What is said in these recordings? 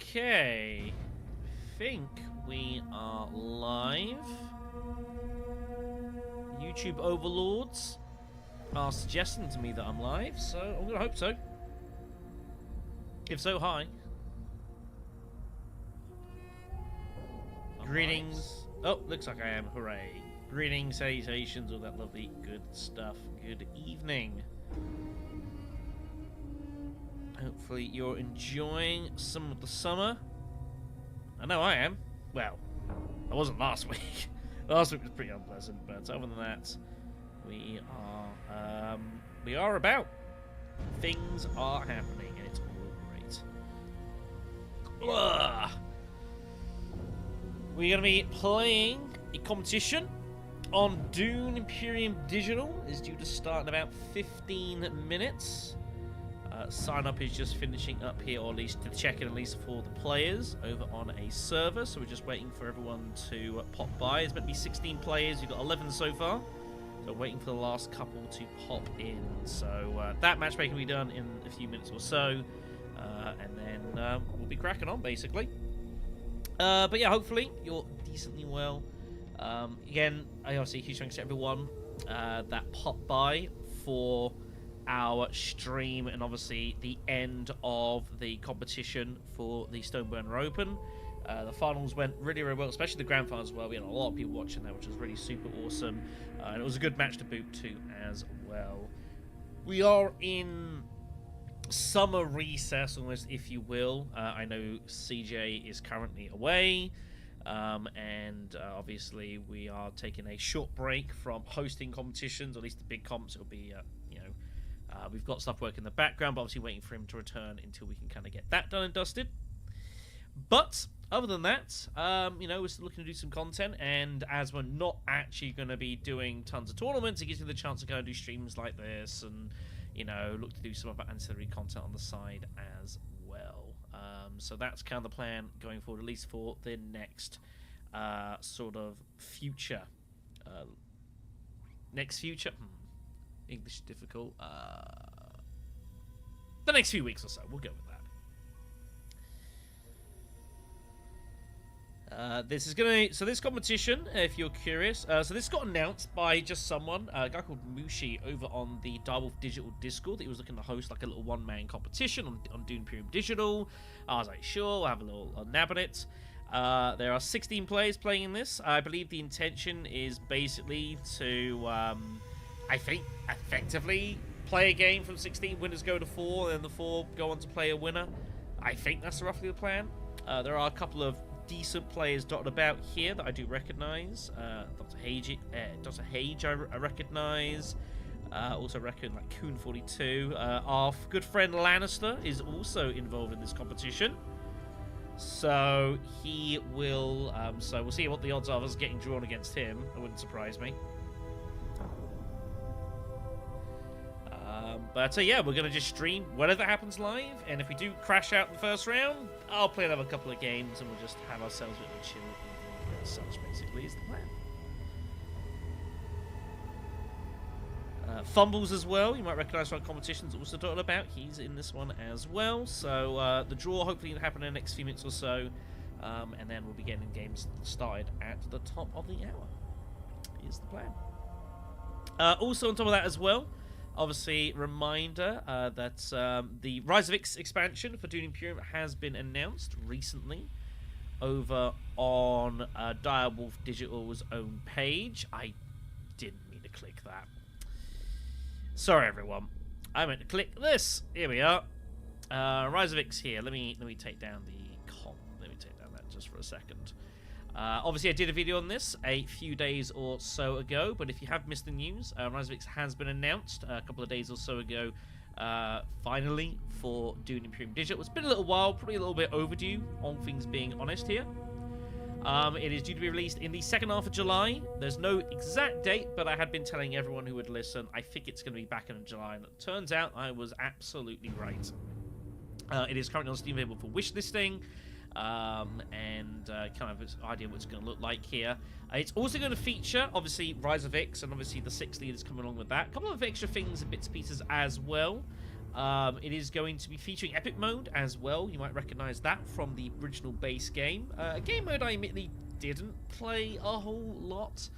Okay. I think we are live. YouTube overlords are suggesting to me that I'm live, so I'm gonna hope so. If so, hi. Greetings. Oh, looks like I am. Hooray. Greetings, salutations, all that lovely good stuff. Good evening. Hopefully you're enjoying some of the summer. I know I am. Well, I wasn't last week. Last week was pretty unpleasant, but other than that, we are about. Things are happening, and it's all great. Ugh. We're going to be playing a competition on Dune Imperium Digital. It's due to start in about 15 minutes. Sign up is just finishing up here, or at least to check in at least for the players over on a server. So we're just waiting for everyone to pop by. It's meant to be 16 players. You've got 11 so far. So waiting for the last couple to pop in. So that matchmaking will be done in a few minutes or so. And then we'll be cracking on, basically. But yeah, hopefully you're decently well. Again, I obviously huge thanks to everyone that popped by for our stream and obviously the end of the competition for the Stoneburner Open. The finals went really, really well, especially the grand finals as well. We had a lot of people watching that, which was really super awesome. And it was a good match to boot too as well. We are in summer recess almost, if you will. I know CJ is currently away. And obviously we are taking a short break from hosting competitions, or at least the big comps. It'll be, we've got stuff working in the background, but obviously waiting for him to return until we can kind of get that done and dusted. But other than that, we're still looking to do some content, and as we're not actually going to be doing tons of tournaments, it gives me the chance to go and do streams like this, and look to do some of our ancillary content on the side as well. So that's kind of the plan going forward, at least for the next sort of future. English is difficult. The next few weeks or so, we'll go with that. This competition, if you're curious, so this got announced by just someone, a guy called Mushi over on the Direwolf Digital Discord. He was looking to host like a little one-man competition on Dune Imperium Digital. I was like, sure, we'll have a little nab on it. There are 16 players playing in this. I believe the intention is basically to, I think, effectively play a game from 16, winners go to 4, and the 4 go on to play a winner. I think that's roughly the plan. There are a couple of decent players dotted about here that I do recognise. Dr. Hage, I recognise. Also reckon like Coon42. Our good friend Lannister is also involved in this competition. So he will. So we'll see what the odds are of us getting drawn against him. It wouldn't surprise me. But yeah, we're going to just stream whatever happens live, and if we do crash out in the first round, I'll play another couple of games, and we'll just have ourselves a bit of a chill evening as such, basically, is the plan. Fumbles as well, you might recognise from competitions also dotted about. He's in this one as well, so the draw hopefully will happen in the next few minutes or so, and then we'll be getting games started at the top of the hour, is the plan. Also on top of that as well, obviously, reminder that the Rise of X expansion for Dune Imperium has been announced recently over on Direwolf Digital's own page. I didn't mean to click that. Sorry, everyone. I meant to click this. Here we are. Rise of X here. Let me take down the comp. Let me take down that just for a second. Obviously, I did a video on this a few days or so ago, but if you have missed the news, Rise of X has been announced a couple of days or so ago, finally, for Dune Imperium Digital. It's been a little while, probably a little bit overdue, all things being honest here. It is due to be released in the second half of July. There's no exact date, but I had been telling everyone who would listen, I think it's going to be back in July, and it turns out I was absolutely right. It is currently on Steam available for wishlisting. And kind of an idea what it's going to look like here. It's also going to feature, obviously, Rise of X, and obviously the 6 leaders coming along with that. A couple of extra things and bits and pieces as well. It is going to be featuring Epic Mode as well. You might recognize that from the original base game. A game mode I admittedly didn't play a whole lot.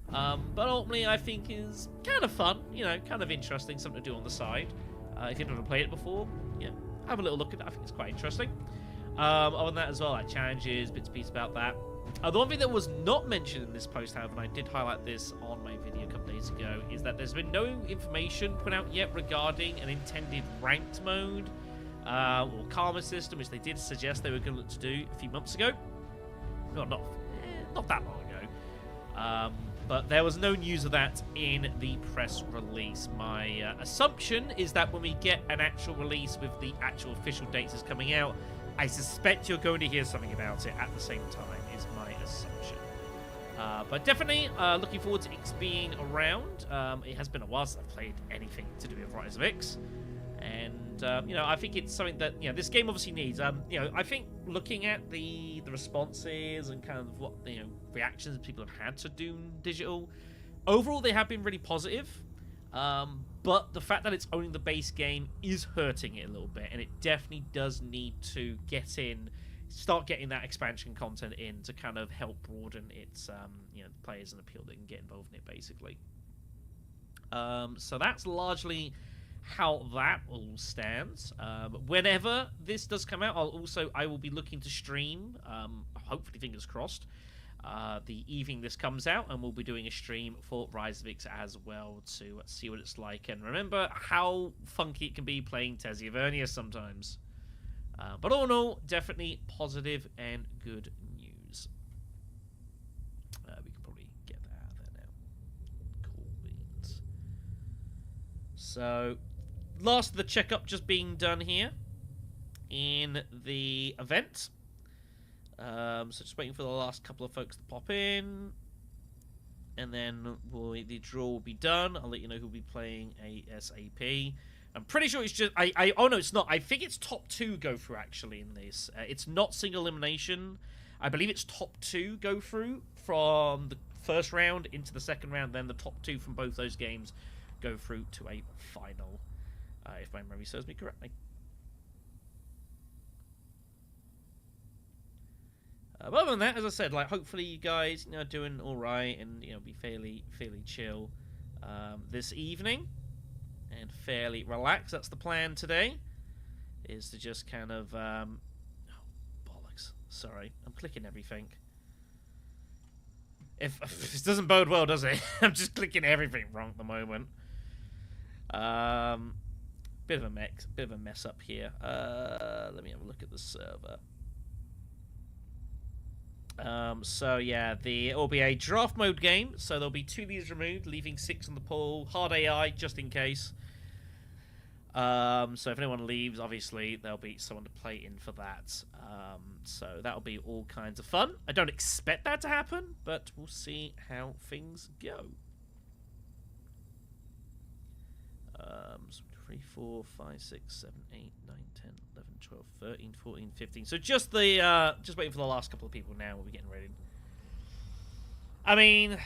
But ultimately I think is kind of fun, you know, kind of interesting, something to do on the side. If you've never played it before, yeah, have a little look at it. I think it's quite interesting. Other than that as well, like challenges, bits and pieces about that. The one thing that was not mentioned in this post, however, and I did highlight this on my video a couple days ago, is that there's been no information put out yet regarding an intended ranked mode or karma system, which they did suggest they were going to look to do a few months ago. Well, not that long ago. But there was no news of that in the press release. My assumption is that when we get an actual release with the actual official dates is coming out, I suspect you're going to hear something about it at the same time, is my assumption. But definitely looking forward to X being around. It has been a while since I've played anything to do with Rise of X. And, you know, I think it's something that, you know, this game obviously needs. You know, I think looking at the responses and kind of what, you know, reactions people have had to Dune Digital, overall they have been really positive. But the fact that it's owning the base game is hurting it a little bit, and it definitely does need to start getting that expansion content in to kind of help broaden its, you know, players and appeal that can get involved in it, basically. So that's largely how that all stands. Whenever this does come out, I will be looking to stream, hopefully fingers crossed, the evening this comes out, and we'll be doing a stream for Rise of X as well to see what it's like, and remember how funky it can be playing Tezia Vernia sometimes. But all in all, definitely positive and good news. We can probably get that out of there now. Cool beans. So, last of the checkup just being done here in the event. So just waiting for the last couple of folks to pop in, and then the draw will be done. I'll let you know who'll be playing ASAP. I'm pretty sure it's just oh no, it's not. I think it's top 2 go through actually in this. It's not single elimination. I believe it's top 2 go through from the first round into the second round. Then the top 2 from both those games go through to a final, if my memory serves me correctly. But other than that, as I said, like hopefully you guys, you know, doing all right, and you know, be fairly chill this evening and fairly relaxed. That's the plan today, is to just kind of oh, bollocks. Sorry, I'm clicking everything. If this doesn't bode well, does it? I'm just clicking everything wrong at the moment. Bit of a mess up here. Let me have a look at the server. So yeah, it will be a draft mode game, so there'll be 2 leaders removed, leaving 6 on the pool. Hard AI, just in case. So if anyone leaves, obviously there'll be someone to play in for that. So that'll be all kinds of fun. I don't expect that to happen, but we'll see how things go. So 3, 4, 5, 6, 7, 8, 9, 10, 11, 12, 13, 14, 15. So just waiting for the last couple of people now. We'll be getting ready. I mean,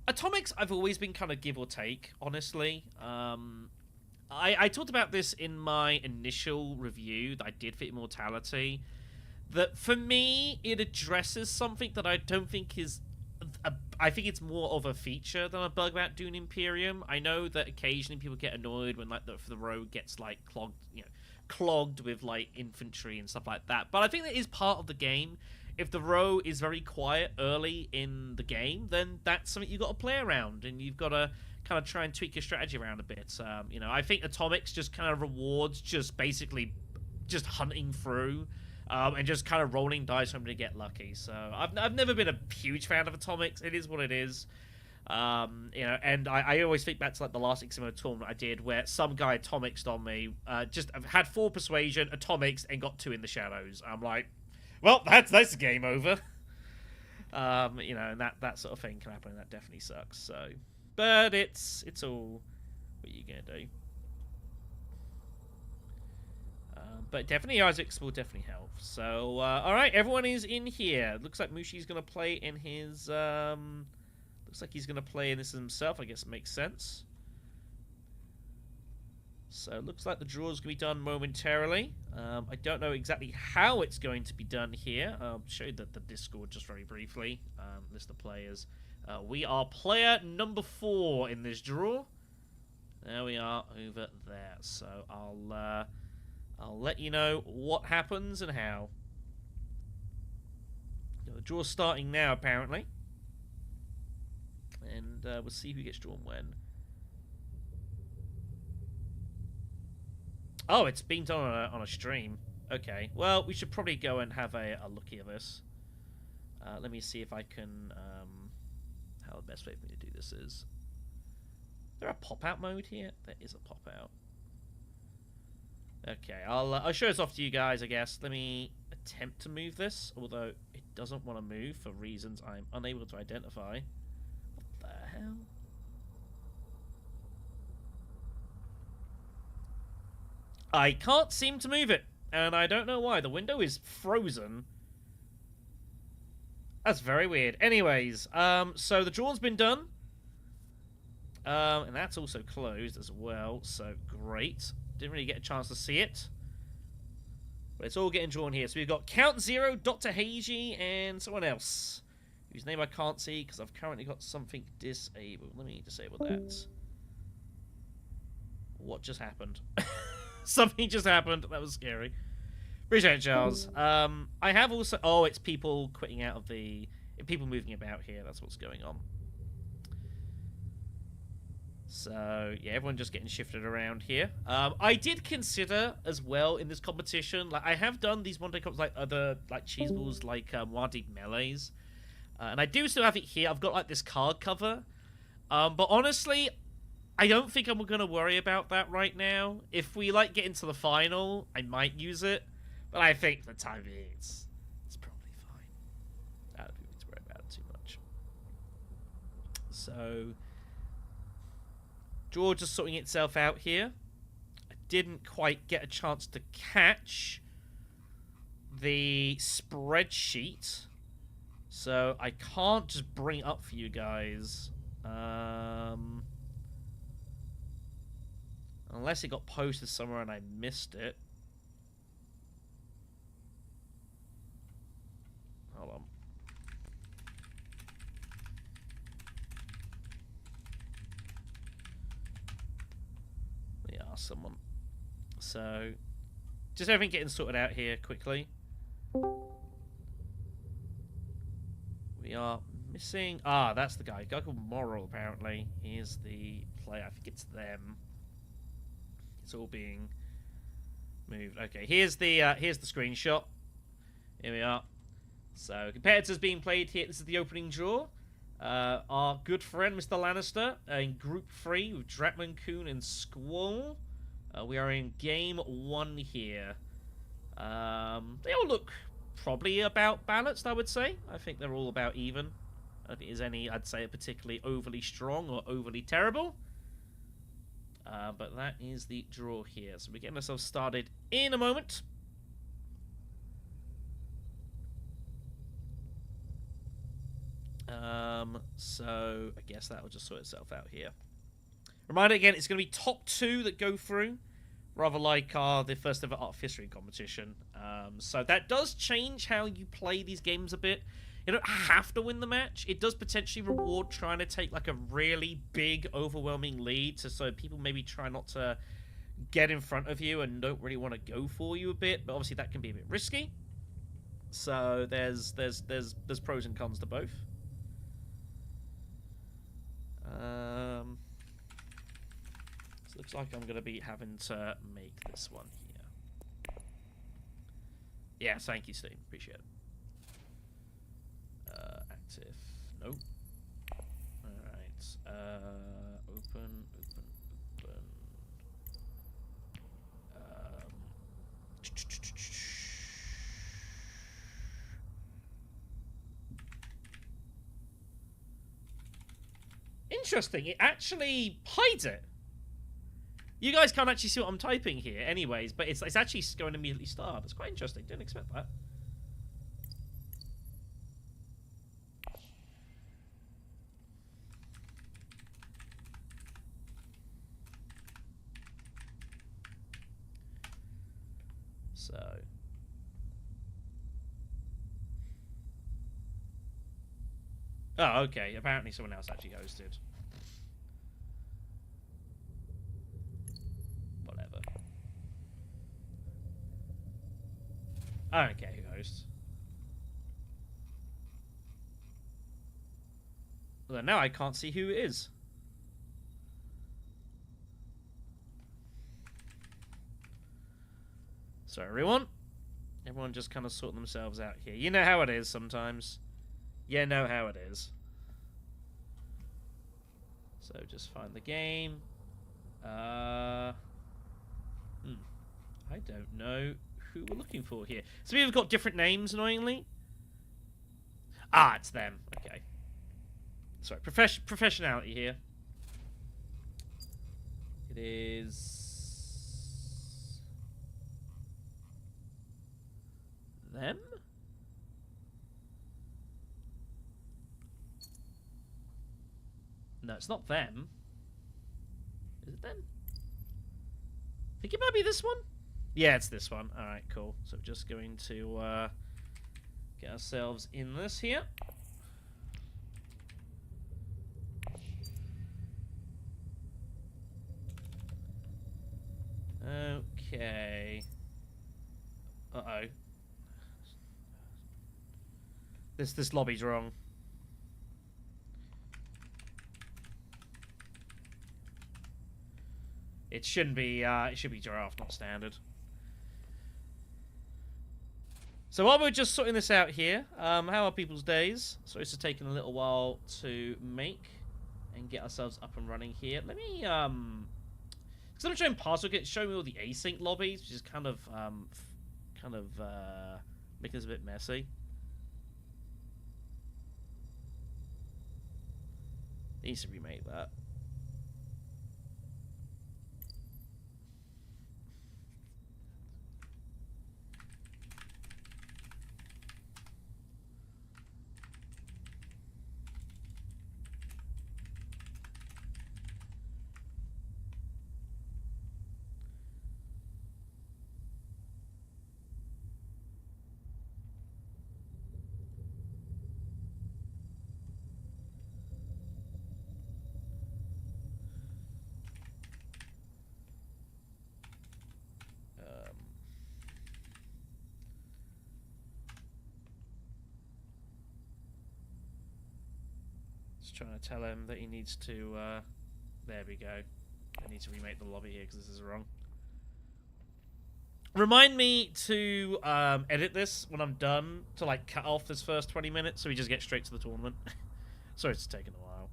Atomics, I've always been kind of give or take, honestly. I talked about this in my initial review that I did for Immortality. That for me, it addresses something that I don't think is... I think it's more of a feature than a bug about Dune Imperium. I know that occasionally people get annoyed when like the road gets like clogged with like infantry and stuff like that. But I think that is part of the game. If the row is very quiet early in the game, then that's something you've got to play around, and you've got to kind of try and tweak your strategy around a bit. You know, I think Atomics just kind of rewards basically hunting through. And just kind of rolling dice for him to get lucky. So I've never been a huge fan of Atomics. It is what it is. You know, and I always think back to like the last XMO tournament I did, where some guy Atomics'd on me. Just had 4 persuasion, Atomics, and got 2 in the shadows. I'm like, well, that's a game over. You know, and that sort of thing can happen, and that definitely sucks. So, but it's all what you gonna do. But definitely Isaacs will definitely help. So, alright, everyone is in here. Looks like Mushi's going to play in his... looks like he's going to play in this himself. I guess it makes sense. So it looks like the draw is going to be done momentarily. I don't know exactly how it's going to be done here. I'll show you the Discord just very briefly. List of players. We are player number 4 in this draw. There we are over there. So I'll let you know what happens and how. The draw's starting now, apparently. And we'll see who gets drawn when. Oh, it's been done on a stream. Okay. Well, we should probably go and have a look at this. Let me see if I can... how the best way for me to do this is... Is there a pop-out mode here? There is a pop-out. Okay, I'll show this off to you guys, I guess. Let me attempt to move this, although it doesn't want to move for reasons I'm unable to identify. What the hell? I can't seem to move it, and I don't know why. The window is frozen. That's very weird. Anyways, so the draw's been done. And that's also closed as well, so great. Didn't really get a chance to see it. But it's all getting drawn here. So we've got Count Zero, Dr. Heiji, and someone else. Whose name I can't see because I've currently got something disabled. Let me disable that. What just happened? Something just happened. That was scary. Appreciate it, Charles. I have also... Oh, it's people quitting out of the... People moving about here. That's what's going on. So, yeah, everyone just getting shifted around here. I did consider as well in this competition, like, I have done these one-day comps like other, like, cheese balls, like, Wild Deep Melees. And I do still have it here. I've got, like, this card cover. But honestly, I don't think I'm going to worry about that right now. If we, like, get into the final, I might use it. But I think for the time being, it's probably fine. I don't need to worry about it too much. So... Draw just sorting itself out here. I didn't quite get a chance to catch the spreadsheet, so I can't just bring it up for you guys. Unless it got posted somewhere and I missed it. Hold on. Someone. So, just everything getting sorted out here quickly. We are missing... Ah, that's the guy. A guy called Moral, apparently. He is the player. I think it's them. It's all being moved. Okay, here's the screenshot. Here we are. So, competitors being played here. This is the opening draw. Our good friend, Mr. Lannister, in Group 3 with Dratman, Kuhn, and Squall. We are in Game 1 here. They all look probably about balanced, I would say. I think they're all about even. I don't think there's any, I'd say, particularly overly strong or overly terrible. But that is the draw here. So we're getting ourselves started in a moment. So I guess that will just sort itself out here. Reminder again, it's going to be top 2 that go through, rather like the first ever Art of History competition. So that does change how you play these games a bit. You don't have to win the match. It does potentially reward trying to take like a really big, overwhelming lead, so people maybe try not to get in front of you and don't really want to go for you a bit. But obviously that can be a bit risky. So there's pros and cons to both. So looks like I'm going to be having to make this one here. Yeah, thank you, Steve. Appreciate it. Active. Nope. Alright. Open. Interesting. It actually hides it. You guys can't actually see what I'm typing here anyways, but it's actually going to immediately start. It's quite interesting. Didn't expect that. So... Oh, okay. Apparently someone else actually hosted. Whatever. I don't care who hosts. Well, now I can't see who it is. So everyone just kind of sort themselves out here. You know how it is sometimes. You know how it is. So just find the game. I don't know who we're looking for here. Some people have got different names, annoyingly. Ah, it's them. Okay. Sorry, professionality here. It is... them? No, it's not them. Is it them? I think it might be this one. Yeah, it's this one. Alright, cool. So we're just going to get ourselves in this here. Okay. Uh-oh. This lobby's wrong. It shouldn't be, it should be giraffe, not standard. So while we're just sorting this out here, how are people's days? So it's taken a little while to make and get ourselves up and running here. Let me, because I'm showing password, it's showing me all the async lobbies, which is kind of making this a bit messy. Needs to remake that. Trying to tell him that he needs to, there we go. I need to remake the lobby here because this is wrong. Remind me to edit this when I'm done, to like cut off this first 20 minutes so we just get straight to the tournament. Sorry it's taken a while.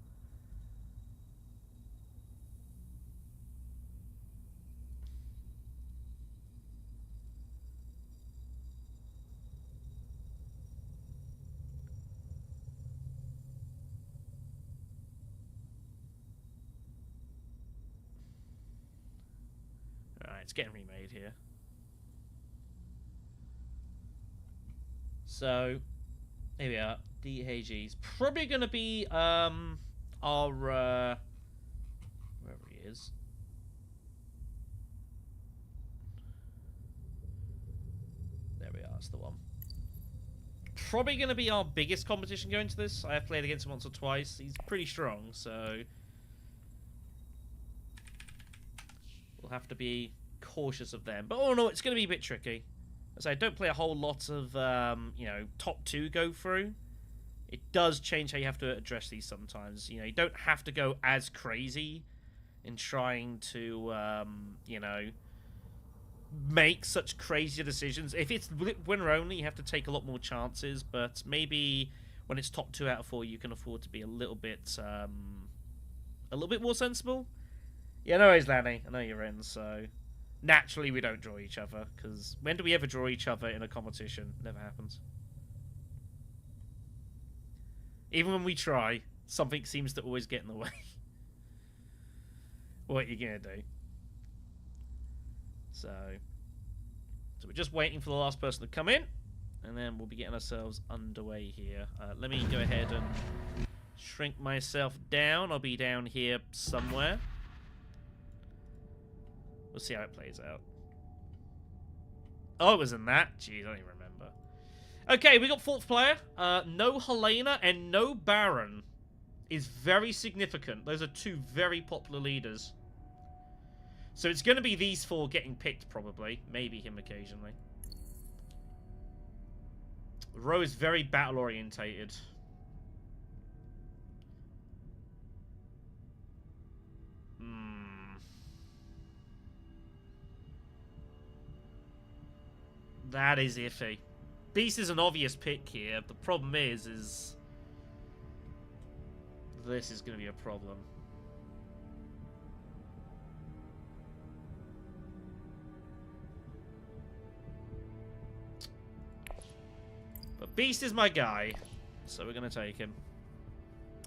It's getting remade here. So, here we are. DHG's probably going to be our wherever he is. There we are. That's the one. Probably going to be our biggest competition going to this. I have played against him once or twice. He's pretty strong, so we'll have to be cautious of them. But oh no, it's going to be a bit tricky. As I don't play a whole lot of, you know, top 2 go through. It does change how you have to address these sometimes. You know, you don't have to go as crazy in trying to, you know, make such crazy decisions. If it's winner only, you have to take a lot more chances. But maybe when it's top 2 out of 4, you can afford to be a little bit more sensible. Yeah, no worries, Lanny. I know you're in, so naturally we don't draw each other, because when do we ever draw each other in a competition? Never happens. Even when we try, something seems to always get in the way. What are you gonna do? So we're just waiting for the last person to come in, and then we'll be getting ourselves underway here. Let me go ahead and shrink myself down. I'll be down here somewhere. We'll see how it plays out. Oh, it was in that? Jeez, I don't even remember. Okay, we got fourth player. No Helena and no Baron is very significant. Those are two very popular leaders. So it's going to be these four getting picked, probably. Maybe him occasionally. Ro is very battle-orientated. That is iffy. Beast is an obvious pick here. The problem is this is going to be a problem. But Beast is my guy, so we're going to take him.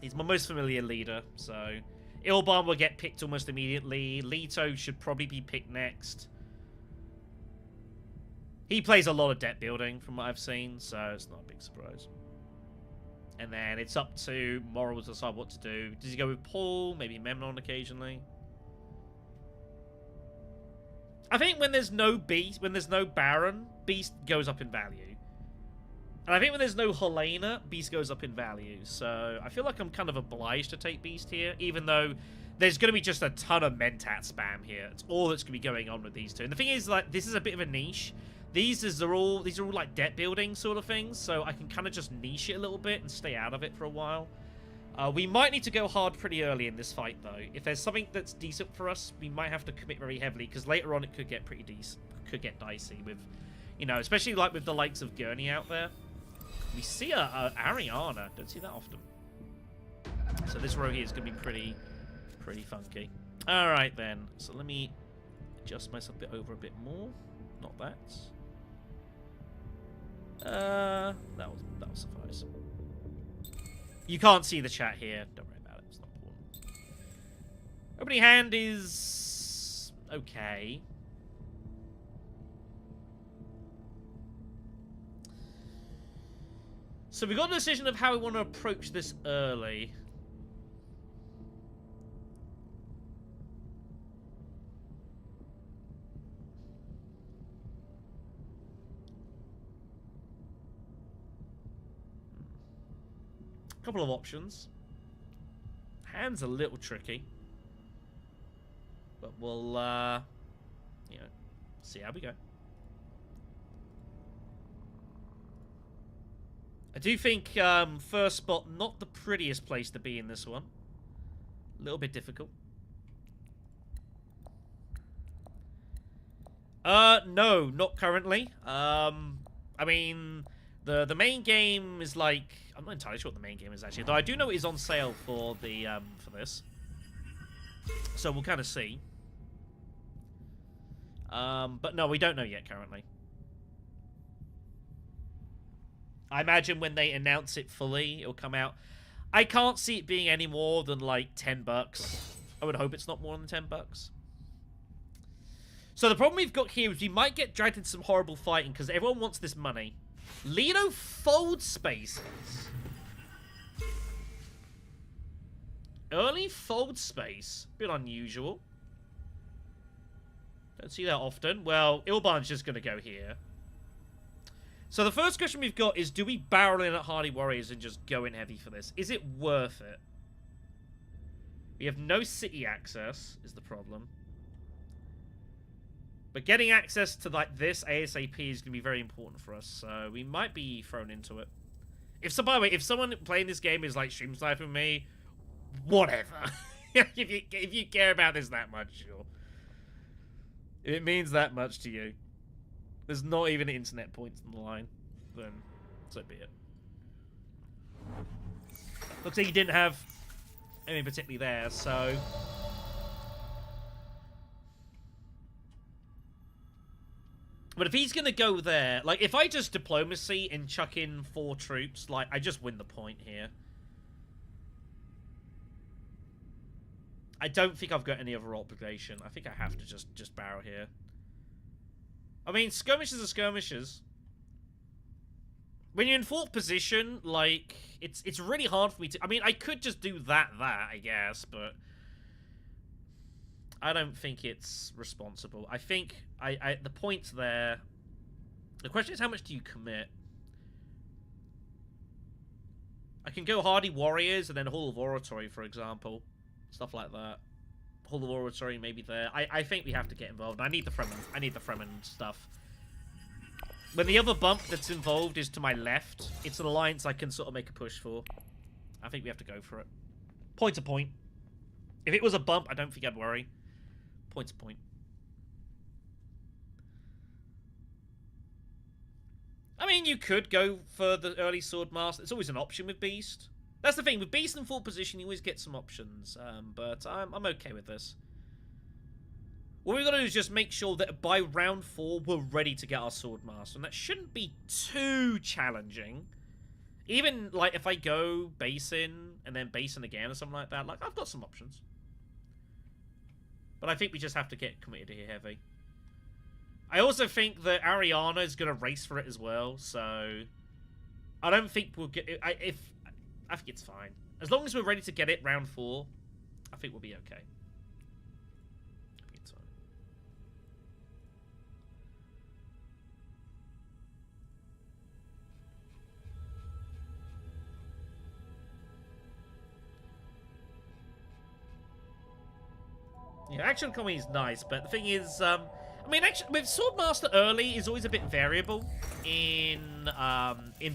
He's my most familiar leader, so Ilban will get picked almost immediately. Leto should probably be picked next. He plays a lot of deck building from what I've seen, so it's not a big surprise. And then it's up to Moral to decide what to do. Does he go with Paul? Maybe Memnon occasionally? I think when there's no Beast, when there's no Baron, Beast goes up in value. And I think when there's no Helena, Beast goes up in value. So I feel like I'm kind of obliged to take Beast here, even though there's going to be just a ton of Mentat spam here. It's all that's going to be going on with these two. And the thing is, like, this is a bit of a niche. These are all like deck building sort of things, so I can kind of just niche it a little bit and stay out of it for a while. We might need to go hard pretty early in this fight, though. If there's something that's decent for us, we might have to commit very heavily, because later on it could get pretty decent, could get dicey with, you know, especially like with the likes of Gurney out there. We see a Ariana, don't see that often. So this row here is going to be pretty funky. All right then, so let me adjust myself a bit over a bit more. Not that. That'll suffice. You can't see the chat here. Don't worry about it. It's not important. Opening hand is okay. So we got a decision of how we want to approach this early. Couple of options. Hand's a little tricky, but we'll you know, see how we go. I do think first spot not the prettiest place to be in this one. A little bit difficult. No, not currently. I mean, the main game is like, I'm not entirely sure what the main game is actually, though I do know it is on sale for the for this. So we'll kind of see. But no, we don't know yet currently. I imagine when they announce it fully, it'll come out. I can't see it being any more than like $10. I would hope it's not more than $10. So the problem we've got here is we might get dragged into some horrible fighting because everyone wants this money. Lido fold spaces. Early fold space. Bit unusual. Don't see that often. Well, Ilban's just going to go here. So the first question we've got is, do we barrel in at Hardy Warriors and just go in heavy for this? Is it worth it? We have no city access, is the problem. But getting access to like this ASAP is going to be very important for us, so we might be thrown into it. By the way, if someone playing this game is like stream sniping me, whatever. if you care about this that much, sure. If it means that much to you. There's not even internet points on the line, then so be it. Looks like he didn't have anything particularly there, so... But if he's going to go there... Like, if I just diplomacy and chuck in 4 troops, like, I just win the point here. I don't think I've got any other obligation. I think I have to just barrel here. I mean, skirmishes are skirmishes. When you're in 4th position, like, it's really hard for me to... I mean, I could just do that, I guess, but... I don't think it's responsible. I think the points there The question is, how much do you commit? I can go Hardy Warriors and then Hall of Oratory, for example. Stuff like that. Hall of Oratory maybe there. I think we have to get involved. I need the Fremen. I need the Fremen stuff. When the other bump that's involved is to my left, it's an alliance I can sort of make a push for. I think we have to go for it. Point to point. If it was a bump, I don't think I'd worry. Point to point. I mean, you could go for the early Swordmaster. It's always an option with Beast. That's the thing. With Beast in full position, you always get some options. But I'm okay with this. What we've got to do is just make sure that by round 4, we're ready to get our Swordmaster. And that shouldn't be too challenging. Even, like, if I go Basin and then Basin again or something like that, like, I've got some options. But I think we just have to get committed here heavy. I also think that Ariana is going to race for it as well, so I don't think we'll get it. I think it's fine. As long as we're ready to get it round 4, I think we'll be okay. I think it's fine. Yeah, action comedy is nice, but the thing is, I mean, actually, with Swordmaster early is always a bit variable in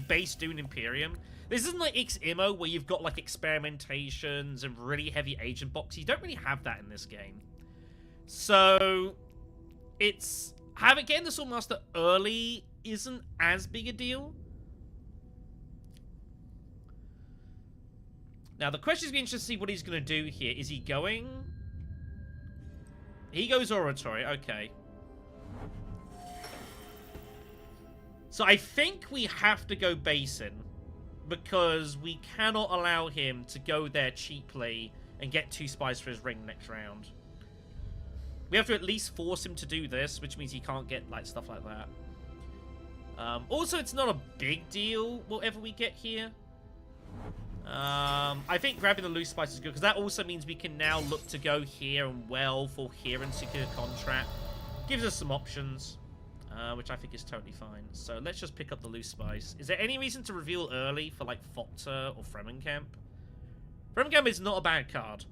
base Dune Imperium. This isn't like XIMO where you've got like experimentations and really heavy agent boxes. You don't really have that in this game. So it's getting the Swordmaster early isn't as big a deal. Now the question is going to be interesting to see what he's going to do here. Is he going? He goes Oratory. Okay. So I think we have to go Basin, because we cannot allow him to go there cheaply and get 2 spies for his ring next round. We have to at least force him to do this, which means he can't get like stuff like that. Also, it's not a big deal whatever we get here. I think grabbing the loose spice is good, because that also means we can now look to go here and well for here and secure contract. Gives us some options. Which I think is totally fine. So let's just pick up the loose spice. Is there any reason to reveal early for like Fokta or Fremenkamp? Fremenkamp is not a bad card,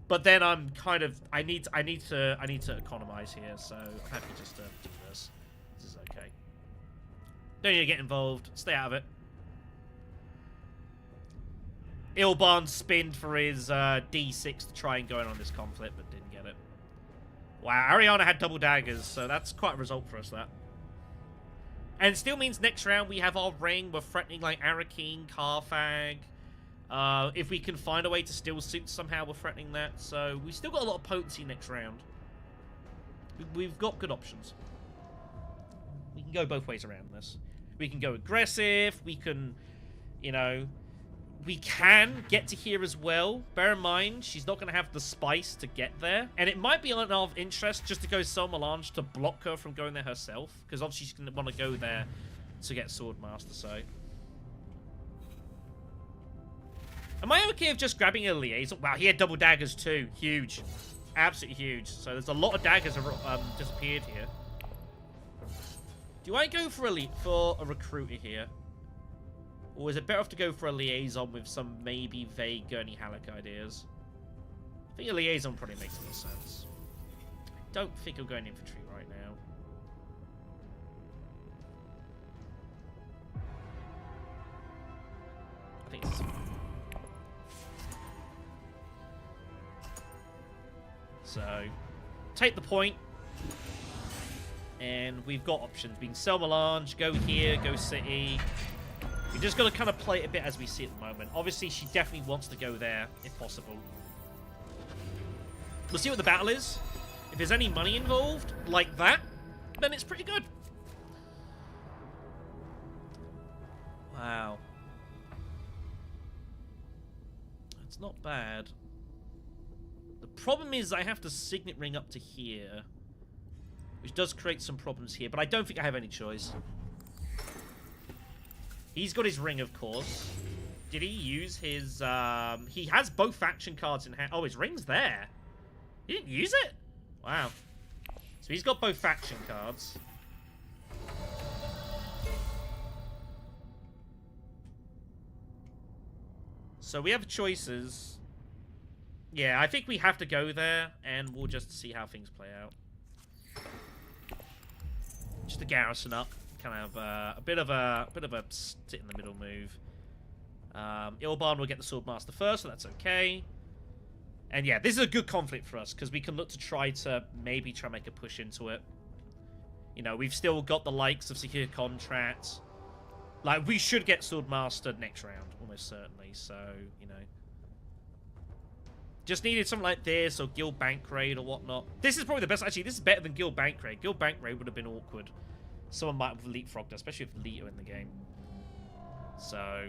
but then I'm kind of I need to economize here. So I'm happy just to do this. This is okay. Don't need to get involved. Stay out of it. Ilban spinned for his D6 to try and go in on this conflict, but didn't get it. Wow, Ariana had double daggers, so that's quite a result for us, that. And it still means next round we have our ring. We're threatening, like, Arakeen, Carthag. If we can find a way to still suit somehow, we're threatening that. So we've still got a lot of potency next round. We've got good options. We can go both ways around this. We can go aggressive. We can, you know... We can get to here as well. Bear in mind, she's not going to have the spice to get there. And it might be in our interest just to go Sol Melange to block her from going there herself. Because obviously she's going to want to go there to get Swordmaster, so... Am I okay with just grabbing a liaison? Wow, he had double daggers too. Huge. Absolutely huge. So there's a lot of daggers disappeared here. Do I go for a recruiter here? Or is it better off to go for a liaison with some maybe vague Gurney Halleck ideas? I think a liaison probably makes more sense. I don't think I'll go in infantry right now. I think it's... So, take the point. And we've got options. We can sell Melange, go here, go city... We just got to kind of play it a bit as we see at the moment. Obviously, she definitely wants to go there, if possible. We'll see what the battle is. If there's any money involved, like that, then it's pretty good. Wow. It's not bad. The problem is I have to signet ring up to here, which does create some problems here, but I don't think I have any choice. He's got his ring, of course. Did he use his... he has both faction cards in hand. Oh, his ring's there. He didn't use it? Wow. So he's got both faction cards. So we have choices. Yeah, I think we have to go there, and we'll just see how things play out. Just to garrison up, kind of a bit of a sit in the middle move. Ilban will get the Swordmaster first, so that's okay. And yeah, this is a good conflict for us because we can look to try to maybe make a push into it. You know, we've still got the likes of Secure Contract. Like, we should get Swordmaster next round, almost certainly. So, you know, just needed something like this or Guild Bank Raid or whatnot. This is probably the best. Actually, this is better than Guild Bank Raid. Guild Bank Raid would have been awkward. Someone might have leapfrogged, especially with Leto in the game. So,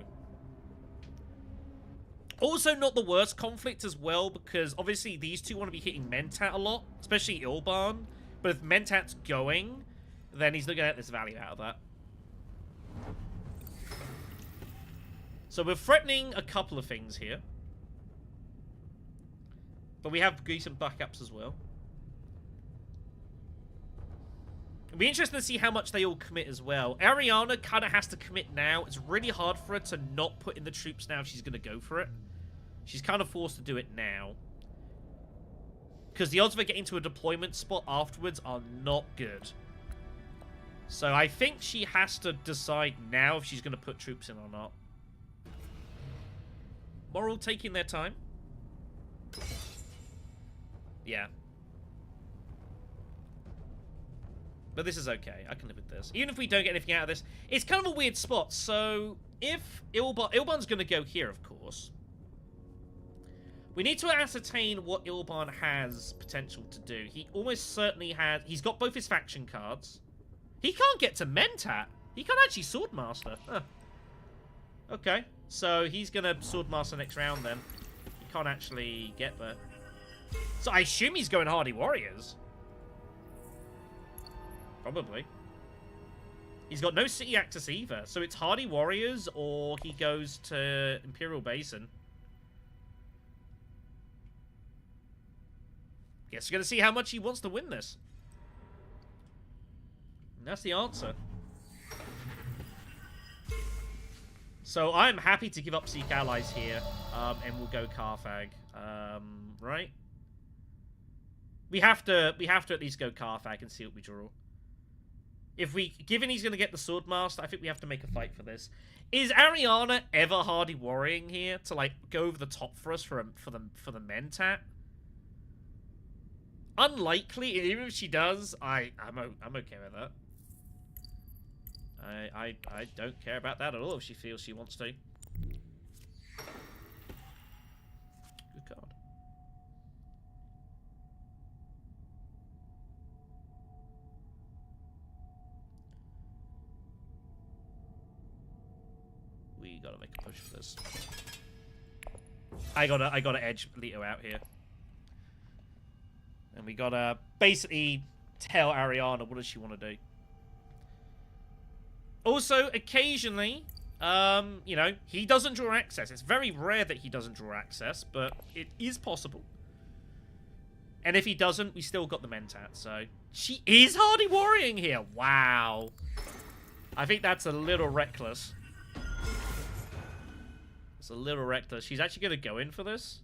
also not the worst conflict as well, because obviously these two want to be hitting Mentat a lot, especially Ilban. But if Mentat's going, then he's not going to get this value out of that. So we're threatening a couple of things here. But we have decent backups as well. It'll be interesting to see how much they all commit as well. Ariana kind of has to commit now. It's really hard for her to not put in the troops now if she's going to go for it. She's kind of forced to do it now. Because the odds of her getting to a deployment spot afterwards are not good. So I think she has to decide now if she's going to put troops in or not. Moral taking their time. Yeah. But this is okay. I can live with this. Even if we don't get anything out of this, it's kind of a weird spot. So if Ilban's going to go here, of course. We need to ascertain what Ilban has potential to do. He almost certainly has... He's got both his faction cards. He can't get to Mentat. He can't actually Swordmaster. Huh. Okay. So he's going to Swordmaster next round then. He can't actually get there. So I assume he's going Hardy Warriors. Probably. He's got no city access either. So it's Hardy Warriors or he goes to Imperial Basin. Guess we're going to see how much he wants to win this. And that's the answer. So I'm happy to give up Sikh allies here, and we'll go Carthag, right? We have to at least go Carthag and see what we draw. If we, given he's going to get the Swordmaster, I think we have to make a fight for this. Is Ariana ever Hardy Warring here to like go over the top for us for the Mentat? Unlikely. Even if she does, I'm okay with that. I don't care about that at all if she feels she wants to. Good card. We gotta make a push for this. I gotta edge Leto out here. And we gotta basically tell Ariana what does she want to do. Also, occasionally, you know, he doesn't draw access. It's very rare that he doesn't draw access, but it is possible. And if he doesn't, we still got the Mentat, so... She is Hardy Warring here! Wow. I think that's a little reckless. It's a little reckless. She's actually going to go in for this?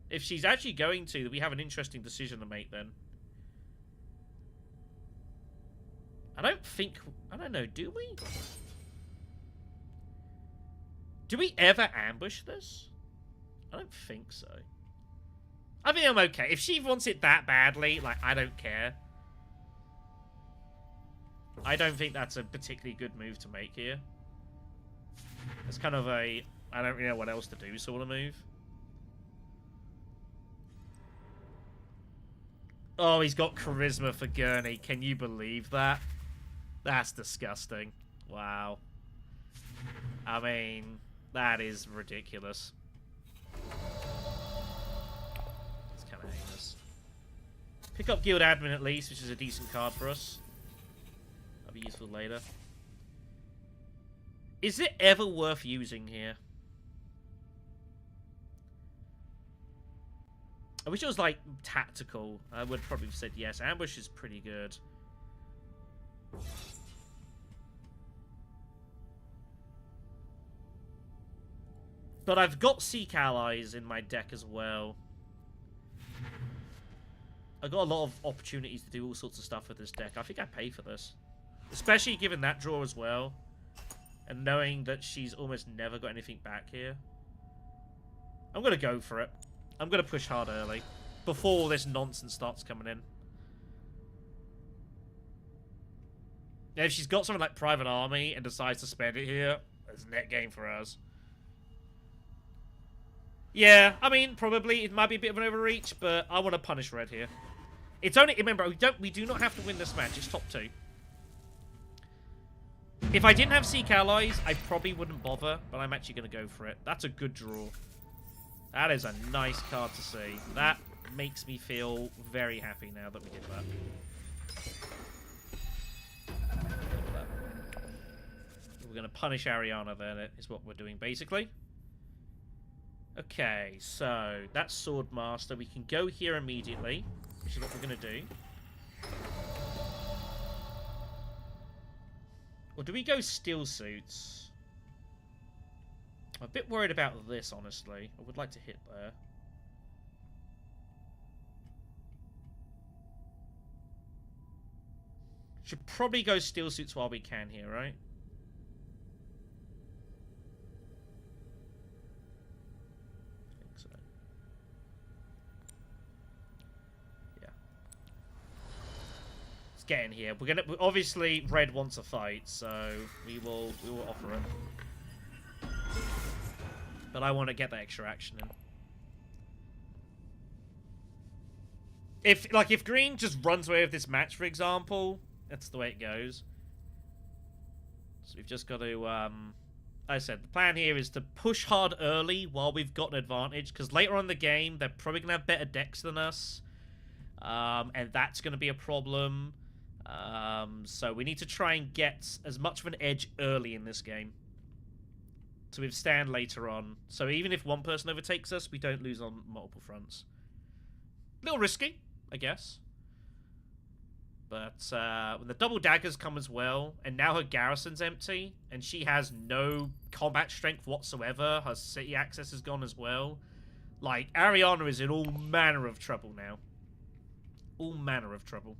If she's actually going to, we have an interesting decision to make then. I don't know, do we? Do we ever ambush this? I don't think so. I think I'm okay. If she wants it that badly, like, I don't care. I don't think that's a particularly good move to make here. It's kind of a, I don't really know what else to do sort of move. Oh, he's got charisma for Gurney. Can you believe that? That's disgusting. Wow. I mean, that is ridiculous. It's kind of heinous. Pick up Guild Admin at least, which is a decent card for us. That'll be useful later. Is it ever worth using here? I wish it was, like, tactical. I would probably have said yes. Ambush is pretty good. But I've got Seek Allies in my deck as well. I've got a lot of opportunities to do all sorts of stuff with this deck. I think I pay for this. Especially given that draw as well. And knowing that she's almost never got anything back here. I'm going to go for it. I'm going to push hard early. Before all this nonsense starts coming in. Yeah, if she's got something like Private Army and decides to spend it here, it's a net gain for us. Yeah, I mean, probably it might be a bit of an overreach, but I want to punish red here. It's only, remember, we do not have to win this match. It's top 2. If I didn't have Seek Allies, I probably wouldn't bother, but I'm actually going to go for it. That's a good draw. That is a nice card to see. That makes me feel very happy now that we did that. We're going to punish Ariana then, is what we're doing, basically. Okay, so that's Swordmaster. We can go here immediately, which is what we're going to do. Or do we go Steel Suits? I'm a bit worried about this, honestly. I would like to hit there. Should probably go Steel Suits while we can here, right? Get in here. We're gonna obviously red wants a fight, so we will offer it. But I want to get that extra action in. If green just runs away with this match, for example, that's the way it goes. So we've just got to like I said, the plan here is to push hard early while we've got an advantage, because later on in the game they're probably gonna have better decks than us. And that's gonna be a problem. So we need to try and get as much of an edge early in this game to withstand later on. So even if one person overtakes us, we don't lose on multiple fronts. A little risky, I guess. But when the double daggers come as well, and now her garrison's empty, and she has no combat strength whatsoever, her city access is gone as well. Like, Ariana is in all manner of trouble now. All manner of trouble.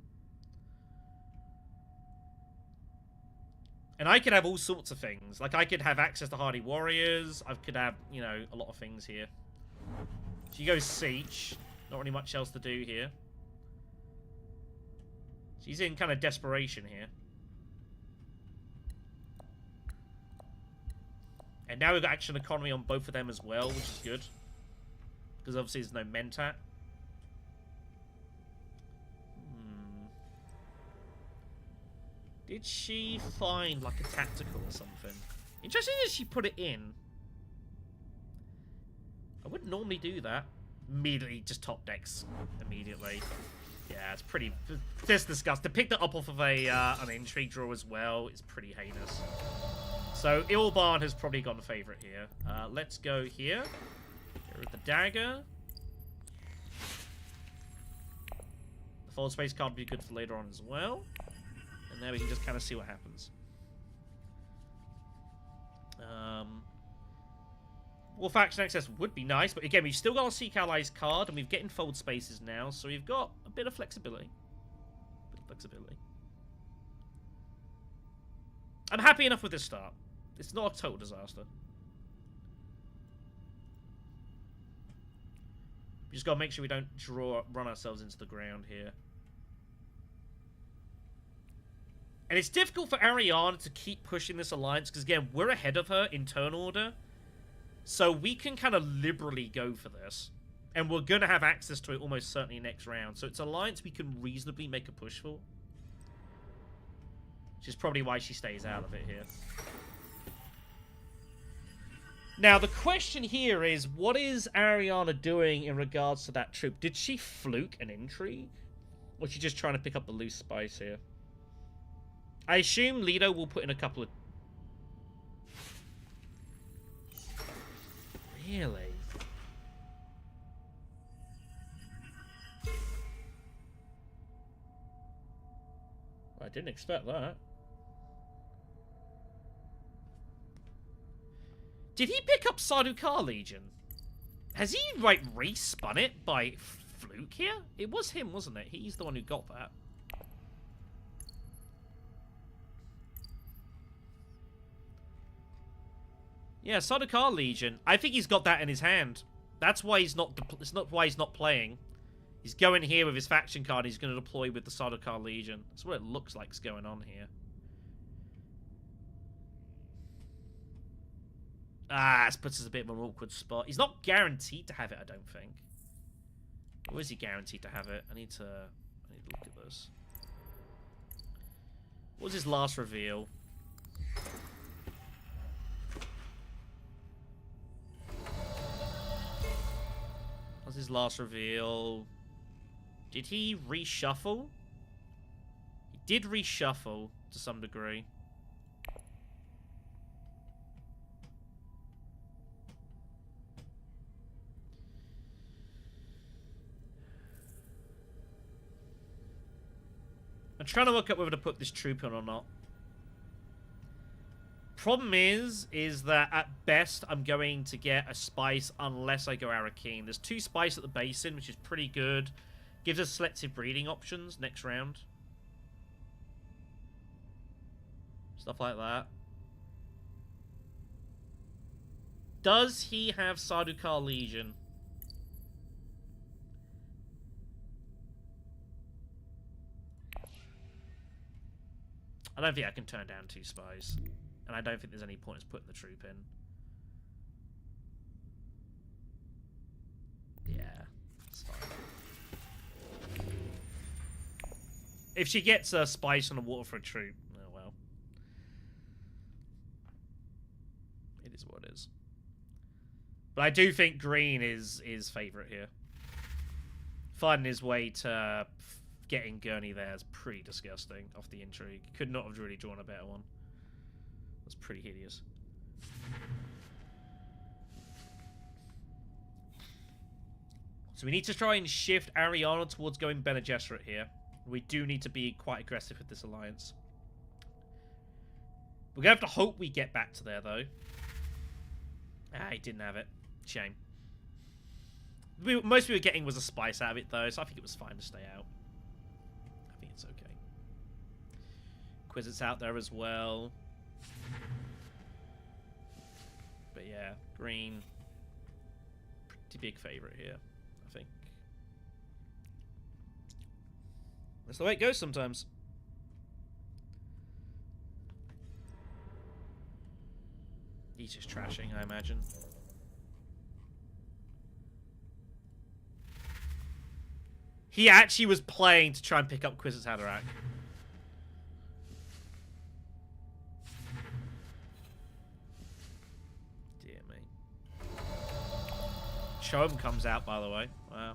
And I could have all sorts of things. Like, I could have access to Hardy Warriors. I could have, you know, a lot of things here. She goes Siege. Not really much else to do here. She's in kind of desperation here. And now we've got action economy on both of them as well, which is good. Because obviously there's no Mentat. Did she find, like, a tactical or something? Interesting that she put it in. I wouldn't normally do that. Immediately, just top decks. Immediately. Yeah, it's pretty... This disgusting. To pick that up off of an intrigue draw as well is pretty heinous. So, Ilban has probably gone favourite here. Let's go here. Get rid of the dagger. The Fold Space card would be good for later on as well. And there we can just kind of see what happens. Wolf Action Access would be nice, but again, we've still got a Seek Allies card, and we've getting Fold Spaces now, so we've got a bit of flexibility. I'm happy enough with this start. It's not a total disaster. We just got to make sure we don't run ourselves into the ground here. And it's difficult for Ariana to keep pushing this alliance, because again, we're ahead of her in turn order. So we can kind of liberally go for this. And we're going to have access to it almost certainly next round. So it's an alliance we can reasonably make a push for. Which is probably why she stays out of it here. Now, the question here is, what is Ariana doing in regards to that troop? Did she fluke an intrigue? Or is she just trying to pick up the loose spice here? I assume Lido will put in a couple of... Really? I didn't expect that. Did he pick up Sardaukar Legion? Has he, like, respun it by fluke here? It was him, wasn't it? He's the one who got that. Yeah, Sardaukar Legion. I think he's got that in his hand. That's why he's not. It's not why he's not playing. He's going here with his faction card. He's going to deploy with the Sardaukar Legion. That's what it looks like is going on here. Ah, this puts us a bit of an awkward spot. He's not guaranteed to have it, I don't think. Or is he guaranteed to have it? I need to look at this. What was his last reveal? What was his last reveal? Did he reshuffle? He did reshuffle to some degree. I'm trying to work out whether to put this troop on or not. Problem is that at best I'm going to get a spice unless I go Arakeen. There's 2 spice at the basin, which is pretty good. Gives us selective breeding options next round. Stuff like that. Does he have Sardaukar Legion? I don't think I can turn down 2 spies. And I don't think there's any point in putting the troop in. Yeah, that's fine. If she gets a spice on the water for a troop, oh well. It is what it is. But I do think green is favourite here. Finding his way to getting Gurney there is pretty disgusting off the intrigue. Could not have really drawn a better one. That's pretty hideous. So we need to try and shift Ariana towards going Bene Gesserit here. We do need to be quite aggressive with this alliance. We're going to have to hope we get back to there, though. Ah, he didn't have it. Shame. Most we were getting was a spice out of it, though, so I think it was fine to stay out. I think it's okay. Quizit's out there as well. But yeah, green. Pretty big favourite here, I think. That's the way it goes sometimes. He's just trashing, I imagine. He actually was playing to try and pick up Quizit's Haderach. Dear me. Shoham comes out, by the way. Wow.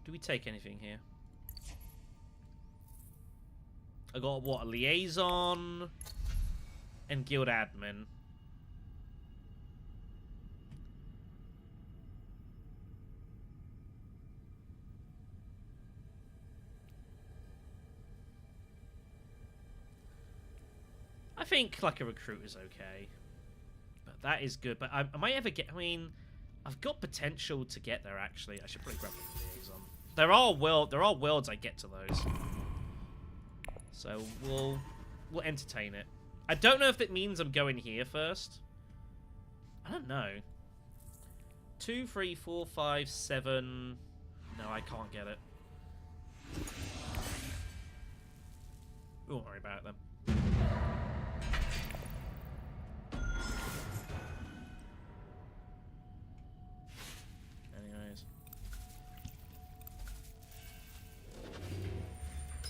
Do we take anything here? I got, what, a liaison and guild admin. I think, like, a recruit is okay. But that is good. But I might ever get, I mean, I've got potential to get there, actually. I should probably grab the liaison. There are worlds I get to those. So we'll entertain it. I don't know if it means I'm going here first. I don't know. 2, 3, 4, 5, 7. No, I can't get it. We won't worry about it then. Anyways.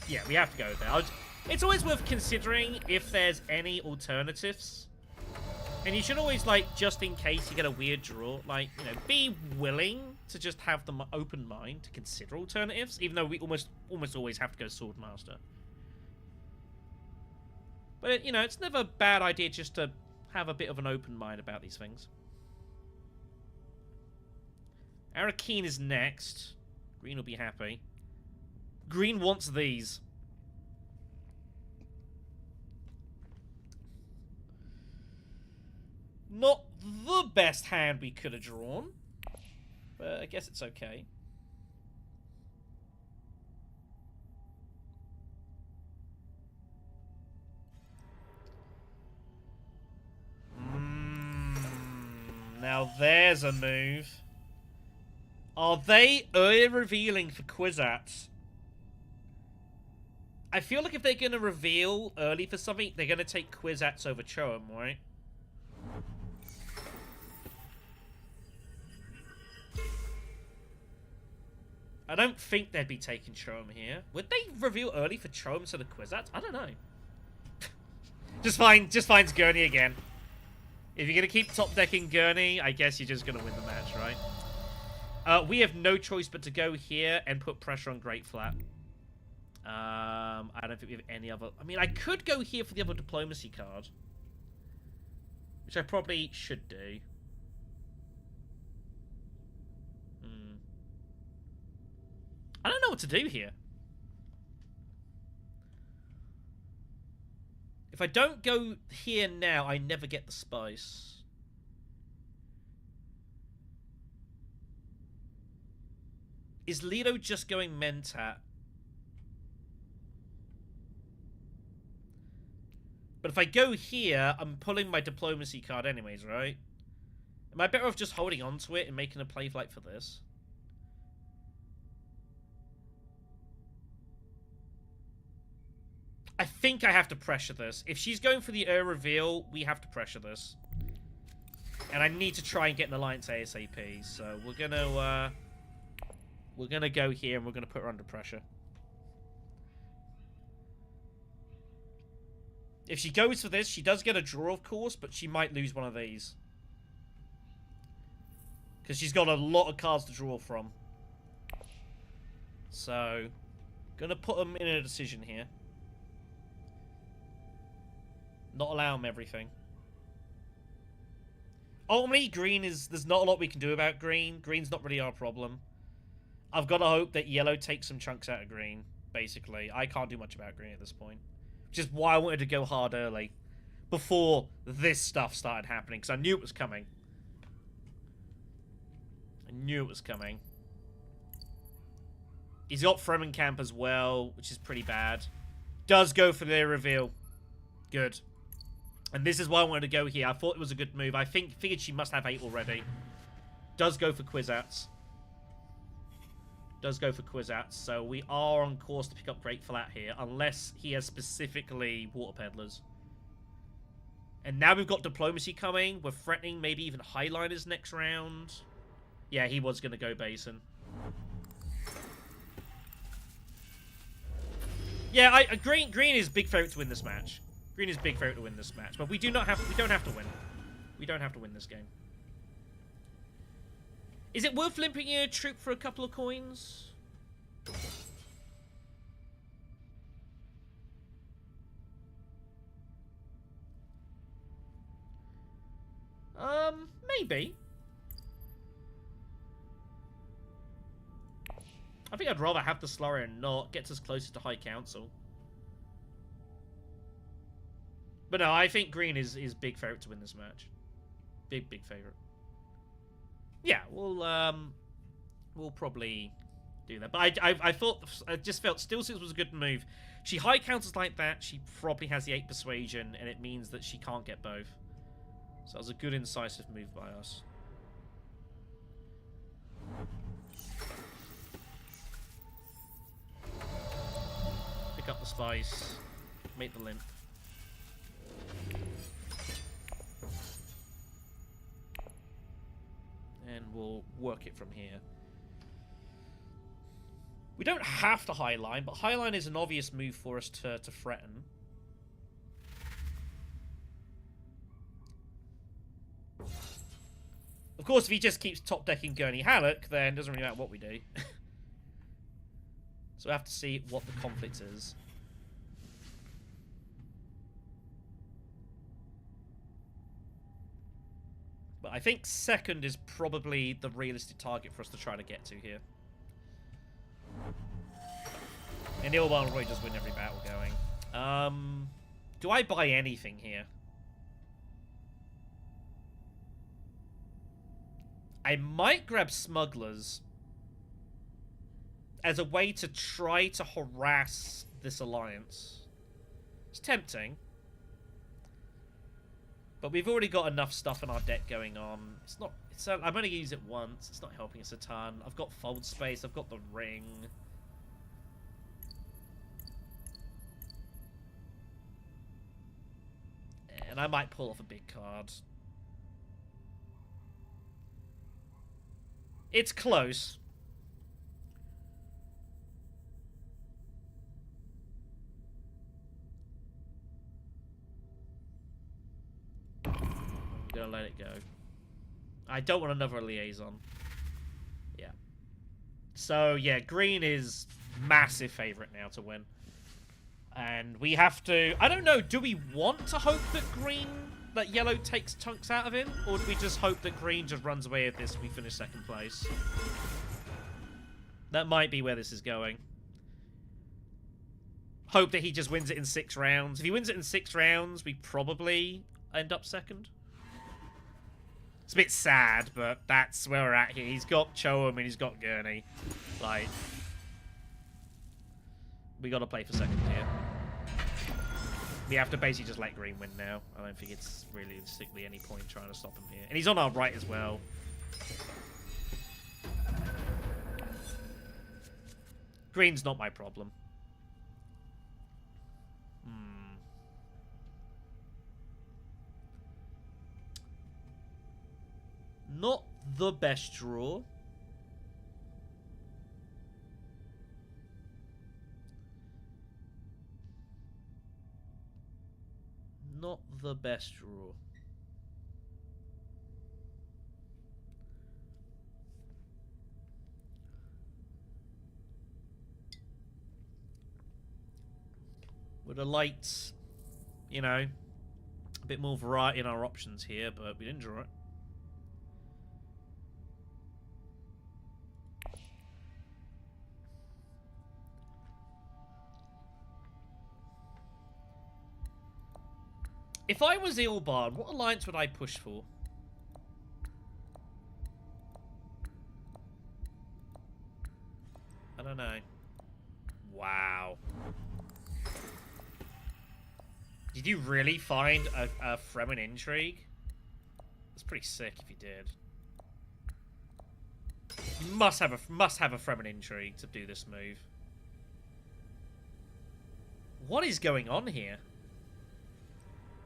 Yeah, we have to go there. It's always worth considering if there's any alternatives. And you should always, like, just in case you get a weird draw, like, you know, be willing to just have the open mind to consider alternatives, even though we almost always have to go Swordmaster. But, you know, it's never a bad idea just to have a bit of an open mind about these things. Arakeen is next. Green will be happy. Green wants these. Not the best hand we could have drawn, but I guess it's okay. Now there's a move. Are they early revealing for Kwisatz? I feel like if they're going to reveal early for something, they're going to take Kwisatz over Cho'em, right? I don't think they'd be taking Cho'em here. Would they reveal early for Cho'em instead of Kwisatz? I don't know. just finds Gurney again. If you're going to keep top-decking Gurney, I guess you're just going to win the match, right? We have no choice but to go here and put pressure on Great Flat. I don't think we have any other... I mean, I could go here for the other Diplomacy card. Which I probably should do. I don't know what to do here. If I don't go here now, I never get the spice. Is Lido just going Mentat? But if I go here, I'm pulling my Diplomacy card anyways, right? Am I better off just holding on to it and making a play flight for this? I think I have to pressure this. If she's going for the reveal, we have to pressure this. And I need to try and get an alliance ASAP. So we're gonna go here and we're gonna put her under pressure. If she goes for this, she does get a draw, of course, but she might lose one of these. Because she's got a lot of cards to draw from. So, gonna put them in a decision here. Not allow them everything. Ultimately, green is... There's not a lot we can do about green. Green's not really our problem. I've got to hope that yellow takes some chunks out of green, basically. I can't do much about green at this point. Which is why I wanted to go hard early. Before this stuff started happening. Because I knew it was coming. I knew it was coming. He's got Fremenkamp as well, which is pretty bad. Does go for the reveal. Good. And this is why I wanted to go here. I thought it was a good move. I figured she must have 8 already. Does go for Kwisatz. Does go for Kwisatz. So we are on course to pick up Great Flat here. Unless he has specifically Water Peddlers. And now we've got Diplomacy coming. We're threatening maybe even Highliners next round. Yeah, he was going to go Basin. Yeah, Green is big favourite to win this match. Green is big favourite to win this match, but we don't have to win. We don't have to win this game. Is it worth limping a troop for a couple of coins? Maybe. I think I'd rather have the Slurry and not. Gets us closer to High Council. But no, I think green is big favourite to win this match. Big favourite. Yeah, we'll probably do that. But I just felt Still Six was a good move. She high counters like that, she probably has the 8 persuasion, and it means that she can't get both. So that was a good incisive move by us. Pick up the spice, make the limp. And we'll work it from here. We don't have to highline, but highline is an obvious move for us to threaten. Of course, if he just keeps top-decking Gurney Halleck, then it doesn't really matter what we do. So we have to see what the conflict is. But I think second is probably the realistic target for us to try to get to here. And Ilban will probably just win every battle going. Do I buy anything here? I might grab smugglers as a way to try to harass this alliance. It's tempting. But we've already got enough stuff in our deck going on. It's not... I'm only going to use it once. It's not helping us a ton. I've got fold space. I've got the ring. And I might pull off a big card. It's close. I'm gonna let it go. I don't want another liaison. Yeah. So, yeah, green is massive favorite now to win. And we have to... I don't know, do we want to hope that yellow takes chunks out of him? Or do we just hope that green just runs away with this and we finish second place? That might be where this is going. Hope that he just wins it in 6 rounds. If he wins it in 6 rounds, we probably end up second. It's a bit sad, but that's where we're at here. He's got Choam and he's got Gurney. Like, we got to play for second here. We have to basically just let green win now. I don't think it's realistically any point trying to stop him here. And he's on our right as well. Green's not my problem. Not the best draw. Not the best draw. Would have liked, you know, a bit more variety in our options here, but we didn't draw it. If I was Ilban, what alliance would I push for? I don't know. Wow. Did you really find a Fremen intrigue? That's pretty sick if you did. You must have a Fremen intrigue to do this move. What is going on here?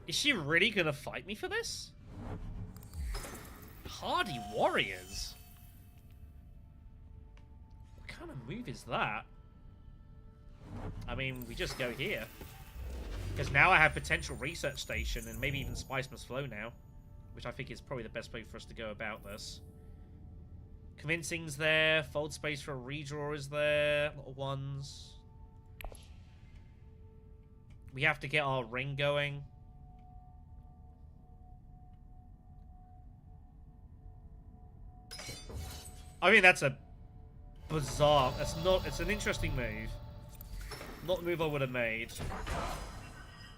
Is she really gonna fight me for this? Hardy Warriors? What kind of move is that? I mean, we just go here. Because now I have potential research station and maybe even Spice Must Flow now. Which I think is probably the best way for us to go about this. Convincing's there. Fold space for a redraw is there. A lot of ones. We have to get our ring going. I mean, that's a bizarre... That's not... It's an interesting move. Not the move I would have made.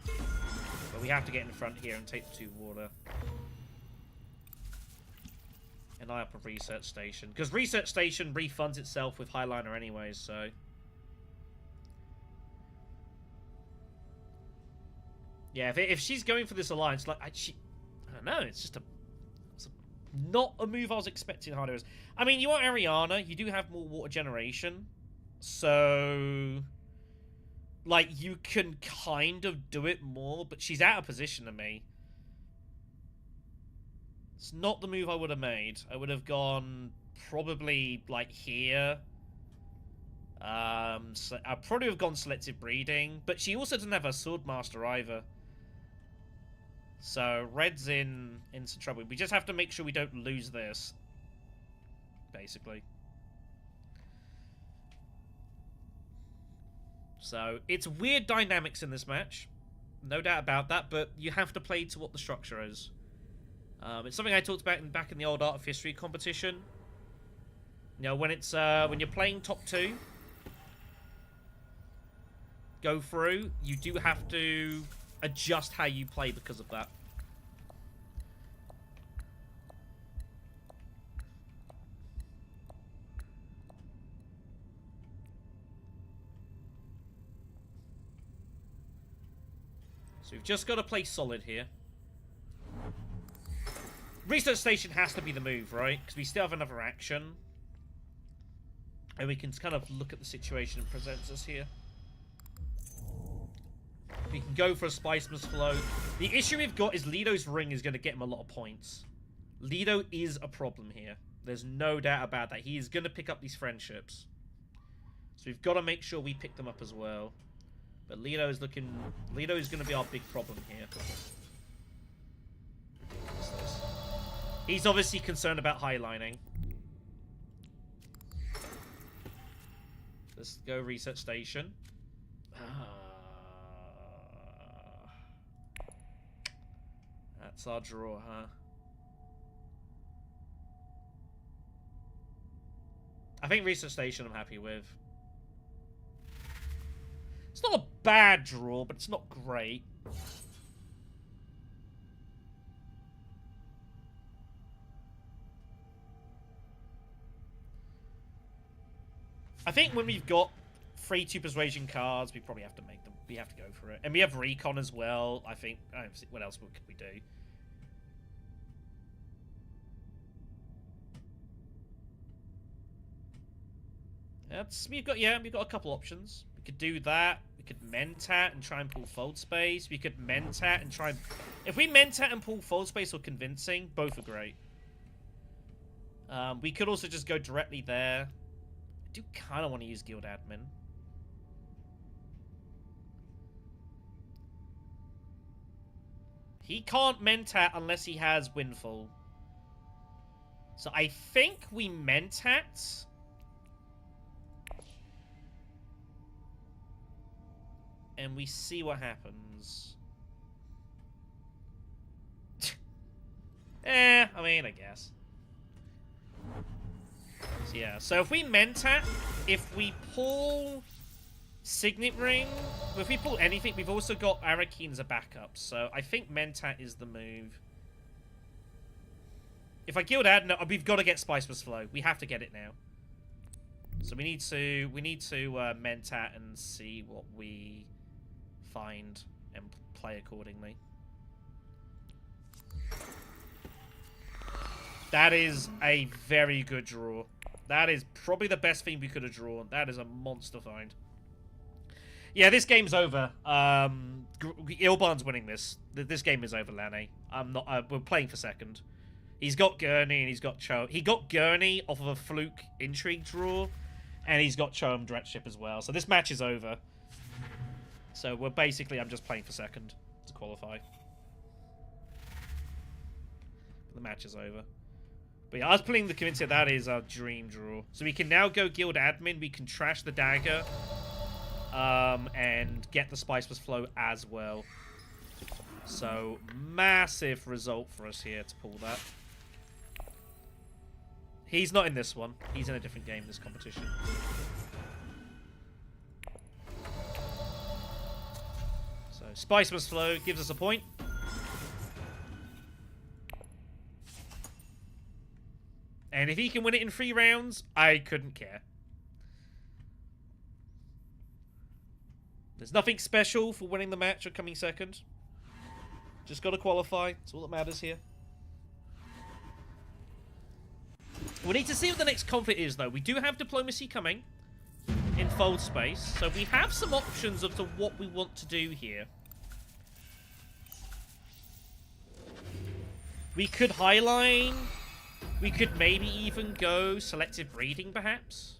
But we have to get in front here and take the 2 water. And I up a research station. Because research station refunds itself with Highliner anyways, so... Yeah, if she's going for this alliance, like, I don't know, it's just not a move I was expecting Harder. I mean, you are Ariana, you do have more water generation, so like you can kind of do it more, but she's out of position to me. It's not the move I would have made. I would have gone probably like here. So I'd probably have gone selective breeding, but she also doesn't have her Swordmaster either. So, red's in some trouble. We just have to make sure we don't lose this. Basically. So, it's weird dynamics in this match. No doubt about that, but you have to play to what the structure is. It's something I talked about back in the old Art of History competition. You know, when it's when you're playing top 2, go through, you do have to adjust how you play because of that. So we've just got to play solid here. Research station has to be the move, right? Because we still have another action. And we can kind of look at the situation it presents us here. We can go for a Spiceman's Flow. The issue we've got is Lido's ring is going to get him a lot of points. Lido is a problem here. There's no doubt about that. He is going to pick up these friendships. So we've got to make sure we pick them up as well. But Lido is going to be our big problem here. He's obviously concerned about highlining. Let's go research station. That's our draw, huh? I think research station I'm happy with. It's not a bad draw, but it's not great. I think when we've got 3-2 persuasion cards, we probably have to make them. We have to go for it. And we have recon as well. I think. I don't see what else could we do. We've got a couple options. We could do that. We could Mentat and try and pull Fold Space. We could Mentat and try and... If we Mentat and pull Fold Space or Convincing, both are great. We could also just go directly there. I do kind of want to use Guild Admin. He can't Mentat unless he has Windfall. So I think we Mentat... and we see what happens. I mean, I guess. So, yeah, so if we Mentat, if we pull Signet Ring, if we pull anything, we've also got Arakeen as a backup, so I think Mentat is the move. If I Guild Ad, no, we've got to get Spiceman's Flow. We have to get it now. So we need to Mentat and see what we find and play accordingly. That is a very good draw. That is probably the best thing we could have drawn. That is a monster find. Yeah, this game's over. Ilban's winning this. This game is over, Lanny. I'm not. We're playing for second. He's got Gurney and he's got Cho. He got Gurney off of a fluke intrigue draw, and he's got Cho'um Dreadship as well. So this match is over. So we're basically, I'm just playing for second to qualify. The match is over. But yeah, I was playing the Convincing. That is our dream draw. So we can now go Guild Admin. We can trash the Dagger. And get the Spiceman's Flow as well. So massive result for us here to pull that. He's not in this one. He's in a different game, this competition. Spiceman's Flow gives us a point. And if he can win it in 3 rounds, I couldn't care. There's nothing special for winning the match or coming second. Just got to qualify. That's all that matters here. We need to see what the next conflict is, though. We do have Diplomacy coming in Fold Space, so we have some options of what we want to do here. We could Highline. We could maybe even go Selective Breeding, perhaps.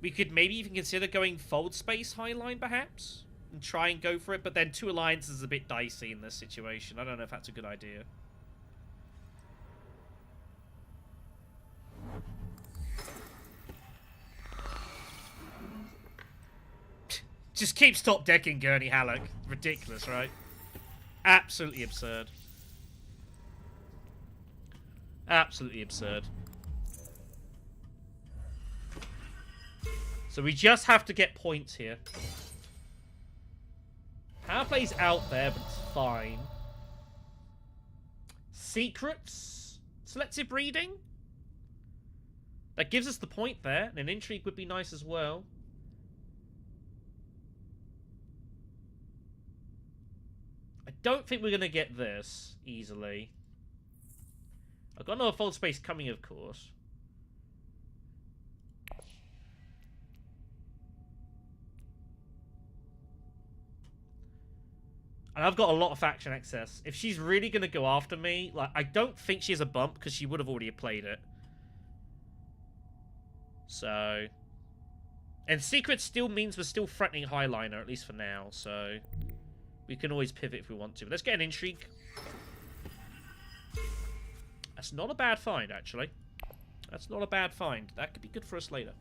We could maybe even consider going Fold Space Highline, perhaps, and try and go for it, but then 2 alliances is a bit dicey in this situation. I don't know if that's a good idea. Just keep stop decking Gurney Halleck. Ridiculous, right? Absolutely absurd. Absolutely absurd. So we just have to get points here. Power play's out there, but it's fine. Secrets? Selective reading? That gives us the point there, and an intrigue would be nice as well. I don't think we're going to get this easily. I've got another fold space coming, of course. And I've got a lot of faction access. If she's really going to go after me, like, I don't think she has a bump because she would have already played it. So... And secret still means we're still threatening Highliner, at least for now, so... We can always pivot if we want to. But let's get an intrigue. That's not a bad find, actually. That's not a bad find. That could be good for us later.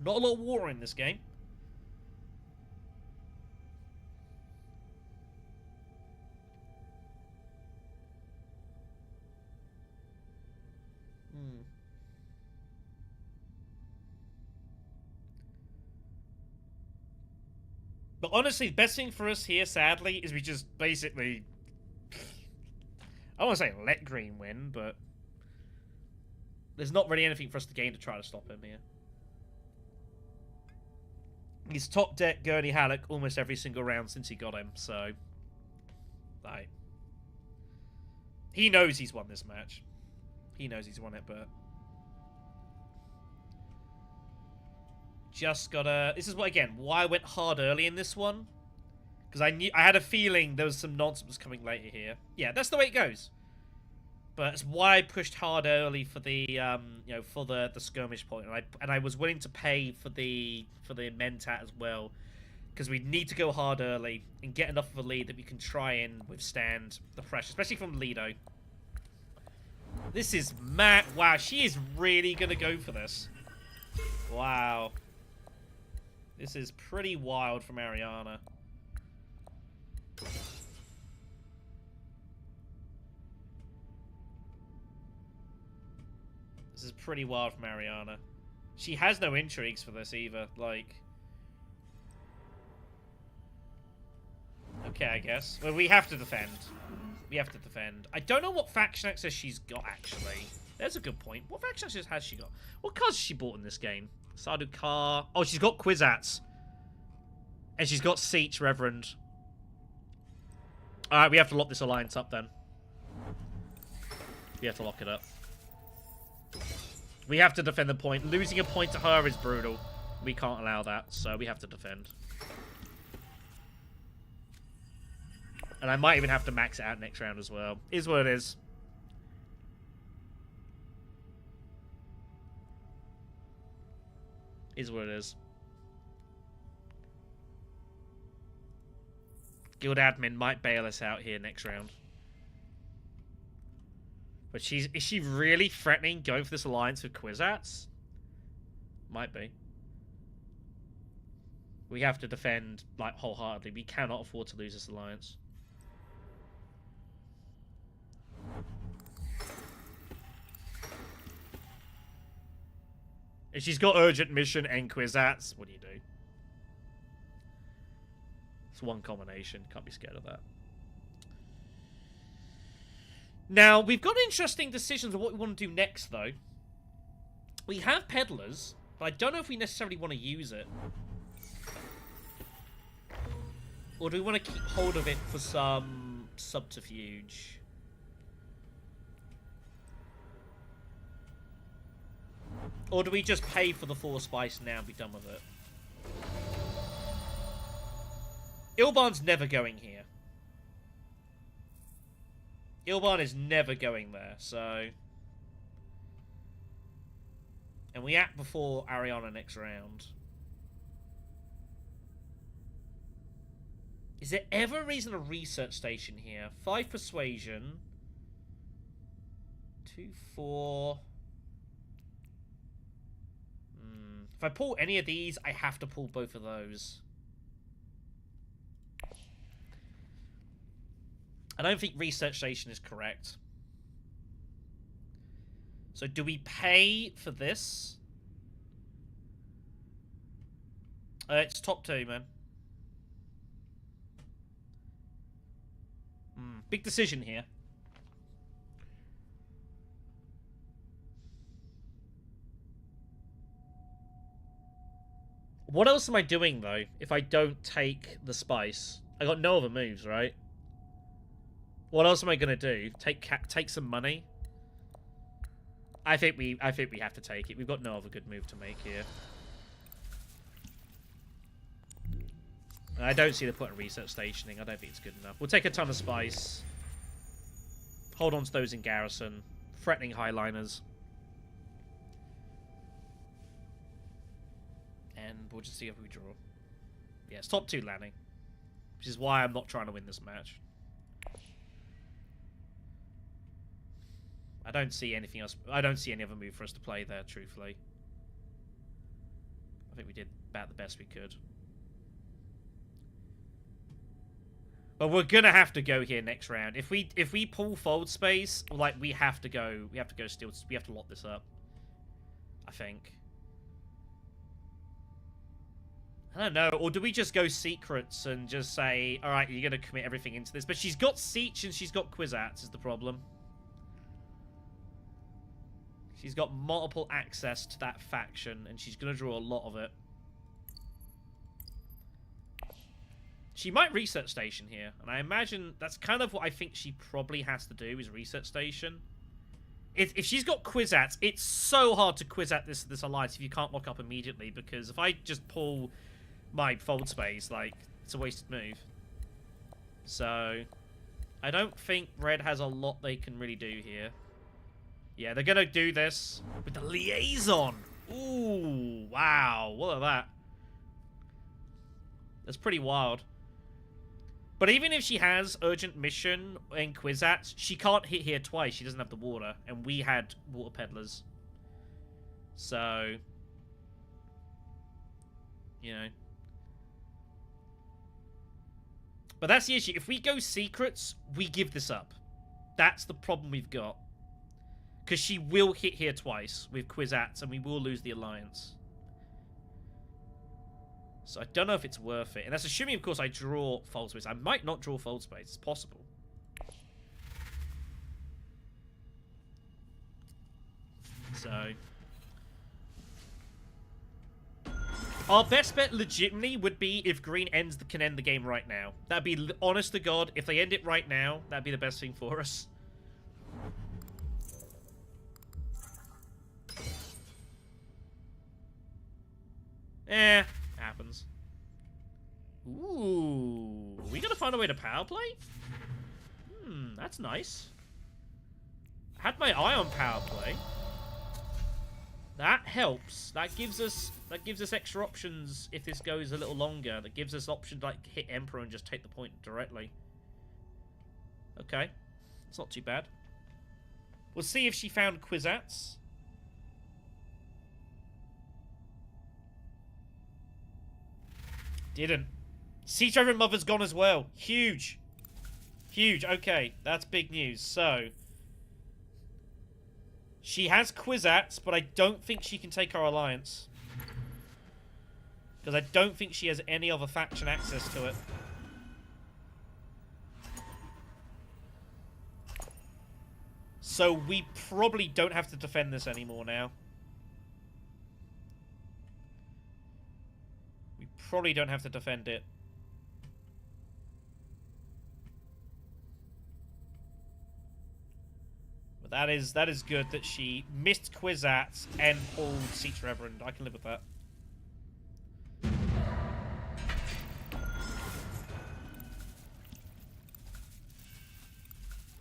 Not a lot of war in this game. But honestly, the best thing for us here, sadly, is we just basically... I don't want to say let green win, but... There's not really anything for us to gain to try to stop him here. He's top deck Gurney Halleck almost every single round since he got him, so... Like... He knows he's won this match. He knows he's won it, but... Just gotta... This is what, again, why I went hard early in this one. Because I had a feeling there was some nonsense coming later here. Yeah, that's the way it goes. But it's why I pushed hard early for the, you know, for the skirmish point. And I was willing to pay for the Mentat as well. Because we need to go hard early and get enough of a lead that we can try and withstand the pressure. Especially from Lido. This is mad. Wow, she is really going to go for this. Wow. This is pretty wild from Ariana. This is pretty wild from Ariana. She has no intrigues for this either, like... Okay, I guess. Well, we have to defend. We have to defend. I don't know what faction access she's got, actually. There's a good point. What faction access has she got? What cards has she bought in this game? Sardukar. Oh, she's got Kwisatz. And she's got Siege Reverend. Alright, we have to lock this alliance up then. We have to lock it up. We have to defend the point. Losing a point to her is brutal. We can't allow that, so we have to defend. And I might even have to max it out next round as well. Is what it is. Is what it is. Guild admin might bail us out here next round. But is she really threatening going for this alliance with Kwisatz? Might be. We have to defend, like, wholeheartedly. We cannot afford to lose this alliance. If she's got Urgent Mission and Kwisatz, what do you do? It's one combination. Can't be scared of that. Now, we've got interesting decisions on what we want to do next, though. We have Peddlers, but I don't know if we necessarily want to use it. Or do we want to keep hold of it for some subterfuge? Or do we just pay for the 4 spice now and be done with it? Ilban's never going here. Ilban is never going there, so... And we act before Ariana next round. Is there ever a reason a research station here? 5 persuasion. 2, 4... If I pull any of these, I have to pull both of those. I don't think research station is correct. So do we pay for this? It's top 2, man. Big decision here. What else am I doing, though, if I don't take the spice? I got no other moves, right? What else am I gonna do? Take some money? I think we have to take it. We've got no other good move to make here. I don't see the point in research stationing. I don't think it's good enough. We'll take a ton of spice. Hold on to those in garrison. Threatening highliners. And we'll just see if we draw. Yeah, it's top 2 landing. Which is why I'm not trying to win this match. I don't see anything else. I don't see any other move for us to play there, truthfully. I think we did about the best we could. But we're gonna have to go here next round. If we pull fold space, like we have to go still. We have to lock this up. I think. I don't know. Or do we just go secrets and just say, all right, you're gonna commit everything into this? But she's got Siege and she's got Kwisatz is the problem. She's got multiple access to that faction, and she's gonna draw a lot of it. She might research station here, and I imagine that's kind of what I think she probably has to do, is research station. If she's got Kwisatz, it's so hard to Kwisatz this alliance if you can't lock up immediately, because if I just pull my fold space, like, it's a wasted move. So, I don't think Red has a lot they can really do here. Yeah, they're gonna do this with the liaison. Ooh, wow, what of that? That's pretty wild. But even if she has Urgent Mission and Kwisatz, she can't hit here twice. She doesn't have the water. And we had Water Peddlers. So, you know. But that's the issue. If we go secrets, we give this up. That's the problem we've got. Because she will hit here twice with Kwisatz, and we will lose the alliance. So I don't know if it's worth it. And that's assuming, of course, I draw fold space. I might not draw fold space. It's possible. So, our best bet legitimately would be if green can end the game right now. That'd be, honest to God, if they end it right now, that'd be the best thing for us. Happens. Ooh, we gotta find a way to power play? That's nice. Had my eye on power play. That helps. That gives us extra options if this goes a little longer. That gives us option to, like, hit Emperor and just take the point directly. Okay. It's not too bad. We'll see if she found Kwisatz. Didn't. Sea Reverend Mother's gone as well. Huge. Huge. Okay, that's big news. So, she has Kwisatz, but I don't think she can take our alliance. Because I don't think she has any other faction access to it. So we probably don't have to defend this anymore now. We probably don't have to defend it. But that is good that she missed Kwisatz and pulled Siege Reverend. I can live with that.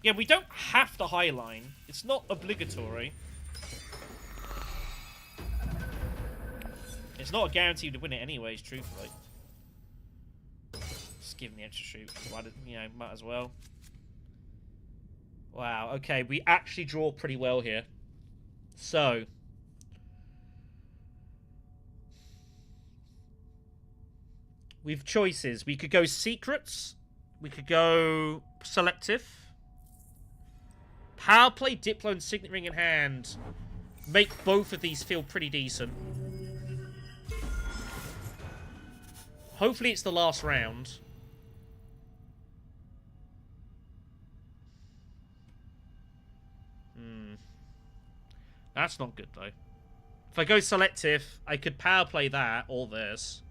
Yeah, we don't have to highline. It's not obligatory. It's not a guarantee to win it anyways, truthfully. Just give him the extra shoot. Why did, you know, might as well. Wow, okay, we actually draw pretty well here. So, we've choices. We could go secrets. We could go selective. Power play, Diplo, and Signet Ring in hand. Make both of these feel pretty decent. Hopefully it's the last round. That's not good, though. If I go selective, I could power play that or this.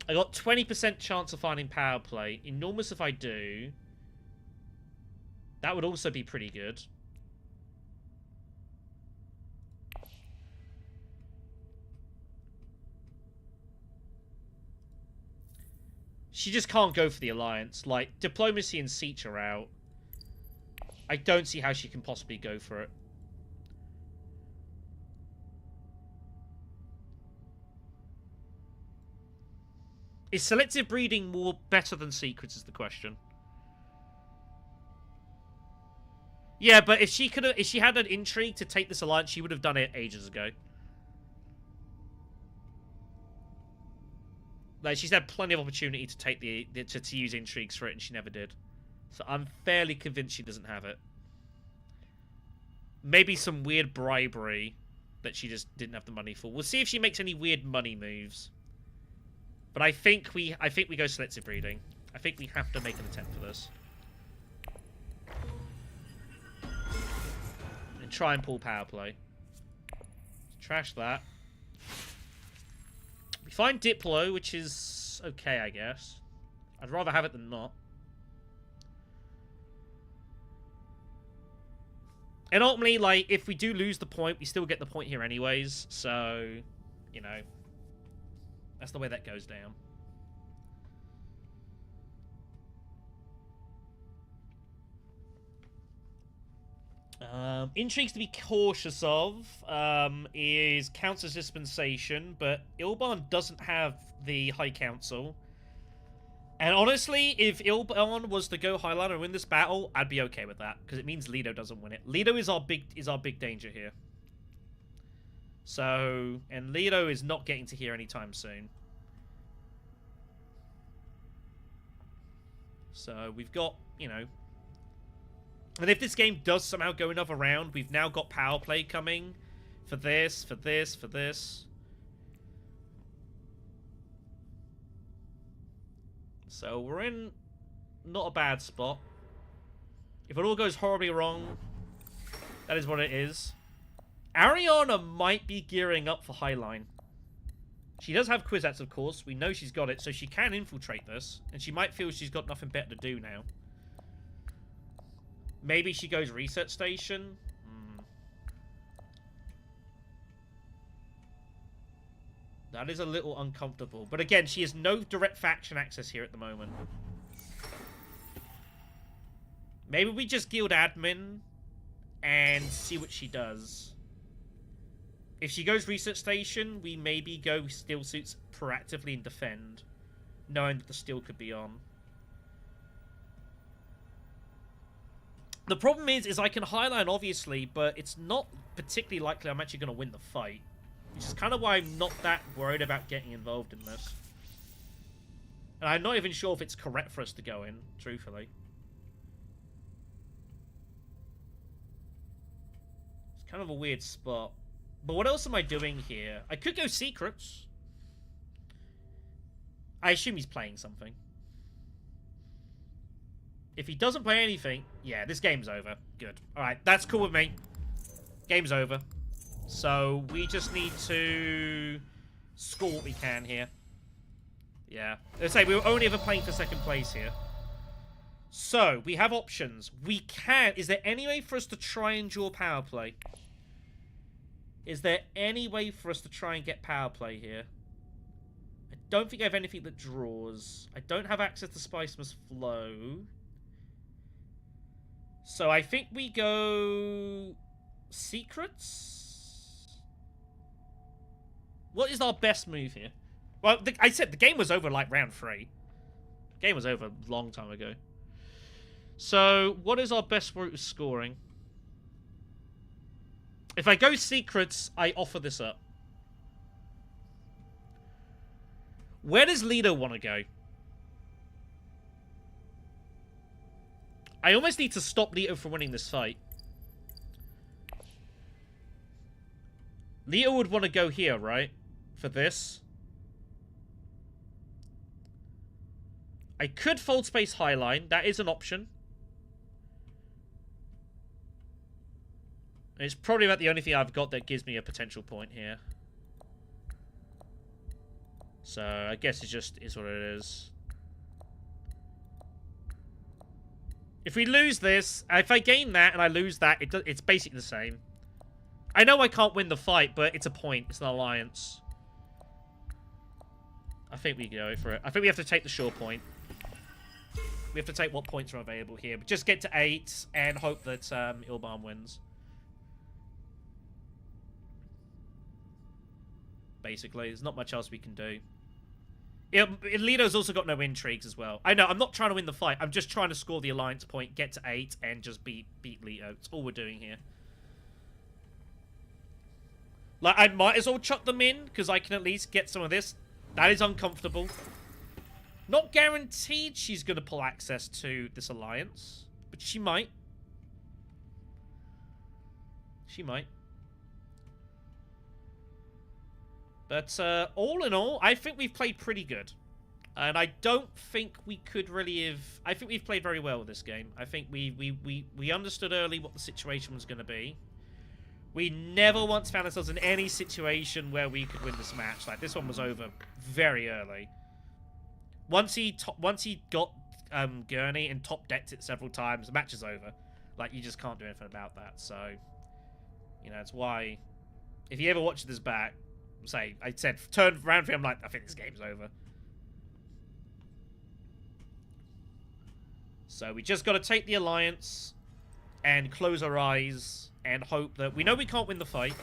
I got 20% chance of finding power play. Enormous if I do. That would also be pretty good. She just can't go for the alliance. Like, diplomacy and siege are out. I don't see how she can possibly go for it. Is selective breeding more better than secrets is the question. Yeah, but if she had an intrigue to take this alliance, she would have done it ages ago. Like, she's had plenty of opportunity to take to use intrigues for it, and she never did. So I'm fairly convinced she doesn't have it. Maybe some weird bribery that she just didn't have the money for. We'll see if she makes any weird money moves. But I think we go selective breeding. I think we have to make an attempt for this. And try and pull power play. Trash that. We find Diplo, which is okay, I guess. I'd rather have it than not. And ultimately, like, if we do lose the point, we still get the point here anyways. So, you know, that's the way that goes down. Intrigues to be cautious of is counts as dispensation, but Ilban doesn't have the High Council. And honestly, if Ilban was to go Highliner and win this battle, I'd be okay with that, because it means Lido doesn't win it. Lido is our big danger here. So, and Lido is not getting to here anytime soon. So we've got, you know, and if this game does somehow go another round, we've now got power play coming for this, for this, for this. So we're in not a bad spot. If it all goes horribly wrong, that is what it is. Ariana might be gearing up for Highline. She does have Kwisatz, of course. We know she's got it, so she can infiltrate this. And she might feel she's got nothing better to do now. Maybe she goes research station. That is a little uncomfortable. But again, she has no direct faction access here at the moment. Maybe we just guild admin and see what she does. If she goes research station, we maybe go steel suits proactively and defend, knowing that the steel could be on. The problem is I can highline, obviously, but it's not particularly likely I'm actually going to win the fight. Which is kind of why I'm not that worried about getting involved in this. And I'm not even sure if it's correct for us to go in, truthfully. It's kind of a weird spot. But what else am I doing here? I could go secrets. I assume he's playing something. If he doesn't play anything, yeah, this game's over. Good. Alright, that's cool with me. Game's over. So, we just need to score what we can here. Yeah. Let's say we were only ever playing for second place here. So, we have options. We can... Is there any way for us to try and draw power play? Is there any way for us to try and get power play here? I don't think I have anything that draws. I don't have access to Spice Must Flow. So I think we go... Secrets? What is our best move here? Well, I said the game was over like round 3. The game was over a long time ago. So, what is our best route of scoring? If I go secrets, I offer this up. Where does Lido want to go? I almost need to stop Lido from winning this fight. Leo would want to go here, right? For this. I could fold space highline. That is an option. It's probably about the only thing I've got that gives me a potential point here. So, I guess it just is what it is. If we lose this, if I gain that and I lose that, it's basically the same. I know I can't win the fight, but it's a point. It's an alliance. I think we go for it. I think we have to take the short point. We have to take what points are available here. But just get to 8 and hope that Ilban wins. Basically, there's not much else we can do. Yeah, Lito's also got no intrigues as well. I know, I'm not trying to win the fight. I'm just trying to score the alliance point, get to 8, and just beat Lito. That's all we're doing here. Like, I might as well chuck them in, because I can at least get some of this. That is uncomfortable. Not guaranteed she's going to pull access to this alliance, but she might. She might. But all in all, I think we've played pretty good. And I don't think we could really have... I think we've played very well with this game. I think we understood early what the situation was going to be. We never once found ourselves in any situation where we could win this match. Like, this one was over very early. Once he got Gurney and top-decked it several times, the match is over. Like, you just can't do anything about that. So, you know, it's why... If you ever watch this back... Say, I said, turn around for him, like, I think this game's over. So we just got to take the alliance and close our eyes and hope that... We know we can't win the fight,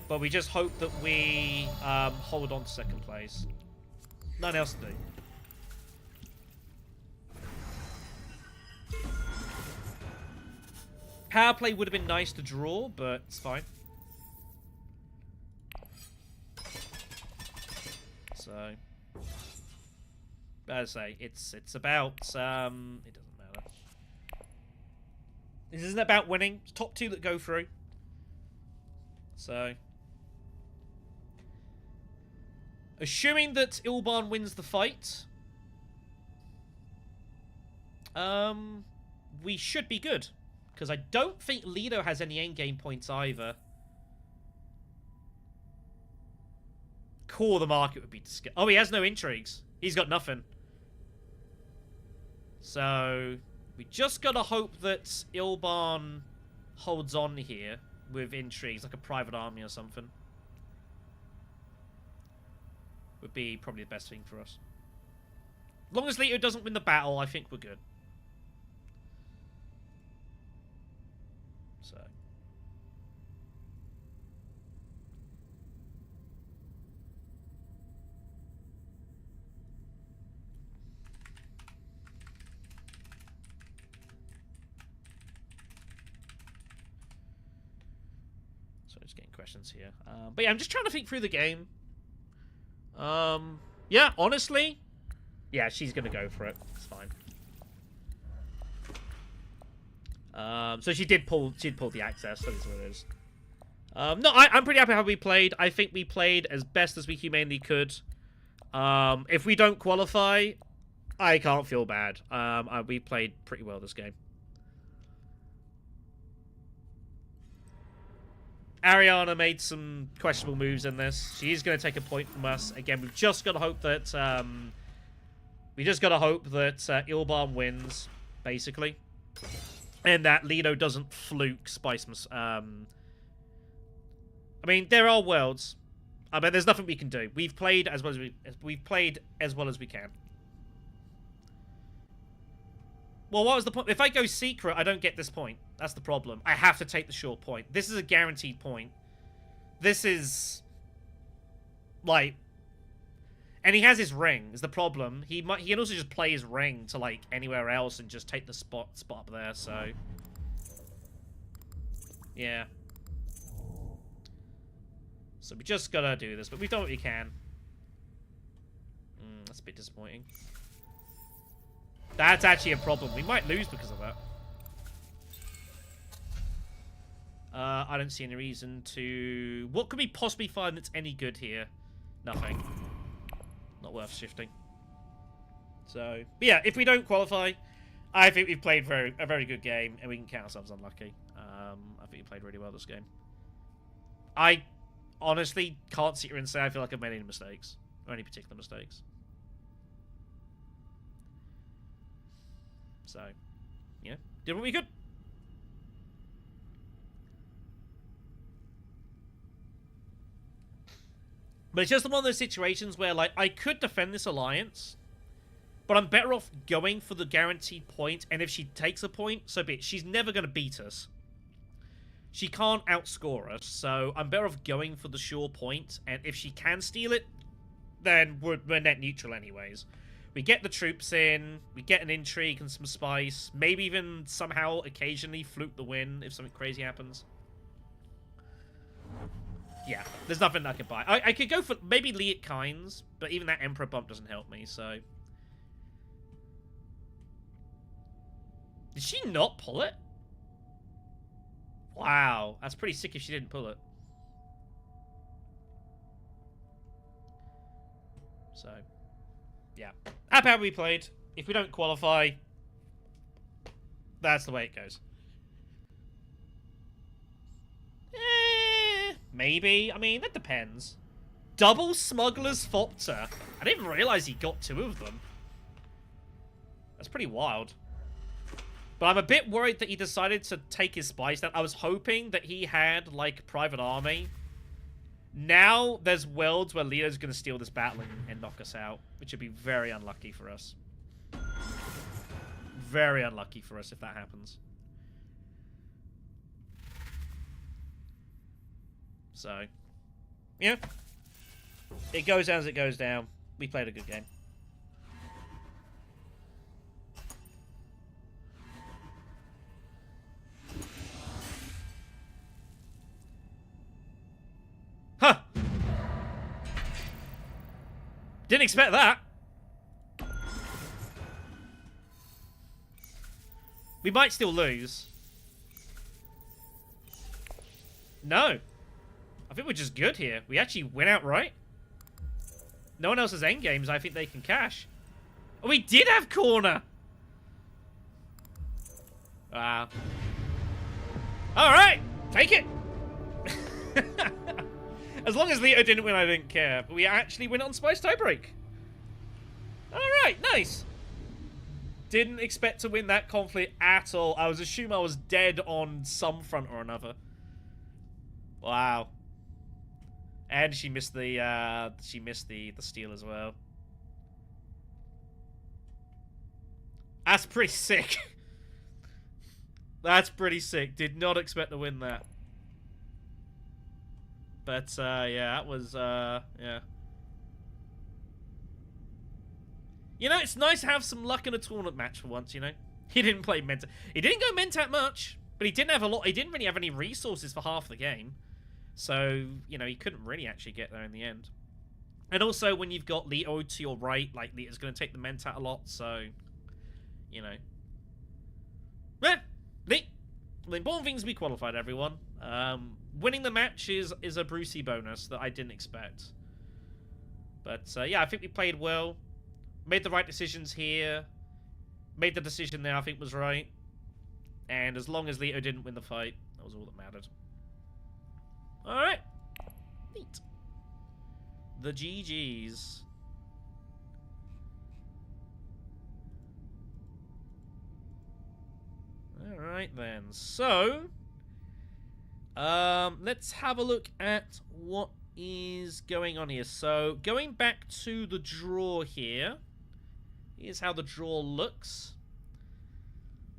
but we just hope that we hold on to second place. Nothing else to do. Power play would have been nice to draw, but it's fine. So, as I say, it's about, it doesn't matter. This isn't about winning. It's top 2 that go through. So, assuming that Ilban wins the fight, we should be good. Because I don't think Lido has any endgame points either. Core the market would be disgusting. Oh, he has no intrigues. He's got nothing. So, we just gotta hope that Ilban holds on here with intrigues, like a private army or something. Would be probably the best thing for us. As long as Lito doesn't win the battle, I think we're good. So... Just getting questions here. But yeah, I'm just trying to think through the game. Yeah, honestly, yeah, she's gonna go for it. It's fine. So she did pull the access. That is what it is. No, I'm pretty happy how we played. I think we played as best as we humanly could. If we don't qualify, I can't feel bad. We played pretty well this game. Ariana made some questionable moves in this. She is going to take a point from us. Again, we've just got to hope that... Ilban wins, basically. And that Lido doesn't fluke Spice... I mean, there are worlds. But there's nothing we can do. We've played as well as we can. Well, what was the point? If I go secret, I don't get this point. That's the problem. I have to take the short point. This is a guaranteed point. This is... Like... And he has his ring, is the problem. He can also just play his ring to, like, anywhere else and just take the spot up there, so... Yeah. So we just gotta do this, but we've done what we can. That's a bit disappointing. That's actually a problem. We might lose because of that. I don't see any reason to... What could we possibly find that's any good here? Nothing. Not worth shifting. So, but yeah, if we don't qualify, I think we've played a very good game, and we can count ourselves unlucky. I think we played really well this game. I honestly can't sit here and say I feel like I've made any mistakes, or any particular mistakes. So, yeah, did what we could. But it's just one of those situations where, like, I could defend this alliance, but I'm better off going for the guaranteed point, and if she takes a point, so be it. She's never going to beat us. She can't outscore us, so I'm better off going for the sure point, and if she can steal it, then we're net neutral anyways. We get the troops in, we get an intrigue and some spice, maybe even somehow occasionally fluke the win if something crazy happens. Yeah, there's nothing I could buy. I could go for maybe Liet Kynes, but even that Emperor bump doesn't help me, so... Did she not pull it? Wow, that's pretty sick if she didn't pull it. So, yeah. Happy how we played. If we don't qualify, that's the way it goes. Maybe. I mean, that depends. Double Smuggler's Thopter. I didn't realize he got 2 of them. That's pretty wild. But I'm a bit worried that he decided to take his spice down. I was hoping that he had, like, Private Army. Now, there's worlds where Leo's going to steal this battle and knock us out, which would be very unlucky for us. Very unlucky for us if that happens. So, yeah. It goes down as it goes down. We played a good game. Huh! Didn't expect that. We might still lose. No. I think we're just good here. We actually win outright. No one else has endgames. I think they can cash. Oh, we did have corner. Wow. Alright. Take it. As long as Leo didn't win, I didn't care. But we actually win on Spice Tiebreak. Alright, nice. Didn't expect to win that conflict at all. I was assuming I was dead on some front or another. Wow. And she missed the steal as well. That's pretty sick. That's pretty sick. Did not expect to win that. But yeah, that was yeah. You know, it's nice to have some luck in a tournament match for once, you know. He didn't play Mentat. He didn't go Mentat much, but he didn't have a lot. He didn't really have any resources for half the game. So, you know, he couldn't really actually get there in the end. And also, when you've got Leto to your right, like, Leto's going to take the Mentat a lot, so, you know. Yeah, the important thing is we qualified, everyone. Winning the match is a Brucey bonus that I didn't expect. But, yeah, I think we played well. Made the right decisions here. Made the decision there I think was right. And as long as Leto didn't win the fight, that was all that mattered. Alright. Neat. The GGs. Alright then. So, let's have a look at what is going on here. So, going back to the draw here. Here's how the draw looks.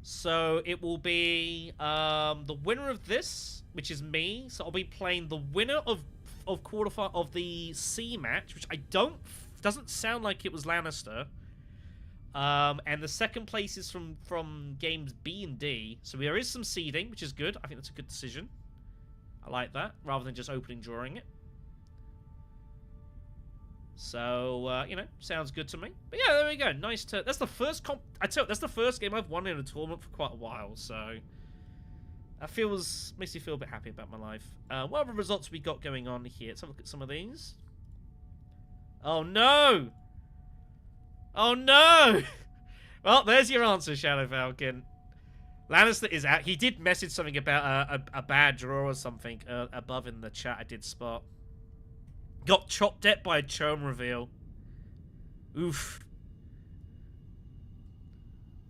So, it will be the winner of this, which is me. So, I'll be playing the winner of quarterfinal of the C match, which doesn't sound like it was Lannister. And the second place is from games B and D. So there is some seeding, which is good. I think that's a good decision. I like that, rather than just opening drawing it. So, you know, sounds good to me. But yeah, there we go. Nice to... That's the first that's the first game I've won in a tournament for quite a while, so... makes me feel a bit happy about my life. What other results we got going on here? Let's have a look at some of these. Oh no! Oh no! Well, there's your answer, Shadow Falcon. Lannister is out. He did message something about a bad draw or something above in the chat. I did spot. Got chopped at by a Chome reveal. Oof.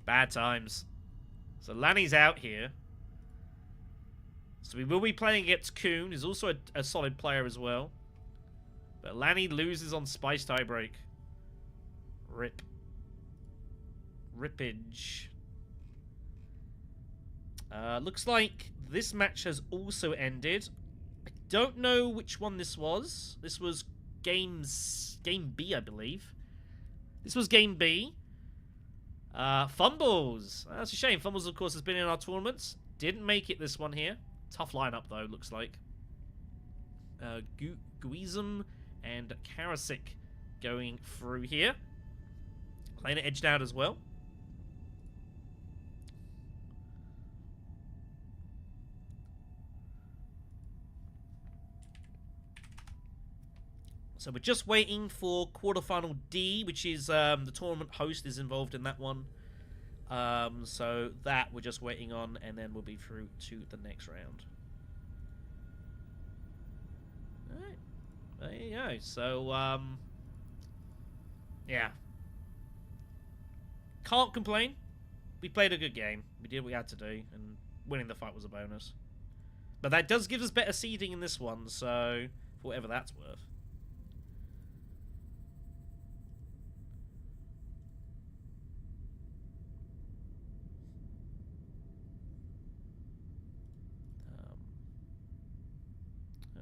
Bad times. So Lanny's out here. So we will be playing against Kuhn, who's also a solid player as well. But Lanny loses on Spice tiebreak. Rip. Rippage. Looks like this match has also ended. I don't know which one this was. This was Game B, I believe. This was Game B. Fumbles. That's a shame. Fumbles, of course, has been in our tournaments. Didn't make it this one here. Tough lineup, though, looks like. Guizum and Karasik going through here. Helena edged out as well. So we're just waiting for quarterfinal D, which is the tournament host is involved in that one. So that we're just waiting on, and then we'll be through to the next round. Alright. There you go. So, yeah. Can't complain. We played a good game. We did what we had to do, and winning the fight was a bonus. But that does give us better seeding in this one, so for whatever that's worth.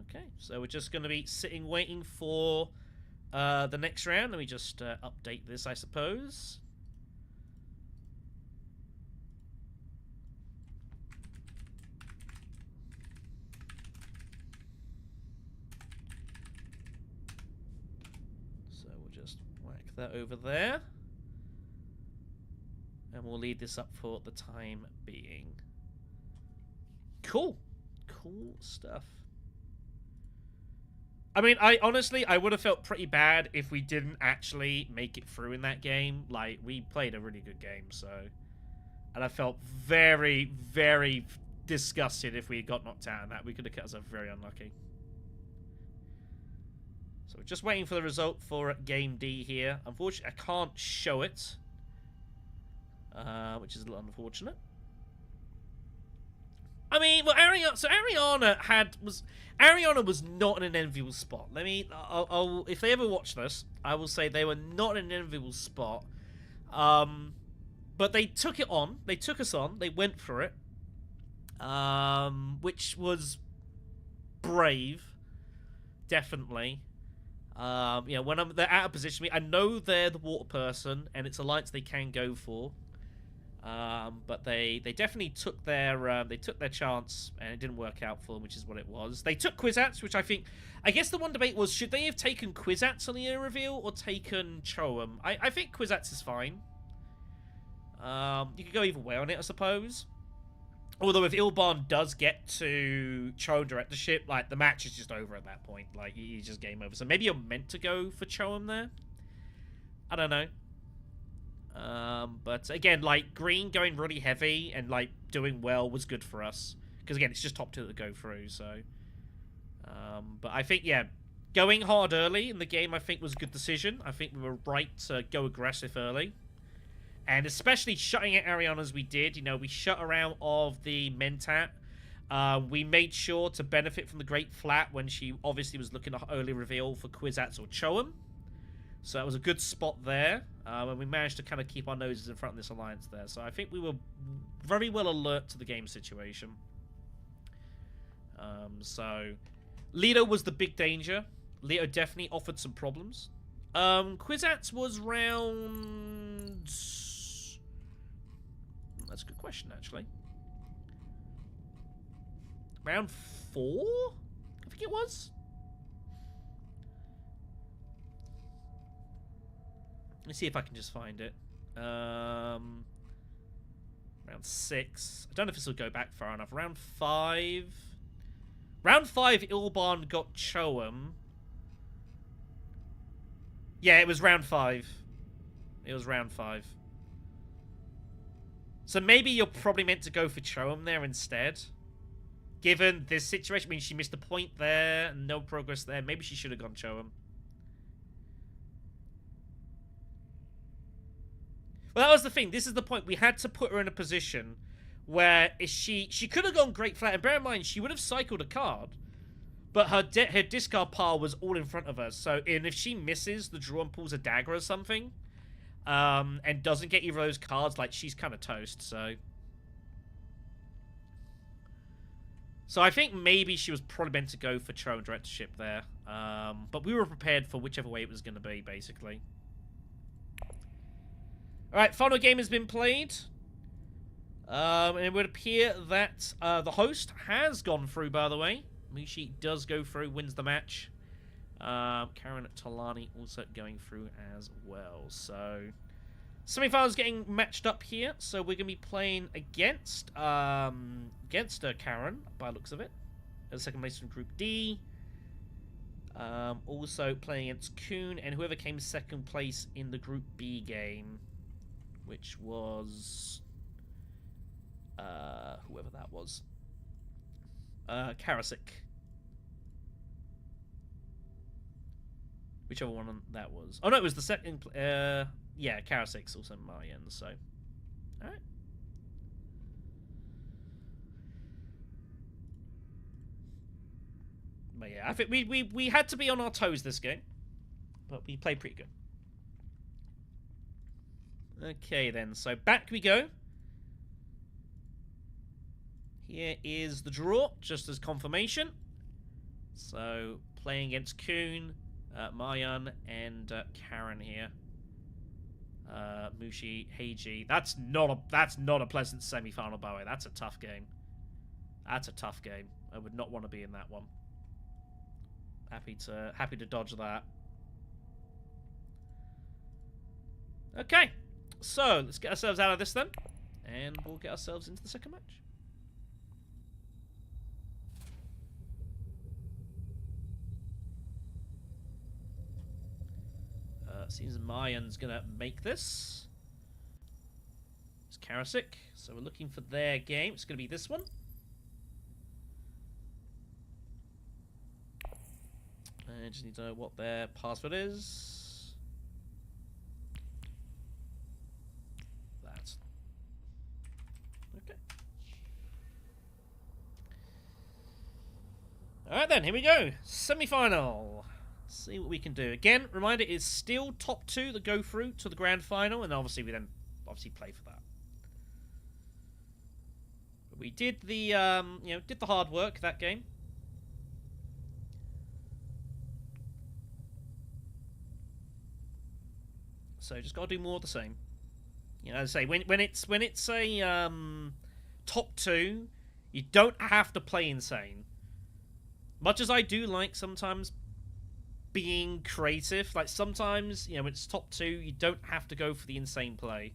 Okay, so we're just going to be sitting waiting for the next round. Let me just update this, I suppose. So we'll just whack that over there. And we'll leave this up for the time being. Cool. Cool stuff. I mean, honestly, I would have felt pretty bad if we didn't actually make it through in that game. Like, we played a really good game, so... And I felt very, very disgusted if we got knocked out in that. We could have cut ourselves very unlucky. So we're just waiting for the result for Game D here. Unfortunately, I can't show it. Which is a little unfortunate. I mean, well, Ariana was not in an enviable spot. If they ever watch this, I will say they were not in an enviable spot. But they took it on. They took us on. They went for it. Which was brave. Definitely. You know, when they're out of position, I know they're the water person, and it's Alliance they can go for. But they definitely took their chance, and it didn't work out for them, which is what it was. They took Kwisatz, which I guess the one debate was, should they have taken Kwisatz on the year reveal or taken Cho'em? I think Kwisatz is fine. You could go either way on it, I suppose. Although if Ilban does get to Cho'em directorship, like, the match is just over at that point. Like, he's just game over. So maybe you're meant to go for Cho'em there. I don't know. But again, like, Green going really heavy and, like, doing well was good for us. Because, again, it's just top two that go through, so... but I think, yeah, going hard early in the game, I think, was a good decision. I think we were right to go aggressive early. And especially shutting out Ariana as we did. You know, we shut her out of the Mentat. We made sure to benefit from the Great Flat when she obviously was looking at early reveal for Kwisatz or Cho'em. So that was a good spot there. And we managed to kind of keep our noses in front of this alliance there. So I think we were very well alert to the game situation. So Leto was the big danger. Leto definitely offered some problems. Kwisatz was round... That's a good question, actually. Round 4? I think it was. Let's see if I can just find it. Round Round 6. I don't know if this will go back far enough. Round 5. Round 5, Ilban got Cho'em. Yeah, it was round 5. It was round 5. So maybe you're probably meant to go for Cho'em there instead. Given this situation, I mean, she missed a point there and no progress there. Maybe she should have gone Cho'em. Well, that was the thing. This is the point. We had to put her in a position where she could have gone Great Flat. And bear in mind, she would have cycled a card. But her discard pile was all in front of her. So and if she misses the draw and pulls a dagger or something, and doesn't get either of those cards, like, she's kind of toast. So I think maybe she was probably meant to go for Cho'em directorship there. But we were prepared for whichever way it was going to be, basically. Alright, final game has been played. And it would appear that the host has gone through, by the way. Mushi does go through, wins the match. Karen Talani also going through as well. So, semi-finals getting matched up here. So we're going to be playing against Karen, by the looks of it. As second place from Group D. Also playing against Kuhn and whoever came second place in the Group B game. Which was... whoever that was. Karasik. Whichever one that was. Oh no, it was the second... yeah, Karasik's also Mayan, so... Alright. But yeah, I think we had to be on our toes this game. But we played pretty good. Okay then, so back we go. Here is the draw, just as confirmation. So, playing against Kuhn, Mayan, and Karen here. Mushi, Heiji. That's not a pleasant semi-final, by the way. That's a tough game. That's a tough game. I would not want to be in that one. Happy to dodge that. Okay. So, let's get ourselves out of this then. And we'll get ourselves into the second match. Seems Mayan's gonna make this. It's Karasik. So we're looking for their game. It's gonna be this one. I just need to know what their password is. That's okay. Alright then, here we go. Semi-final. See what we can do. Again, reminder, it's still top 2 that go through to the grand final, and obviously we then play for that. But we did the did the hard work that game. So just got to do more of the same. You know, as I say, when it's a top 2, you don't have to play insane. Much as I do like sometimes being creative, like sometimes, you know, when it's top 2, you don't have to go for the insane play.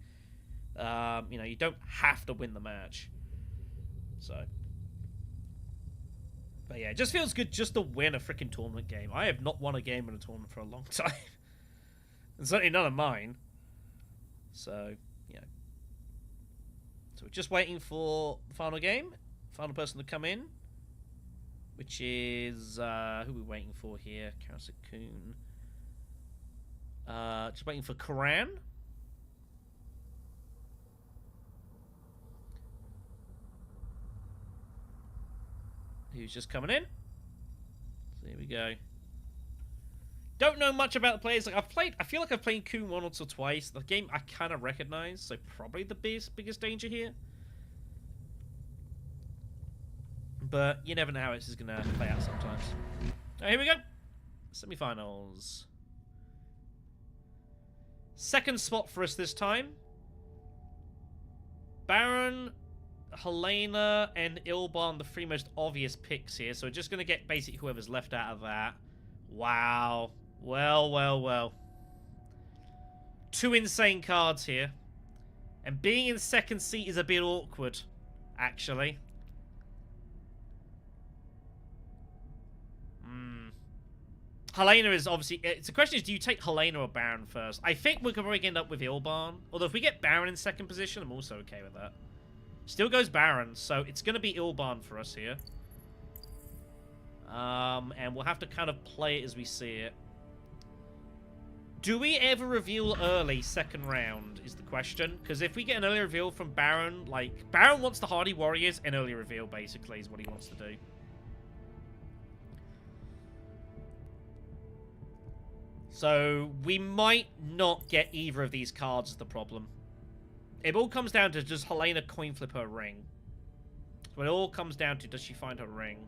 You know, you don't have to win the match. So, but yeah, it just feels good just to win a freaking tournament game. I have not won a game in a tournament for a long time. And certainly none of mine. So, yeah. So we're just waiting for the final game. Final person to come in. Which is, who are we waiting for here? Karasik Kuhn. Just waiting for Karan. Who's just coming in. So here we go. Don't know much about the players. Like I feel like I've played Kuhn once or twice. The game I kind of recognize, so probably the biggest danger here. But you never know how this is going to play out sometimes. Right, here we go. Semi-finals. Second spot for us this time. Baron, Helena, and Ilban, the 3 most obvious picks here. So we're just going to get basically whoever's left out of that. Wow. Well. 2 insane cards here. And being in second seat is a bit awkward, actually. Helena is obviously... It's the question is, do you take Helena or Baron first? I think we're going to end up with Ilban. Although if we get Baron in second position, I'm also okay with that. Still goes Baron, so it's going to be Ilban for us here. And we'll have to kind of play it as we see it. Do we ever reveal early second round is the question. Because if we get an early reveal from Baron, like... Baron wants the Hardy Warriors, an early reveal basically is what he wants to do. So we might not get either of these cards as the problem. It all comes down to, does Helena coin flip her ring? So it all comes down to, does she find her ring?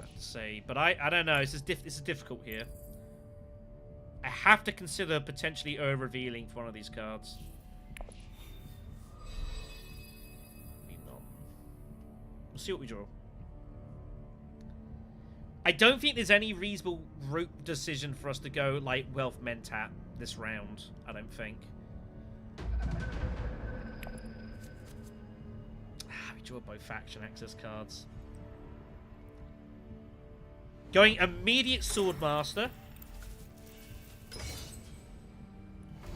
Let's see. But I don't know. This is difficult here. I have to consider potentially revealing for one of these cards. Maybe not. We'll see what we draw. I don't think there's any reasonable route decision for us to go, like, Wealth Mentat this round. I don't think. We draw both faction access cards. Going immediate Swordmaster.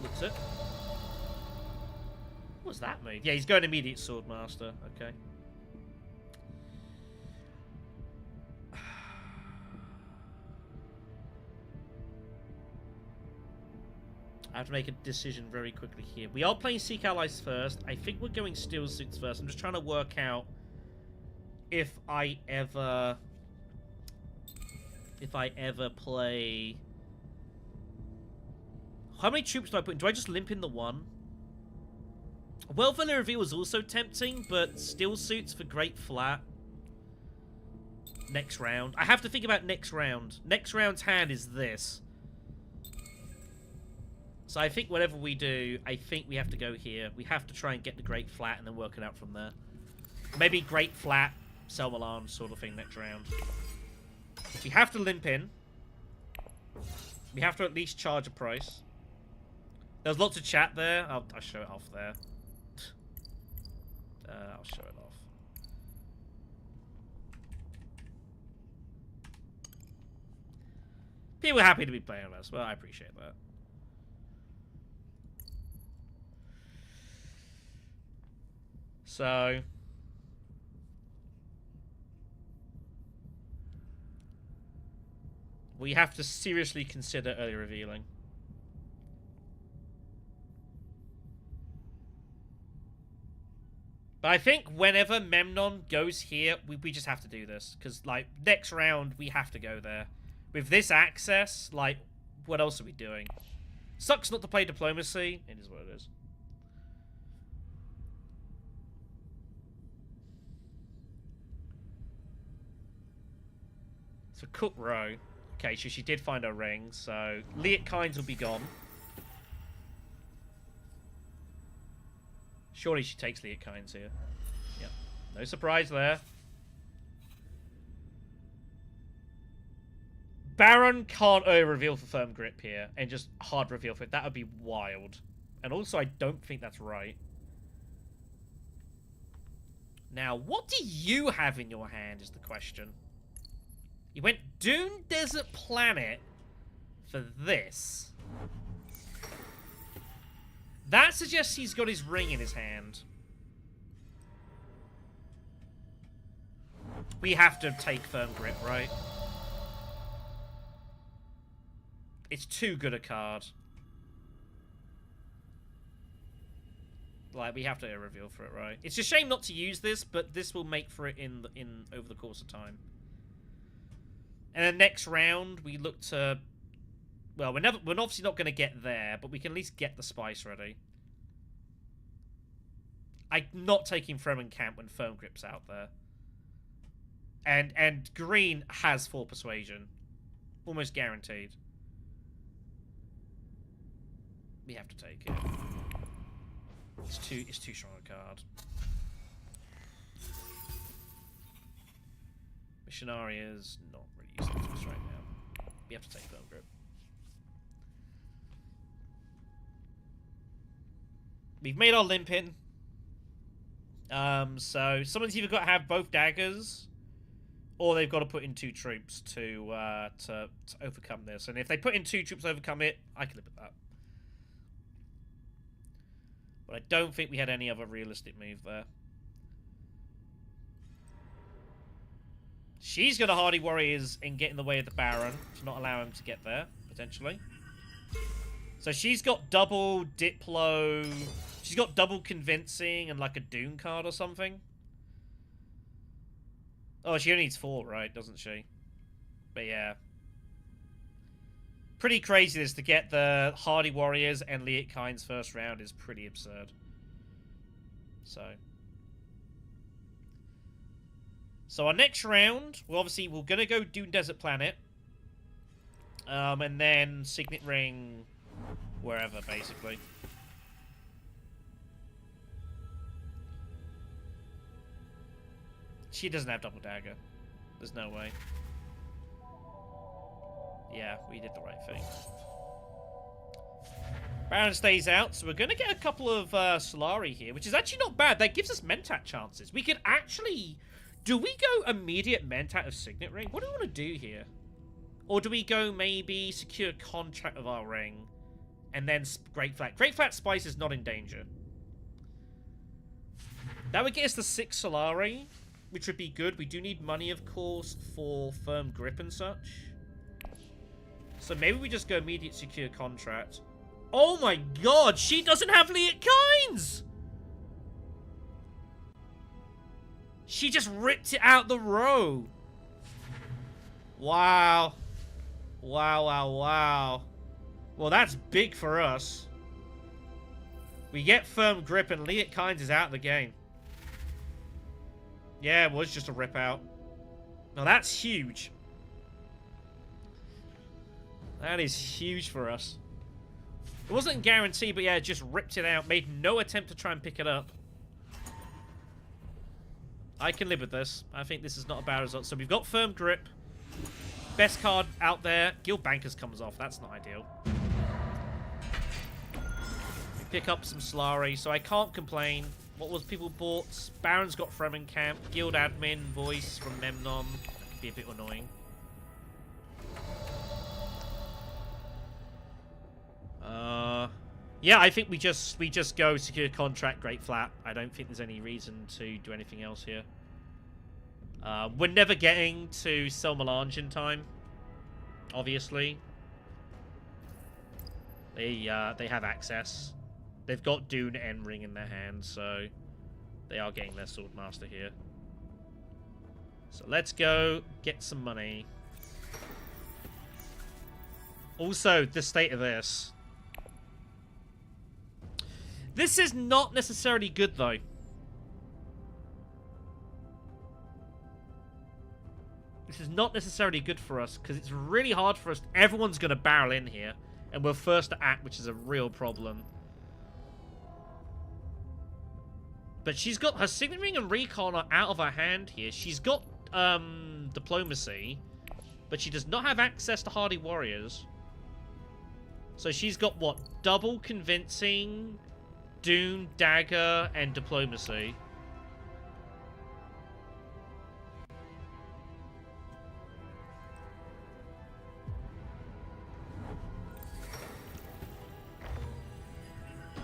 Looks it. What's that move? Yeah, he's going immediate Swordmaster. Okay. I have to make a decision very quickly here. We are playing Seek Allies first. I think we're going Steel Suits first. I'm just trying to work out if I ever play... How many troops do I put in? Do I just limp in the one? Wealth Vanilla Reveal is also tempting, but Steel Suits for Great Flat. Next round. I have to think about next round. Next round's hand is this. So I think whatever we do, I think we have to go here. We have to try and get the Great Flat and then work it out from there. Maybe Great Flat, Selmalan sort of thing next round. We have to limp in. We have to at least charge a price. There's lots of chat there. I'll show it off there. I'll show it off. People are happy to be playing with us. Well, I appreciate that. So... we have to seriously consider early revealing. But I think whenever Memnon goes here, we just have to do this. Because, like, next round, we have to go there. With this access, like, what else are we doing? Sucks not to play Diplomacy. It is what it is. So, Cook Row. Okay, so she did find her ring, so Liet Kynes will be gone. Surely she takes Liet Kynes here. Yep. No surprise there. Baron can't reveal for Firm Grip here, and just hard reveal for it. That would be wild. And also, I don't think that's right. Now, what do you have in your hand is the question. You went Dune Desert Planet for this. That suggests he's got his ring in his hand. We have to take Firm Grip, right? It's too good a card. Like, we have to reveal for it, right? It's a shame not to use this, but this will make for it in over the course of time. And then next round, we look to... well, we're obviously not going to get there, but we can at least get the spice ready. I'm not taking Fremen Camp when Firm Grip's out there. And green has 4 persuasion. Almost guaranteed. We have to take it. It's too strong a card. Missionary is not really useful to us right now. We have to take Firm Grip. We've made our limping. So someone's either got to have both daggers, or they've got to put in 2 troops to overcome this. And if they put in 2 troops to overcome it, I can live with that. But I don't think we had any other realistic move there. She's going to hardy warriors and get in the way of the Baron to not allow him to get there, potentially. So she's got double Diplo. She's got double convincing and like a Dune card or something. Oh, she only needs 4, right? Doesn't she? But yeah. Pretty crazy this to get the hardy warriors and Liet Kynes first round is pretty absurd. So our next round, we're going to go Dune Desert Planet. And then Signet Ring wherever, basically. She doesn't have double dagger. There's no way. Yeah, we did the right thing. Baron stays out, so we're going to get a couple of Solari here, which is actually not bad. That gives us Mentat chances. We could actually... Do we go immediate Mentat of Signet Ring? What do we want to do here? Or do we go maybe secure contract of our ring and then Great Flat? Great Flat Spice is not in danger. That would get us the 6 Solari, which would be good. We do need money, of course, for firm grip and such. So maybe we just go immediate secure contract. Oh my god, she doesn't have Liet Kynes! She just ripped it out the row. Wow. Wow. Well, that's big for us. We get firm grip and Liet Kynes is out of the game. Yeah, it was just a rip out. Now that's huge. That is huge for us. It wasn't guaranteed, but yeah, it just ripped it out. Made no attempt to try and pick it up. I can live with this. I think this is not a bad result. So we've got firm grip. Best card out there. Guild Bankers comes off. That's not ideal. We pick up some Solari, so I can't complain. What was people bought? Baron's got Fremenkamp. Guild Admin voice from Memnon. That could be a bit annoying. Yeah, I think we just go secure contract, Great Flat. I don't think there's any reason to do anything else here. We're never getting to sell Melange in time, obviously. They have access. They've got Dune and Ring in their hands, so they are getting their Swordmaster here. So let's go get some money. Also, the state of this. This is not necessarily good, though. This is not necessarily good for us, because it's really hard for us. Everyone's going to barrel in here, and we're first to act, which is a real problem. But she's got her Signet Ring and Recon are out of her hand here. She's got Diplomacy, but she does not have access to Hardy Warriors. So she's got, what, double Convincing, Dune, Dagger, and Diplomacy.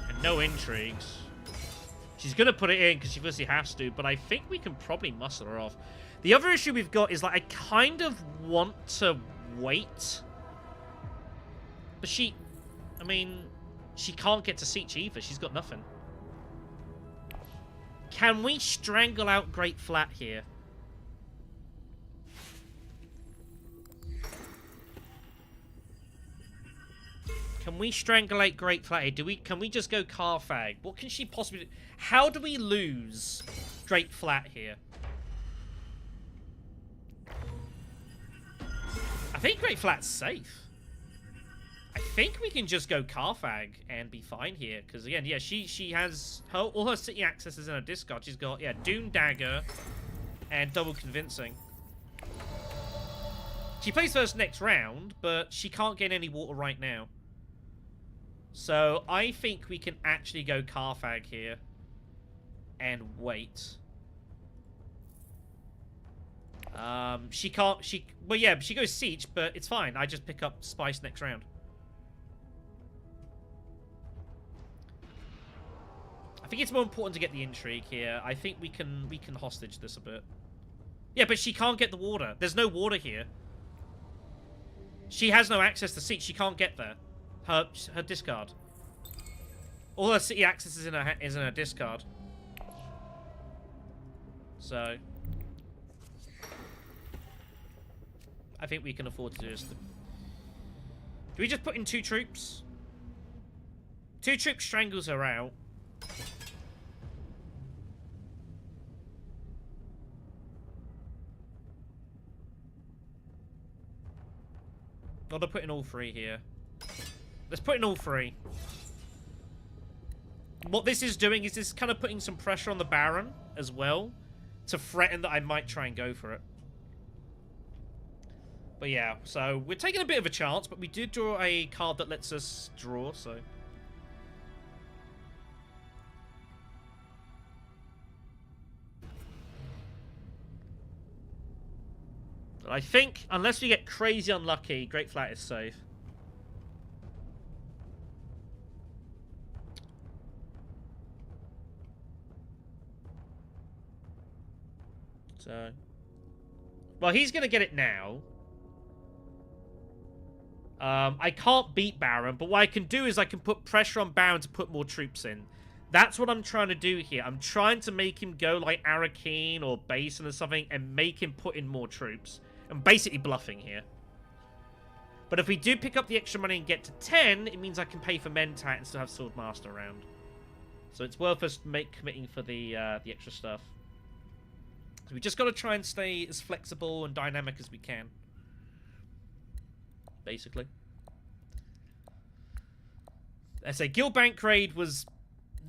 And no intrigues. She's going to put it in because she obviously has to, but I think we can probably muscle her off. The other issue we've got is, like, I kind of want to wait. But she... I mean... She can't get to Siege either. She's got nothing. Can we strangle out Great Flat here? Can we strangulate Great Flat here? Can we just go Carfag? What can she possibly do? How do we lose Great Flat here? I think Great Flat's safe. I think we can just go Carfag and be fine here. Because, again, yeah, she has... all her city accesses in her discard. She's got, yeah, Dune Dagger and double Convincing. She plays first next round, but she can't gain any water right now. So I think we can actually go Carthag here and wait. She can't, well, yeah, she goes Siege, but it's fine. I just pick up Spice next round. I think it's more important to get the intrigue here. I think we can hostage this a bit. Yeah, but she can't get the water. There's no water here. She has no access to Siege. She can't get there. Her discard. All her city access is in her discard. So I think we can afford to do this. Do we just put in 2 troops? 2 troops strangles her out. Or they're putting all 3 here. Let's put in all 3. What this is doing is this kind of putting some pressure on the Baron as well to threaten that I might try and go for it. But yeah, so we're taking a bit of a chance, but we did draw a card that lets us draw, so... I think, unless we get crazy unlucky, Great Flat is safe. So... Well, he's going to get it now. I can't beat Baron, but what I can do is I can put pressure on Baron to put more troops in. That's what I'm trying to do here. I'm trying to make him go like Arakeen or Basin or something and make him put in more troops. I'm basically bluffing here. But if we do pick up the extra money and get to 10, it means I can pay for Mentat and still have Swordmaster around. So it's worth us committing for the extra stuff. So we just got to try and stay as flexible and dynamic as we can. Basically. I say Guild Bank raid was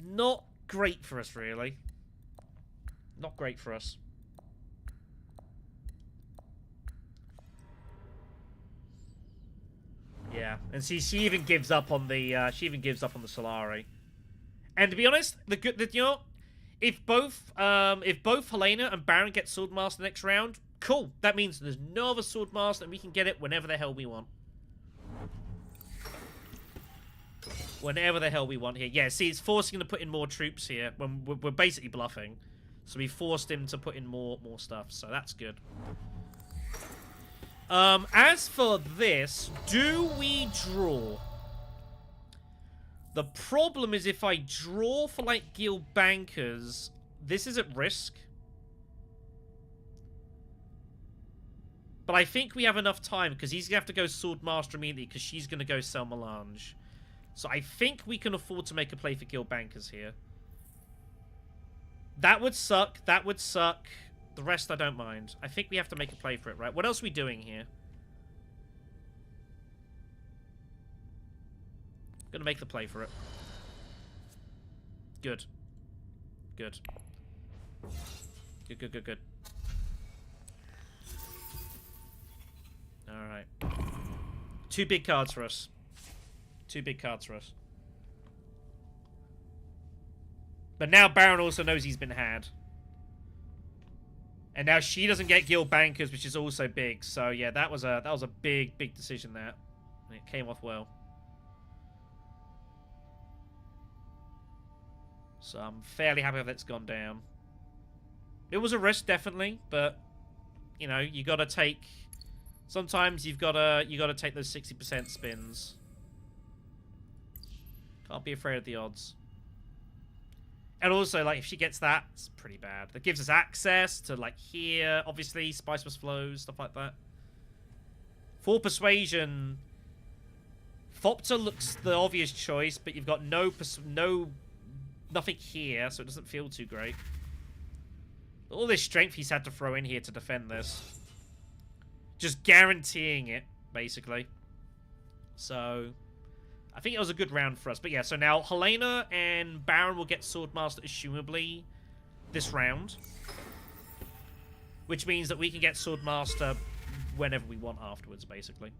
not great for us, really. Not great for us. Yeah, and see, she even gives up on the Solari. And to be honest, you know, if both Helena and Baron get Swordmaster next round, cool. That means there's no other Swordmaster, and we can get it whenever the hell we want. Whenever the hell we want here. Yeah, see, it's forcing him to put in more troops here when we're basically bluffing. So we forced him to put in more stuff, so that's good. As for this, do we draw? The problem is if I draw for, like, Guild Bankers, this is at risk. But I think we have enough time, because he's going to have to go Swordmaster immediately, because she's going to go sell Melange. So I think we can afford to make a play for Guild Bankers here. That would suck. That would suck. The rest I don't mind. I think we have to make a play for it, right? What else are we doing here? Gonna make the play for it. Good. Good. Good, good, good, good. Alright. 2 big cards for us. 2 big cards for us. But now Baron also knows he's been had. And now she doesn't get Guild Bankers, which is also big. So yeah, that was a big decision there. And it came off well. So I'm fairly happy that it's gone down. It was a risk, definitely, but you know, you gotta take. Sometimes you gotta take those 60% spins. Can't be afraid of the odds. And also, like, if she gets that, it's pretty bad. That gives us access to, like, here, obviously, Spice Must Flows, stuff like that. For Persuasion, Thopter looks the obvious choice, but you've got nothing here, so it doesn't feel too great. All this strength he's had to throw in here to defend this. Just guaranteeing it, basically. So I think it was a good round for us. But yeah, so now Helena and Baron will get Swordmaster, assumably, this round. Which means that we can get Swordmaster whenever we want afterwards, basically.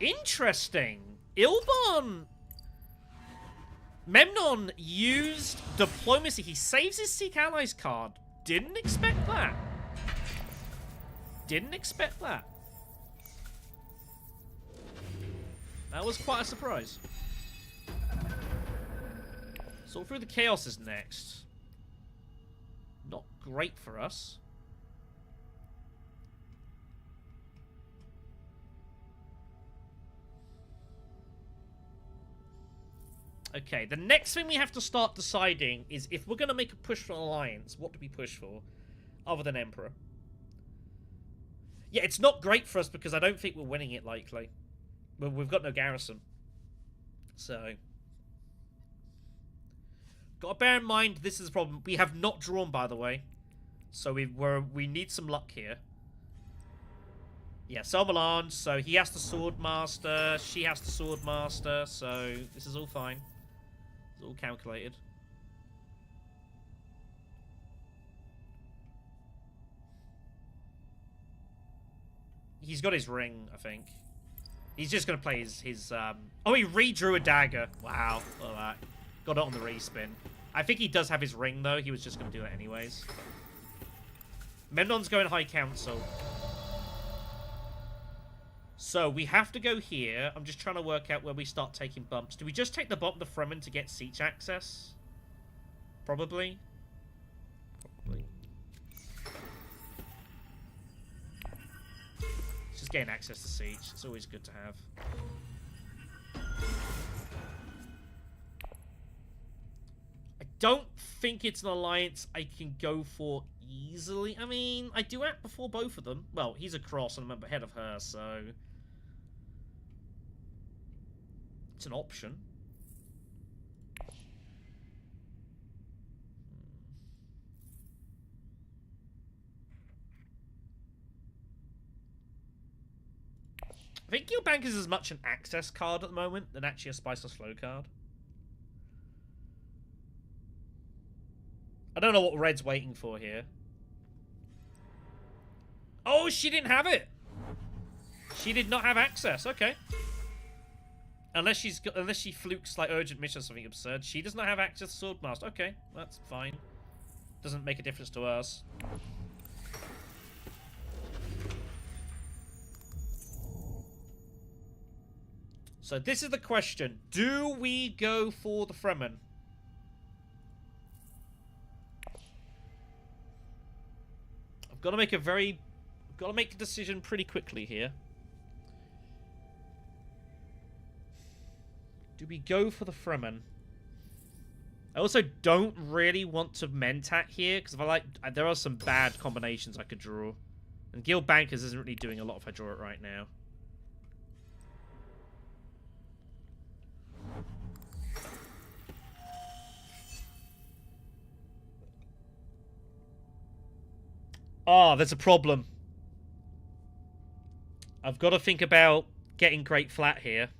Interesting. Ilban. Memnon used diplomacy. He saves his Seek Allies card. Didn't expect that. Didn't expect that. That was quite a surprise. Sort through the Chaos is next. Not great for us. Okay, the next thing we have to start deciding is if we're going to make a push for Alliance, what do we push for? Other than Emperor. Yeah, it's not great for us because I don't think we're winning it likely. We've got no garrison. So... Gotta bear in mind, this is a problem. We have not drawn, by the way. So we need some luck here. Yeah, Selmalan, so he has the Swordmaster, she has the Swordmaster, so this is all fine. It's all calculated. He's got his ring, I think. He's just going to play his Oh, he redrew a dagger. Wow, look at that. Got it on the respin. I think he does have his ring, though. He was just going to do it anyways. Memnon's going High Council. So, we have to go here. I'm just trying to work out where we start taking bumps. Do we just take the bump the Fremen to get siege access? Probably. Probably. Just getting access to siege. It's always good to have. I don't think it's an alliance I can go for easily. I mean, I do act before both of them. Well, he's across and I'm ahead of her, so... It's an option. I think Ilban is as much an access card at the moment than actually a Spiceless Flow card. I don't know what Red's waiting for here. Oh, she didn't have it. She did not have access. Okay. Unless she flukes like urgent mission or something absurd, she does not have access to Swordmaster. Okay, that's fine. Doesn't make a difference to us. So this is the question: do we go for the Fremen? I've got to make a decision pretty quickly here. Do we go for the Fremen? I also don't really want to Mentat here, because there are some bad combinations I could draw. And Guild Bankers isn't really doing a lot if I draw it right now. Oh, there's a problem. I've got to think about getting Great Flat here.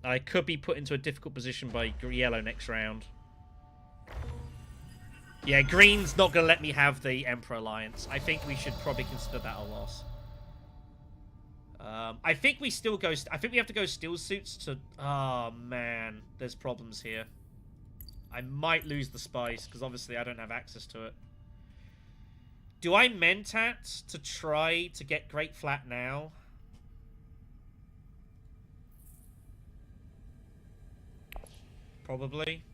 I could be put into a difficult position by yellow next round. Yeah, green's not going to let me have the Emperor Alliance. I think we should probably consider that a loss. I think we still go... I think we have to go Steel Suits to... Oh, man. There's problems here. I might lose the Spice, because obviously I don't have access to it. Do I Mentat to try to get Great Flat now? Probably.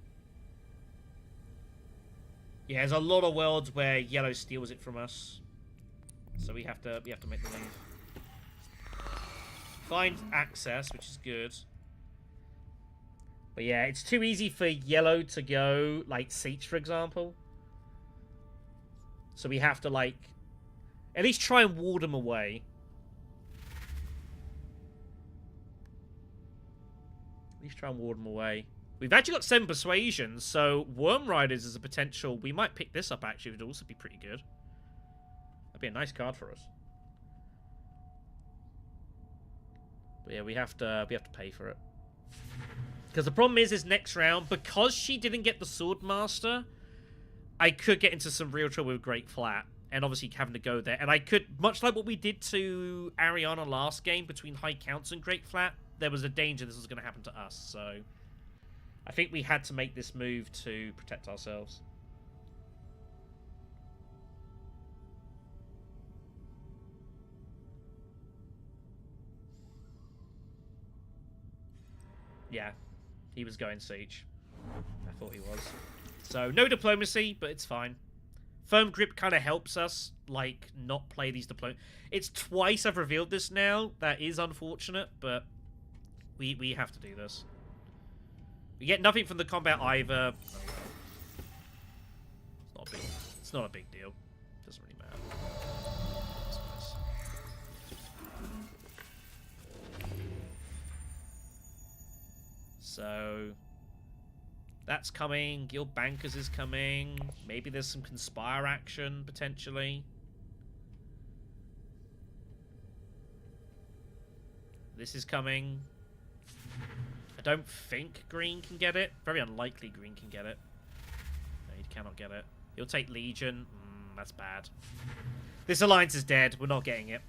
Yeah, there's a lot of worlds where yellow steals it from us, so we have to make the move. Find access, which is good. But yeah, it's too easy for yellow to go like Siege, for example. So we have to like at least try and ward them away. At least try and ward them away. We've actually got 7 persuasions, so Worm Riders is a potential. We might pick this up, actually. It would also be pretty good. That'd be a nice card for us. But yeah, we have to pay for it. Because the problem is next round, because she didn't get the Swordmaster, I could get into some real trouble with Great Flat. And obviously having to go there. And I could, much like what we did to Ariana last game between High Council and Great Flat, there was a danger this was going to happen to us. So I think we had to make this move to protect ourselves. Yeah, he was going siege. I thought he was. So, no diplomacy, but it's fine. Firm grip kind of helps us, like, not play these diplomacy. It's twice I've revealed this now. That is unfortunate, but we have to do this. We get nothing from the combat either. Oh, well. It's not a big deal. Doesn't really matter. That's nice. So that's coming. Guild Bankers is coming. Maybe there's some Conspire action, potentially. This is coming. I don't think Green can get it. Very unlikely Green can get it. No, he cannot get it. He'll take Legion. That's bad. This alliance is dead. We're not getting it.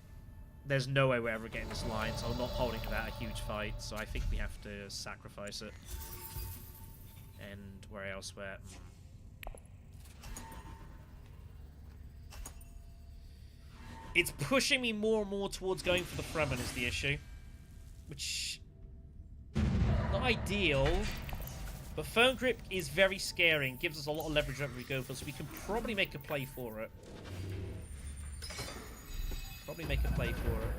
There's no way we're ever getting this alliance. I'm not holding it out a huge fight, so I think we have to sacrifice it. And where elsewhere? It's pushing me more and more towards going for the Fremen is the issue. Which... not ideal. But Firm Grip is very scary and gives us a lot of leverage whenever we go for it, so we can probably make a play for it. Probably make a play for it.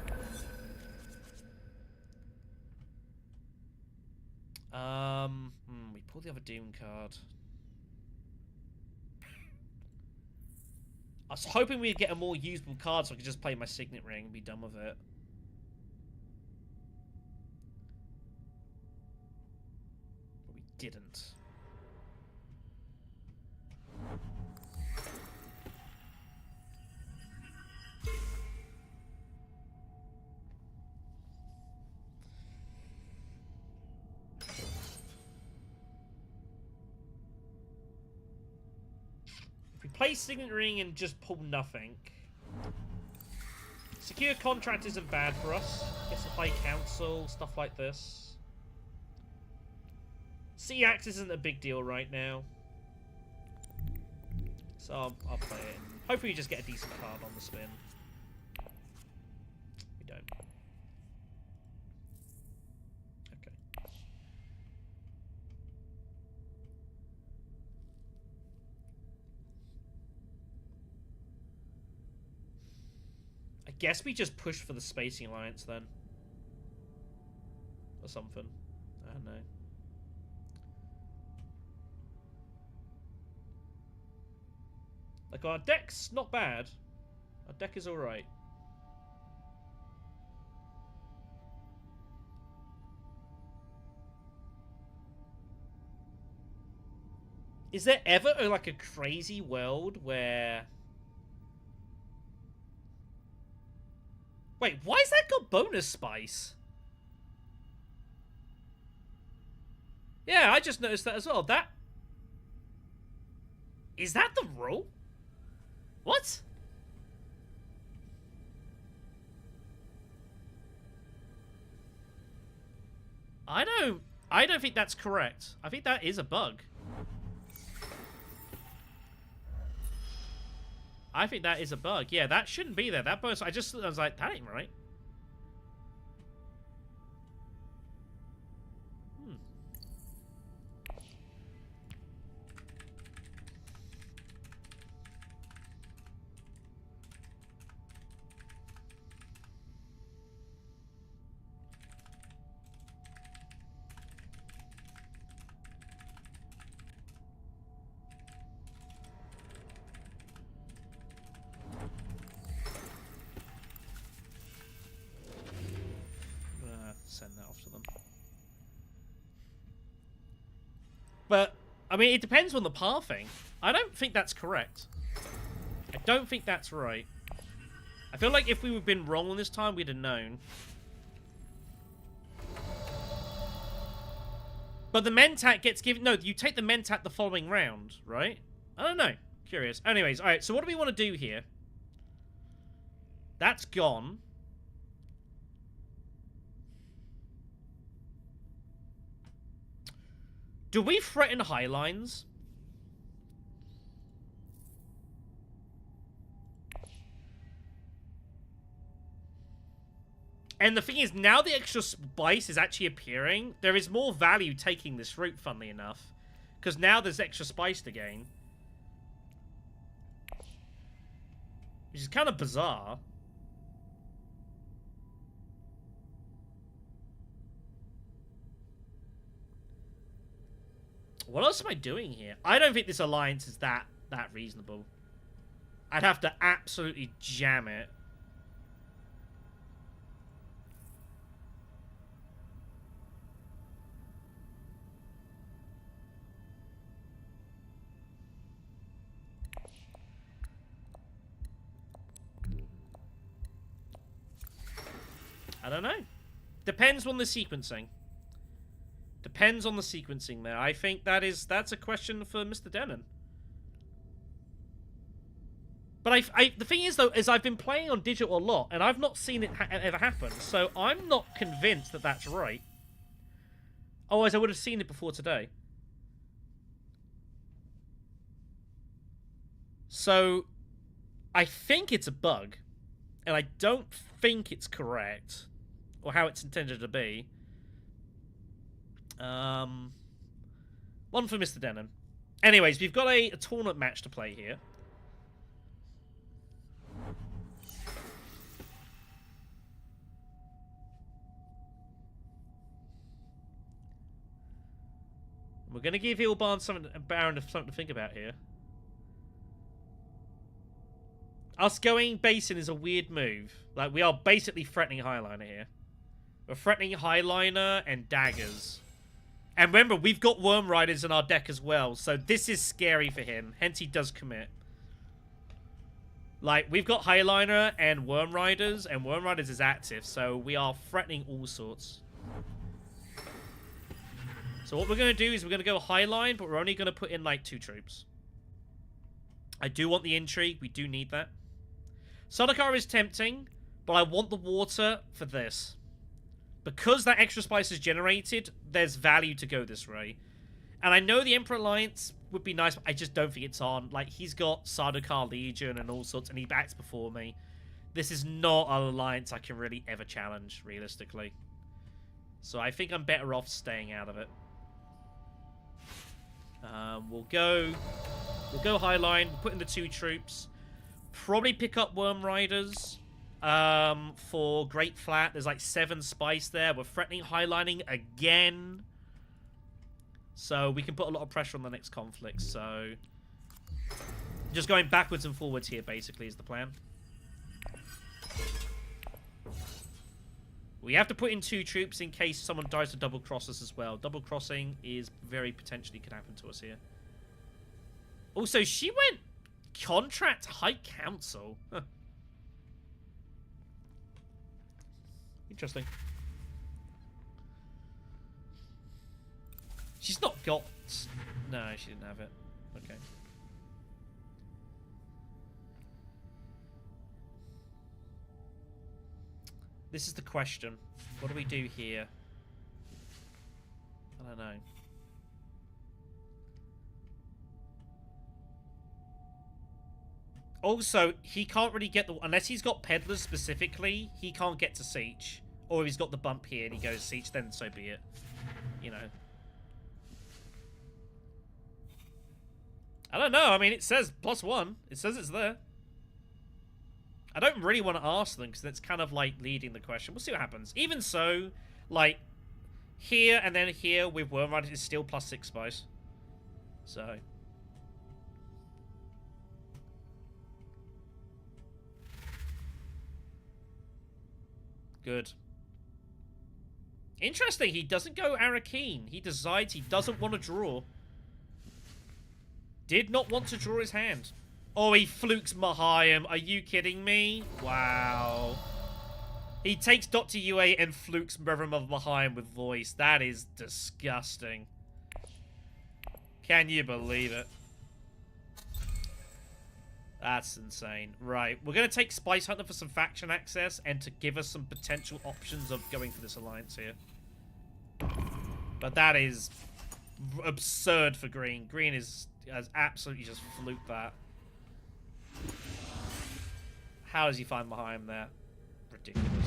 We pull the other Dune card. I was hoping we'd get a more usable card so I could just play my Signet Ring and be done with it. But we didn't. Play Signet Ring and just pull nothing. Secure Contract isn't bad for us. Gets to play Council, stuff like this. Sea Axe isn't a big deal right now. So I'll play it. Hopefully we just get a decent card on the spin. We don't. Guess we just push for the Spacing Alliance then. Or something. I don't know. Like, our deck's not bad. Our deck is alright. Is there ever like a crazy world where... Wait, why has that got bonus spice? Yeah, I just noticed that as well. That... Is that the rule? What? I don't think that's correct. I think that is a bug. I think that is a bug. Yeah, that shouldn't be there. That bonus, I was like, that ain't right. Send that off to them. But, I mean, it depends on the pathing. I don't think that's correct. I don't think that's right. I feel like if we had been wrong on this time, we'd have known. But the Mentat gets given... No, you take the Mentat the following round, right? I don't know. Curious. Anyways, alright, so what do we want to do here? That's gone. Do we threaten Highlines? And the thing is, now the extra spice is actually appearing, there is more value taking this route, funnily enough. Because now there's extra spice to gain. Which is kind of bizarre. What else am I doing here? I don't think this alliance is that reasonable. I'd have to absolutely jam it. I don't know. Depends on the sequencing. Depends on the sequencing there. I think that's a question for Mr. Denon. But the thing is, though, is I've been playing on digital a lot, and I've not seen it ever happen, so I'm not convinced that that's right. Otherwise, I would have seen it before today. So, I think it's a bug, and I don't think it's correct, or how it's intended to be. One for Mr. Denon. Anyways, we've got a tournament match to play here. We're going to give Ilban something to think about here. Us going Basin is a weird move. Like, we are basically threatening Highliner here. We're threatening Highliner and daggers. And remember, we've got Worm Riders in our deck as well, so this is scary for him. Hence, he does commit. Like, we've got Highliner and Worm Riders is active, so we are threatening all sorts. So what we're going to do is we're going to go Highline, but we're only going to put in, like, 2 troops. I do want the intrigue. We do need that. Sodakar is tempting, but I want the water for this. Because that extra spice is generated, there's value to go this way. And I know the Emperor Alliance would be nice, but I just don't think it's on. Like, he's got Sardaukar Legion and all sorts, and he backs before me. This is not an alliance I can really ever challenge, realistically. So I think I'm better off staying out of it. We'll go Highline, we'll put in the 2 troops. Probably pick up Worm Riders. For Great Flat, there's like 7 spice there. We're threatening highlining again. So we can put a lot of pressure on the next conflict. So just going backwards and forwards here, basically, is the plan. We have to put in 2 troops in case someone dies to double cross us as well. Double crossing is very potentially could happen to us here. Also, she went contract High Council. Huh. Interesting. She's not got... No, she didn't have it. Okay. This is the question. What do we do here? I don't know. Also, he can't really get the... Unless he's got Peddlers specifically, he can't get to Siege. Or if he's got the bump here and he goes Siege, then so be it. You know. I don't know. I mean, it says +1. It says it's there. I don't really want to ask them because that's kind of like leading the question. We'll see what happens. Even so, like, here and then here with Worm Riders is still +6 spice. So... Good. Interesting, he doesn't go Arakeen. He decides he doesn't want to draw. Did not want to draw his hand. Oh, he flukes Mahayam. Are you kidding me? Wow. He takes Dr. UA and flukes Reverend of Mahayam with voice. That is disgusting. Can you believe it? That's insane. Right, we're going to take Spice Hunter for some faction access and to give us some potential options of going for this alliance here. But that is absurd for green. Green has absolutely just fluked that. How does he find behind there? Ridiculous.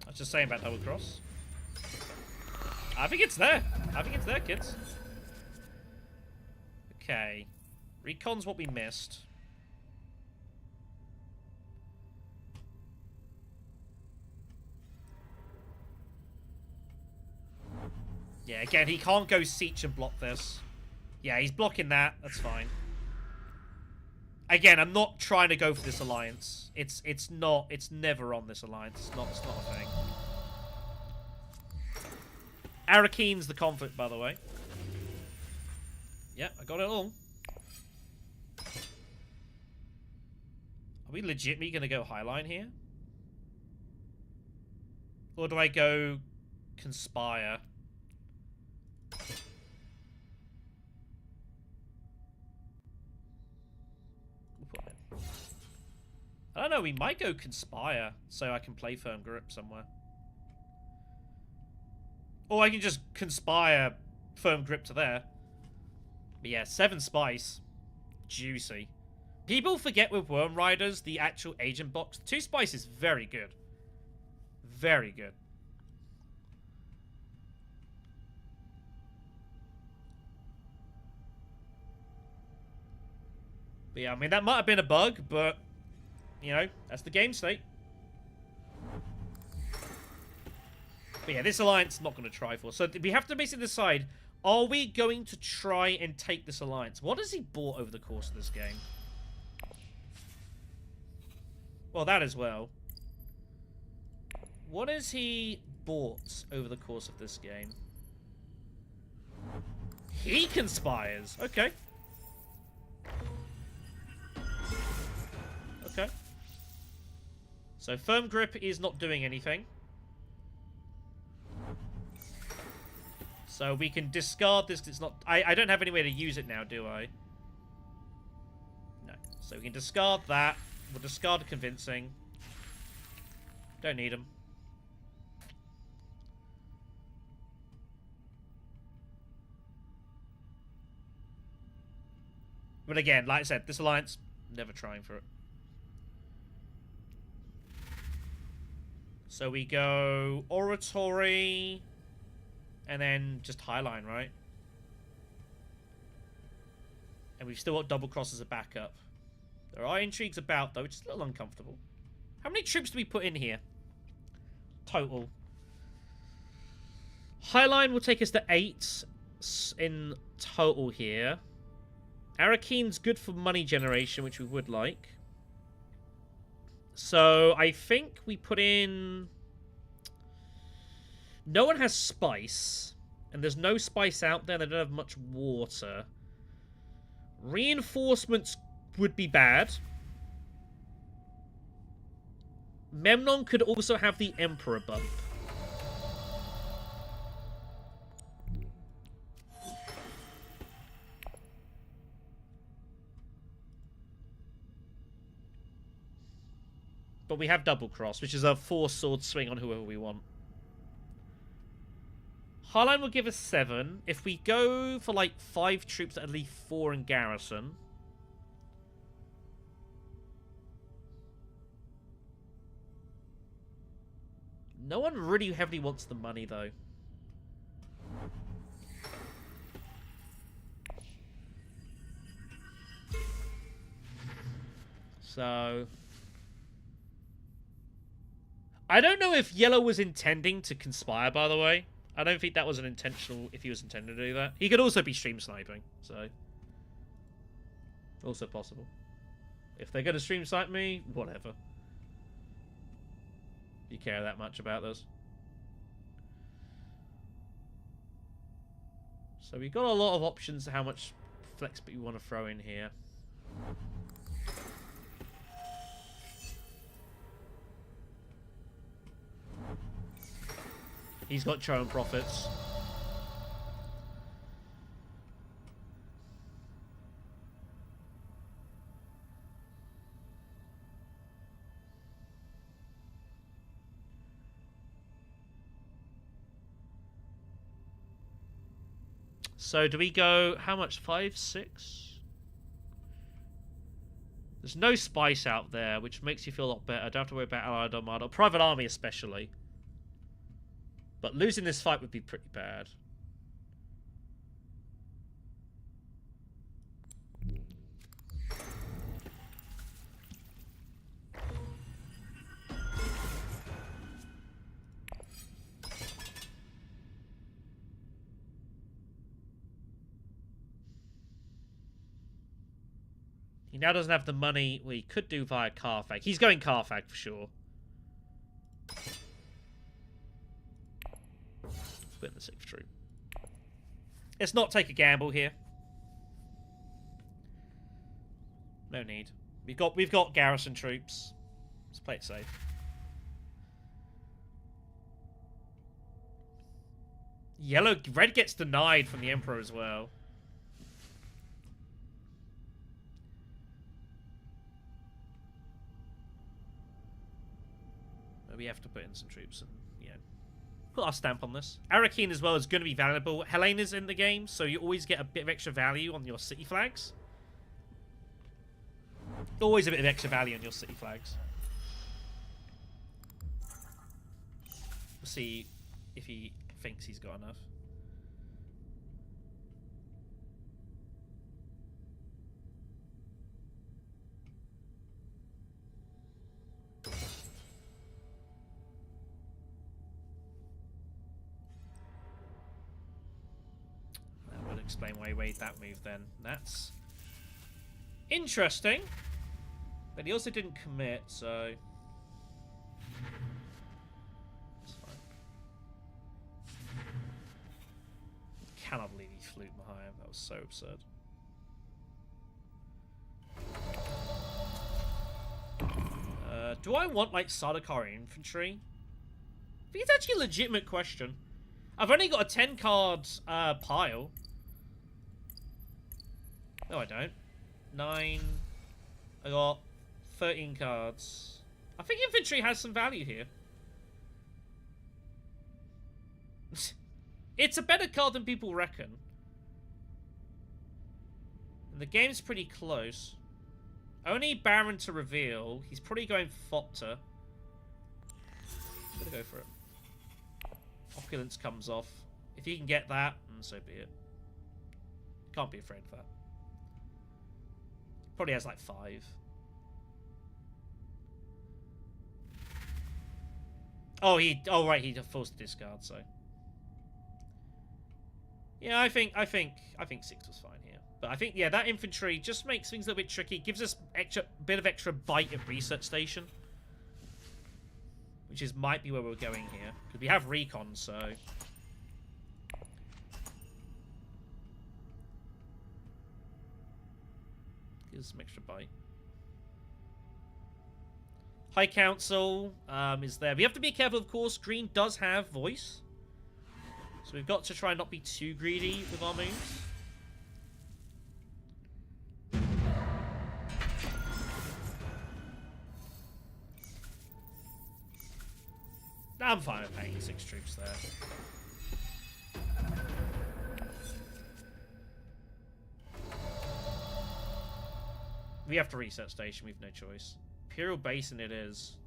I was just saying about double cross. I think it's there. I think it's there, kids. Okay. Recon's what we missed. Yeah, again, he can't go Siege and block this. Yeah, he's blocking that. That's fine. Again, I'm not trying to go for this alliance. It's never on this alliance. It's not a thing. Arakeen's the conflict, by the way. Yeah, I got it all. Are we legitimately going to go Highline here? Or do I go Conspire? I don't know, we might go Conspire so I can play Firm Grip somewhere. Or I can just Conspire Firm Grip to there. But yeah, 7 Spice. Juicy. People forget with Worm Riders, the actual agent box. 2 Spice is very good. Very good. But yeah, I mean, that might have been a bug, but, you know, that's the game state. But yeah, this alliance not going to try for. So we have to basically decide, are we going to try and take this alliance? What has he bought over the course of this game? Well, that as well. What has he bought over the course of this game? He conspires. Okay. Okay. So Firm Grip is not doing anything. So we can discard this because it's not... I don't have any way to use it now, do I? No. So we can discard that. We'll discard Convincing. Don't need them. But again, like I said, this alliance, never trying for it. So we go Oratory, and then just Highline, right? And we've still got Double Cross as a backup. There are intrigues about, though, which is a little uncomfortable. How many troops do we put in here? Total. Highline will take us to 8 in total here. Arakeen's good for money generation, which we would like. So, I think we put in... No one has spice. And there's no spice out there. They don't have much water. Reinforcements would be bad. Memnon could also have the Emperor bump. But we have Double Cross, which is a 4-sword swing on whoever we want. Highline will give us 7. If we go for like 5 troops at least 4 in garrison. No one really heavily wants the money, though. So... I don't know if Yellow was intending to conspire, by the way. I don't think that was an intentional, if he was intending to do that. He could also be stream sniping, so... Also possible. If they're going to stream snipe me, whatever. You care that much about this. So we've got a lot of options to how much flex we want to throw in here. He's got Chosen Prophets. So do we go, how much, 5, 6? There's no spice out there, which makes you feel a lot better. Don't have to worry about Allied Armada, Private Army especially. But losing this fight would be pretty bad. He now doesn't have the money we could do via Carthag. He's going Carthag for sure. Put in the 6th troop. Let's not take a gamble here. No need. We've got garrison troops. Let's play it safe. Red gets denied from the Emperor as well. We have to put in some troops and, yeah, put our stamp on this. Arakeen as well is going to be valuable. Helena's in the game, so you always get a bit of extra value on your city flags. Always a bit of extra value on your city flags. We'll see if he thinks he's got enough. Explain why he made that move then. That's interesting. But he also didn't commit, so that's fine. Cannot believe he flew Mahayam. That was so absurd. Do I want like Sardaukar infantry? I think it's actually a legitimate question. I've only got a 10 card pile. No, I don't. 9. I got 13 cards. I think infantry has some value here. It's a better card than people reckon. And the game's pretty close. Only Baron to reveal. He's probably going Fopter. I'm gonna go for it. Opulence comes off. If he can get that, so be it. Can't be afraid of that. Probably has like 5. Oh, right, he forced the discard, so. Yeah, I think 6 was fine here. But I think, yeah, that infantry just makes things a little bit tricky. Gives us bit of extra bite at research station. Which might be where we're going here. Because we have recon, so. Gives us some extra bite. High Council is there. We have to be careful, of course. Green does have voice. So we've got to try and not be too greedy with our moves. I'm fine with paying 6 troops there. We have to reset station. We have no choice. Imperial Basin it is.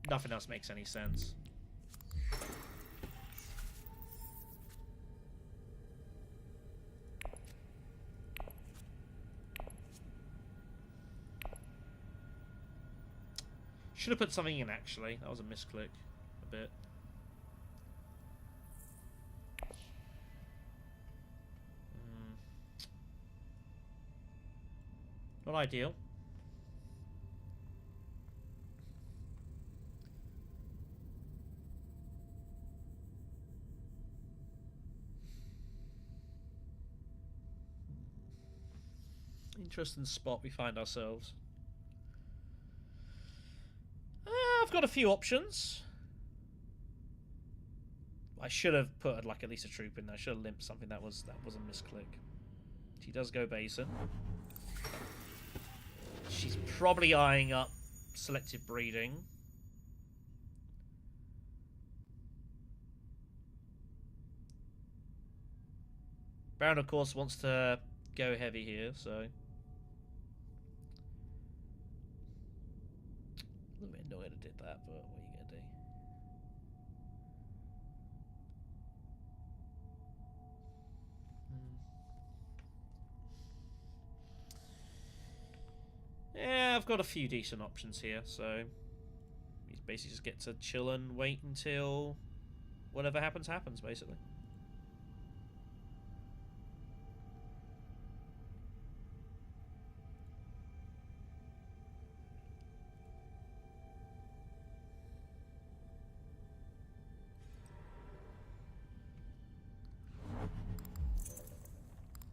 Nothing else makes any sense. Should have put something in, actually. That was a misclick. A bit. Not ideal. Interesting spot we find ourselves. I've got a few options. I should have put like at least a troop in there. I should have limped something. That was a misclick. She does go Basin. She's probably eyeing up selective breeding. Baron, of course, wants to go heavy here, so... a little bit annoyed I did that, but what are you going to do? Yeah, I've got a few decent options here, so... you basically just get to chill and wait until... whatever happens, happens, basically.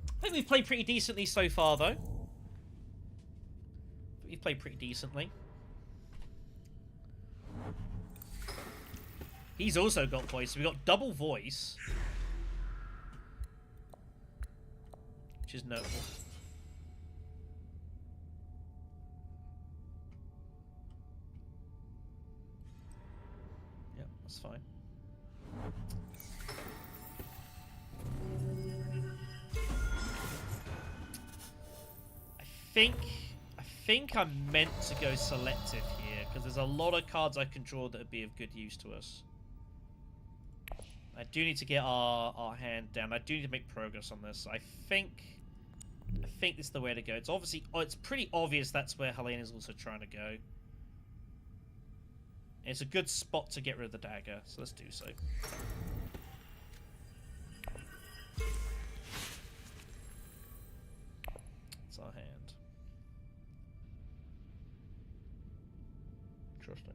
I think we've played pretty decently so far, though. We've played pretty decently. He's also got voice. So we've got double voice. Which is notable. Yeah, that's fine. I think I'm meant to go selective here, because there's a lot of cards I can draw that would be of good use to us. I do need to get our hand down. I do need to make progress on this. I think this is the way to go. It's obviously... it's pretty obvious that's where Helena is also trying to go. And it's a good spot to get rid of the dagger, so let's do so. It's our hand. Interesting.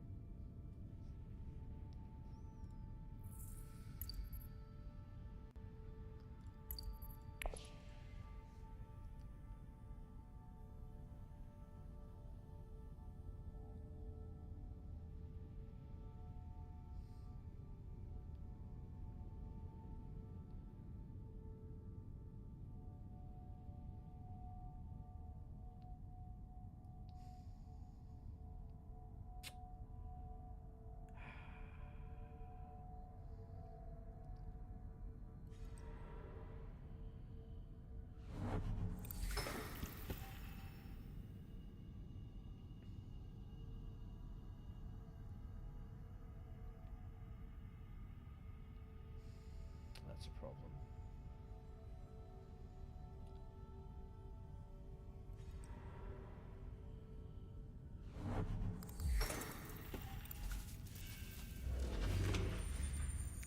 That's a problem.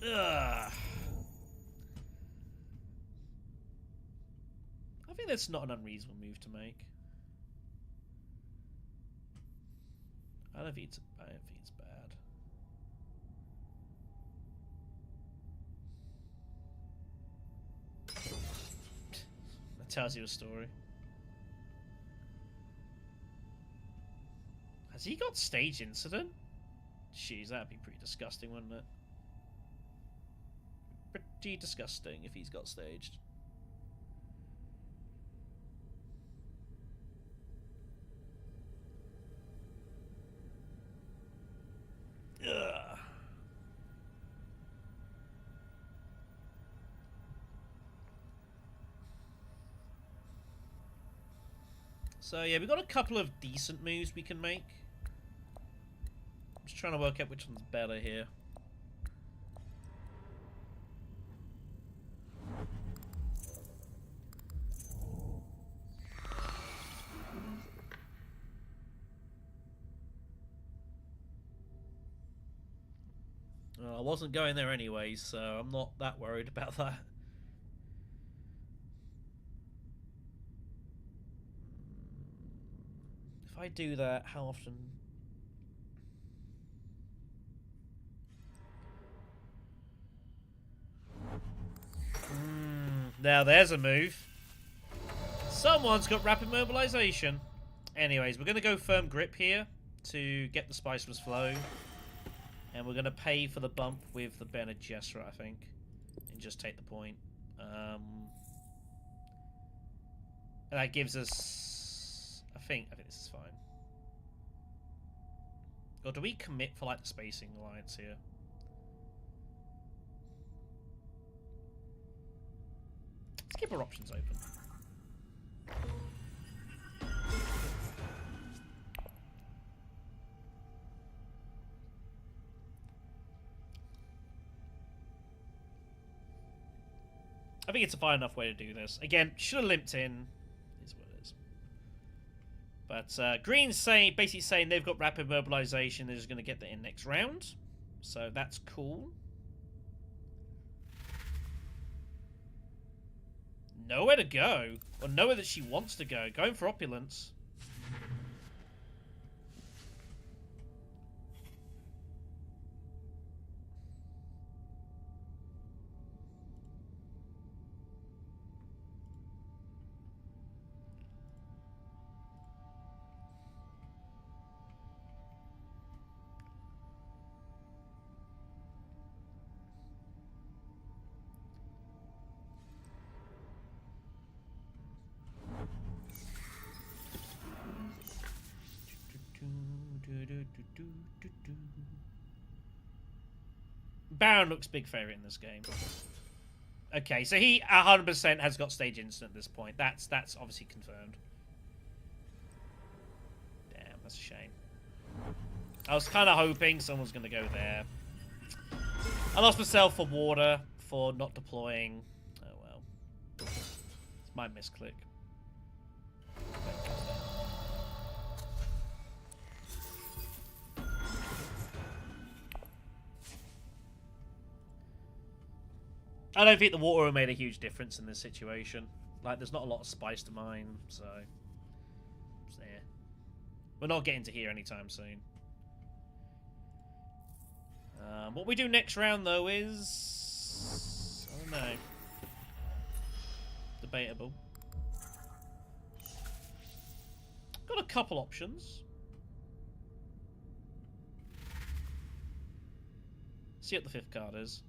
Ugh. I think that's not an unreasonable move to make. I don't think it's bad. That tells you a story. Has he got stage incident? Jeez, that'd be pretty disgusting, wouldn't it? Pretty disgusting if he's got staged. Ugh. So yeah, we've got a couple of decent moves we can make. I'm just trying to work out which one's better here. I wasn't going there anyway, so I'm not that worried about that. If I do that, how often? Now there's a move. Someone's got rapid mobilization. Anyways, we're going to go firm grip here to get the Spiceless Flow. And we're going to pay for the bump with the Bene Gesserit, I think. And just take the point. And that gives us... I think this is fine. Or do we commit for, like, the spacing alliance here? Let's keep our options open. I think it's a fine enough way to do this. Again, should have limped in. Is what it is. But Green's basically saying they've got rapid mobilization. They're just going to get that in next round. So that's cool. Nowhere to go. Or nowhere that she wants to go. Going for opulence. Baron looks big favourite in this game. Okay, so he 100% has got stage instant at this point. That's obviously confirmed. Damn, that's a shame. I was kind of hoping someone's going to go there. I lost myself for water for not deploying. Oh well. It's my misclick. I don't think the water made a huge difference in this situation. Like, there's not a lot of spice to mine, so... yeah. We're not getting to here anytime soon. What we do next round, though, is... I don't know. Debatable. Got a couple options. See what the 5th card is.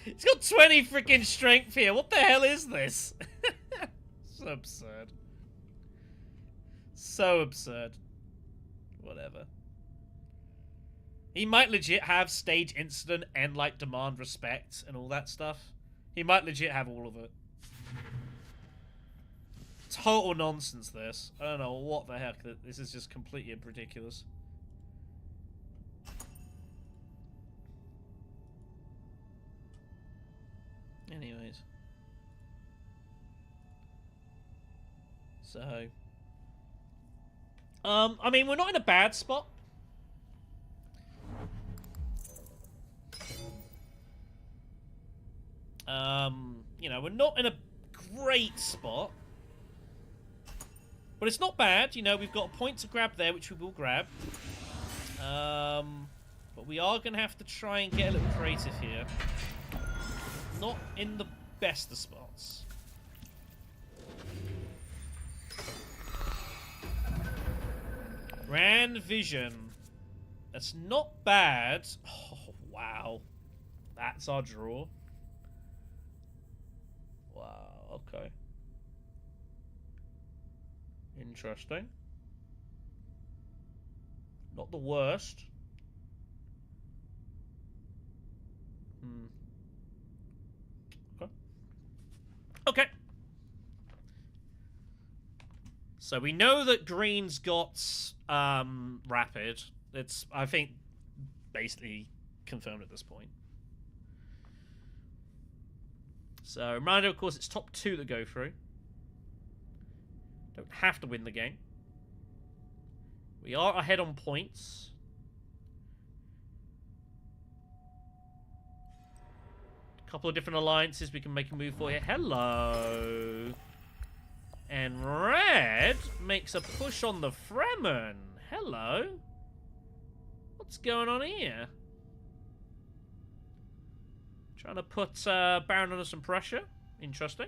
It's got 20 freaking strength here. What the hell is this? So absurd. So absurd. Whatever. He might legit have stage incident and, like, demand respect and all that stuff. He might legit have all of it. Total nonsense, this. I don't know what the heck. This is just completely ridiculous. Anyways. So. I mean, we're not in a bad spot. You know, we're not in a great spot. But it's not bad. You know, we've got a point to grab there, which we will grab. But we are going to have to try and get a little creative here. Not in the best of spots. Grand Vision. That's not bad. Oh, wow. That's our draw. Wow, okay. Interesting. Not the worst. Okay. Okay. So we know that Green's got rapid. It's, I think, basically confirmed at this point. So reminder, of course, it's top 2 that go through. Don't have to win the game. We are ahead on points. A couple of different alliances we can make a move for here. Hello. And Red makes a push on the Fremen. Hello. What's going on here? Trying to put Baron under some pressure. Interesting.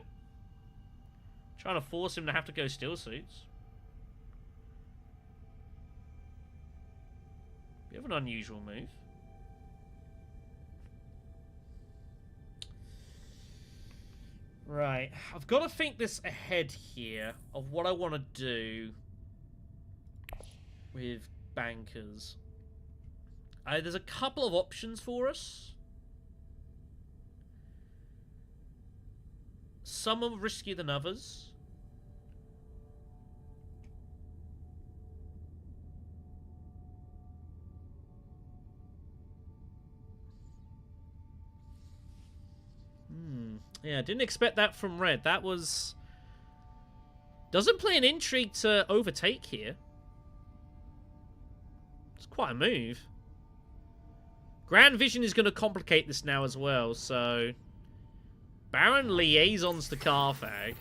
Trying to force him to have to go still suits. Bit of an unusual move. Right, I've got to think this ahead here of what I want to do with bankers. There's a couple of options for us. Some are riskier than others. Yeah, didn't expect that from red. That was... Doesn't play an intrigue to overtake here. It's quite a move. Grand Vision is going to complicate this now as well, so... Baron liaisons to Carthag.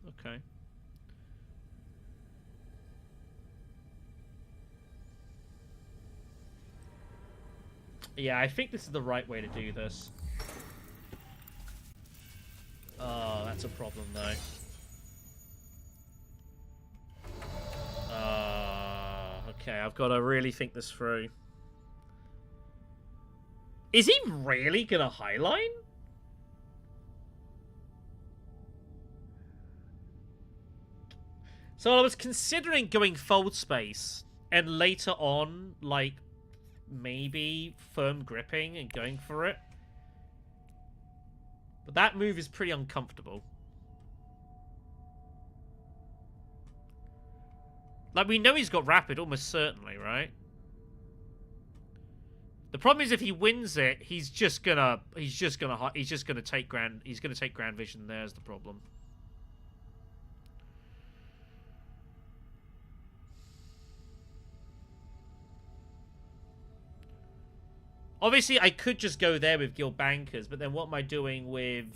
Okay. Yeah, I think this is the right way to do this. Oh, that's a problem, though. Okay, I've got to really think this through. Is he really going to highline? So I was considering going fold space and later on, like, maybe firm gripping and going for it. But that move is pretty uncomfortable. Like, we know he's got rapid almost certainly, right? The problem is if he wins it, he's just gonna take Grand Vision. There's the problem. Obviously, I could just go there with Guild Bankers, but then what am I doing with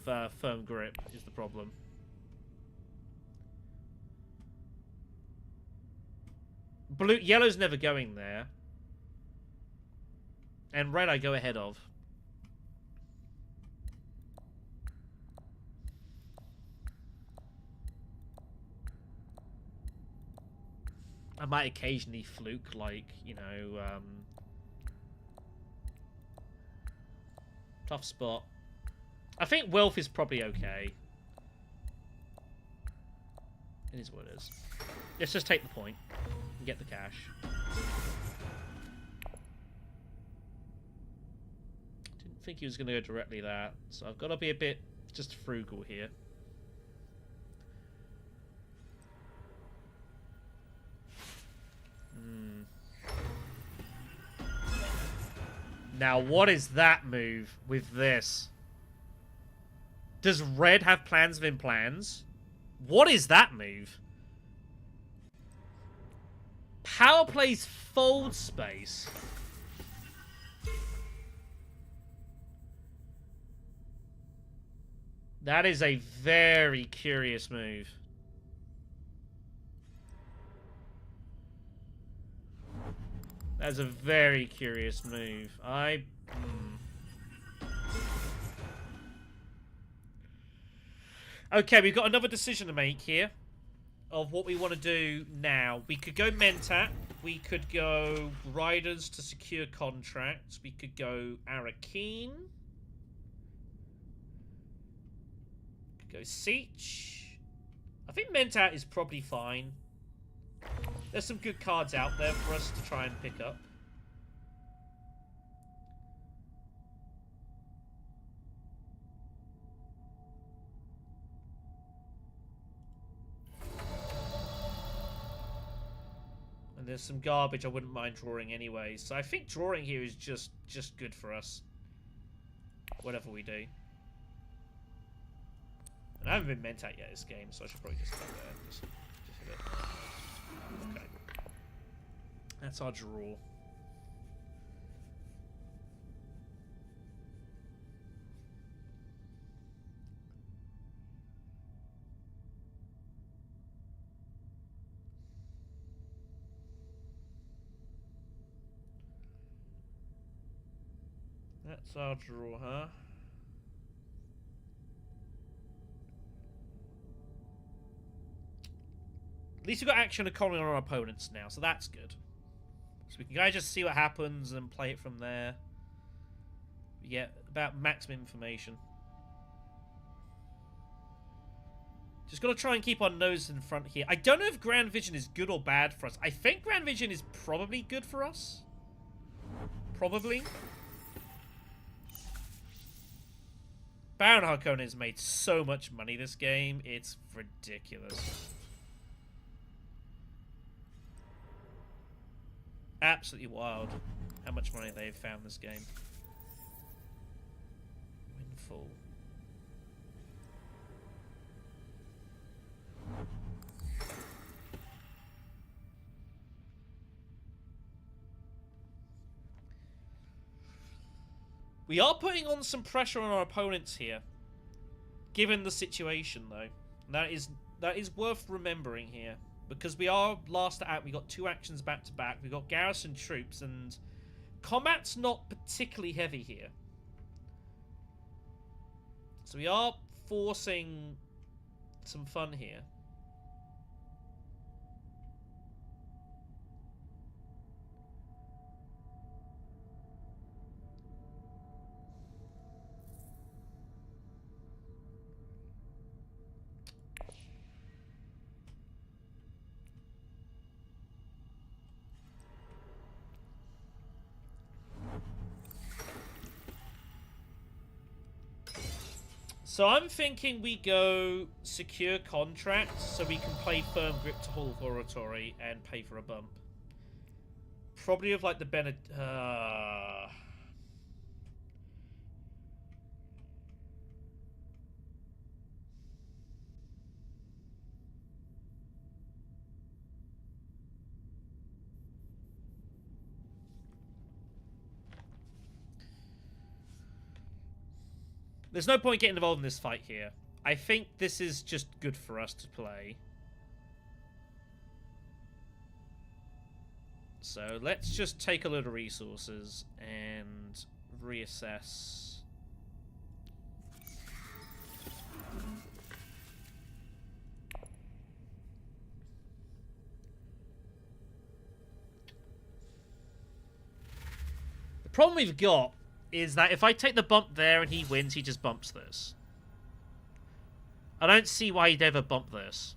Firm Grip is the problem. Yellow's never going there. And red I go ahead of. I might occasionally fluke, like, you know, tough spot. I think wealth is probably okay. It is what it is. Let's just take the point and get the cash. Didn't think he was going to go directly there, so I've got to be a bit just frugal here. Now, what is that move with this? Does red have plans within plans? What is that move? Power plays fold space. That is a very curious move. That's a very curious move. Okay, we've got another decision to make here of what we want to do now. We could go Mentat. We could go Riders to secure contracts. We could go Arakeen. We could go Siege. I think Mentat is probably fine. There's some good cards out there for us to try and pick up. And there's some garbage I wouldn't mind drawing anyway. So I think drawing here is just good for us. Whatever we do. And I haven't been Mentat yet this game, so I should probably just go there. Just hit it. Okay. That's our draw. That's our draw, huh? At least we've got action economy on our opponents now, so that's good. So we can kind of just see what happens and play it from there. We get about maximum information. Just got to try and keep our nose in front here. I don't know if Grand Vision is good or bad for us. I think Grand Vision is probably good for us. Probably. Baron Harkonnen has made so much money this game. It's ridiculous. Absolutely wild how much money they've found this game. Windfall. We are putting on some pressure on our opponents here, given the situation, though. That is worth remembering here, because we are last out. We got 2 actions back to back. We got garrison troops, and combat's not particularly heavy here. So we are forcing some fun here. So I'm thinking we go secure contract so we can play firm grip to Hall of Oratory and pay for a bump. Probably with like the There's no point getting involved in this fight here. I think this is just good for us to play. So let's just take a load of resources and reassess. The problem we've got is that if I take the bump there and he wins, he just bumps this. I don't see why he'd ever bump this.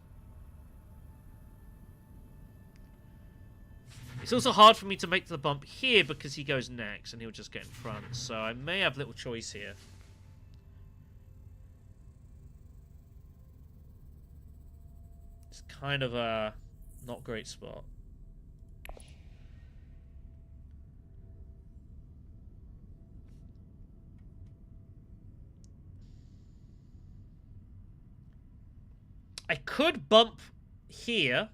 It's also hard for me to make the bump here because he goes next and he'll just get in front. So I may have little choice here. It's kind of a not great spot. I could bump here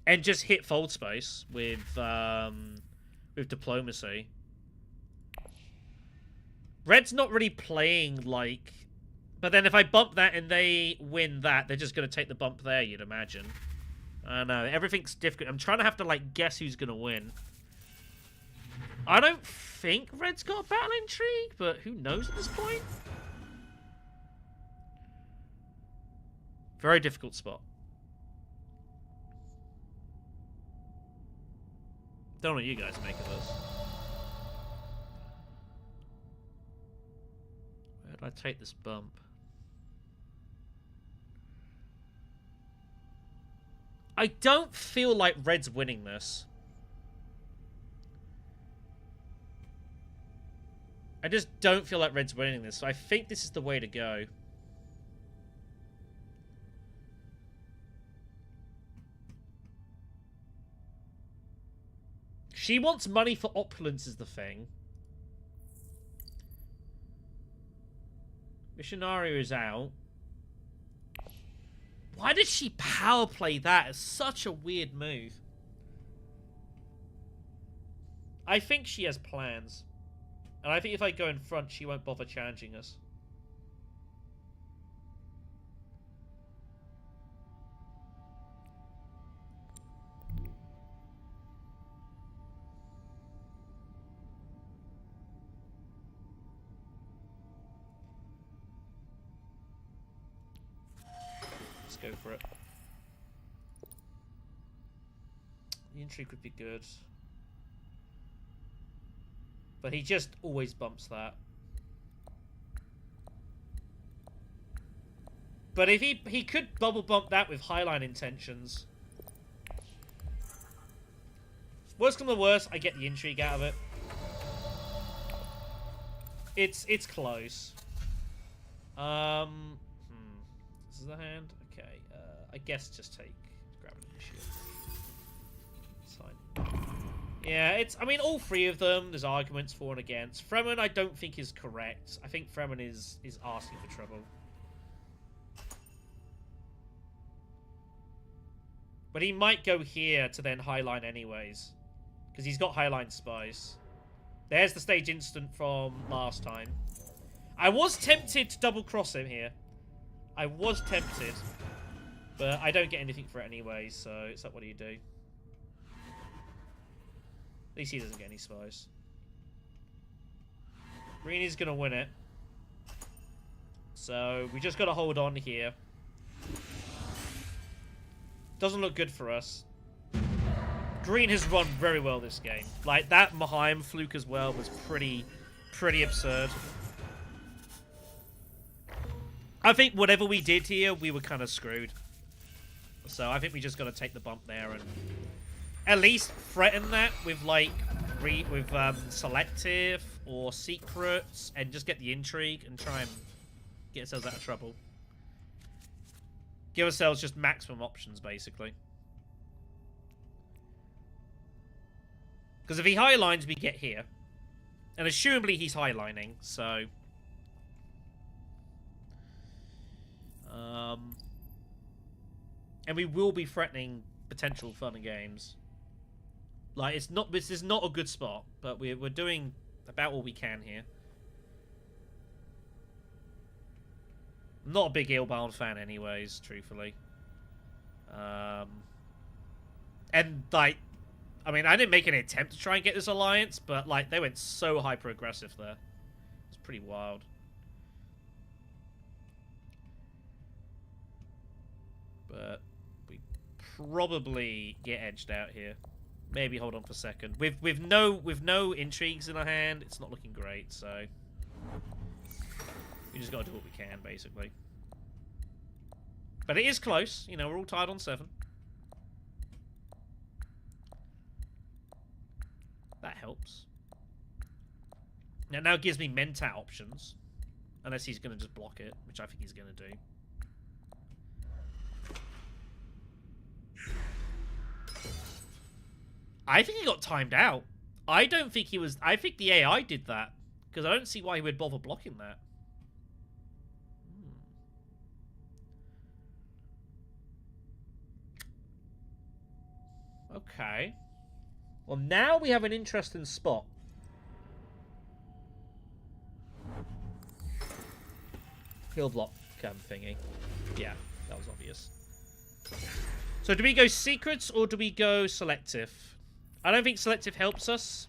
and just hit fold space with diplomacy. Red's not really playing like, but then if I bump that and they win that, they're just gonna take the bump there. You'd imagine. I don't know, everything's difficult. I'm trying to have to like guess who's gonna win. I don't think Red's got a battle intrigue, but who knows at this point? Very difficult spot. Don't know what you guys make of this. Where did I take this bump? I don't feel like Red's winning this. I just don't feel like Red's winning this, so I think this is the way to go. She wants money for opulence is the thing. Missionario is out. Why did she power play that? It's such a weird move. I think she has plans. And I think if I go in front, she won't bother challenging us. go for it. The intrigue would be good. But he just always bumps that. But if he could bubble bump that with highline intentions. Worst come to worst, I get the intrigue out of it. It's close. This is the hand. Okay, I guess just grab an initiative. It's fine. Yeah, I mean, all three of them, there's arguments for and against. Fremen, I don't think is correct. I think Fremen is asking for trouble. But he might go here to then highline anyways. Because he's got highline spies. There's the stage instant from last time. I was tempted to double cross him here. I was tempted. But I don't get anything for it anyway, so it's like, what do you do? At least he doesn't get any spies. Green is going to win it. So we just got to hold on here. Doesn't look good for us. Green has run very well this game. Like, that Mahaim fluke as well was pretty absurd. I think whatever we did here, we were kind of screwed. So I think we just got to take the bump there and at least threaten that with, like, selective or secrets and just get the intrigue and try and get ourselves out of trouble. Give ourselves just maximum options, basically. Because if he highlines, we get here. And assumably he's highlining, so... and we will be threatening potential fun and games. Like, this is not a good spot, but we're doing about all we can here. I'm not a big Ilban fan anyways, truthfully. And, like, I mean, I didn't make any attempt to try and get this alliance, but, like, they went so hyper-aggressive there. It's pretty wild. But we probably get edged out here. Maybe hold on for a second. With no intrigues in our hand, it's not looking great, so we just gotta do what we can, basically. But it is close, you know, we're all tied on 7. That helps. Now it gives me Mentat options. Unless he's gonna just block it, which I think he's gonna do. I think he got timed out. I don't think he was... I think the AI did that. Because I don't see why he would bother blocking that. Okay. Well, now we have an interesting spot. He'll block thingy. Yeah, that was obvious. So do we go secrets or do we go selective? I don't think selective helps us.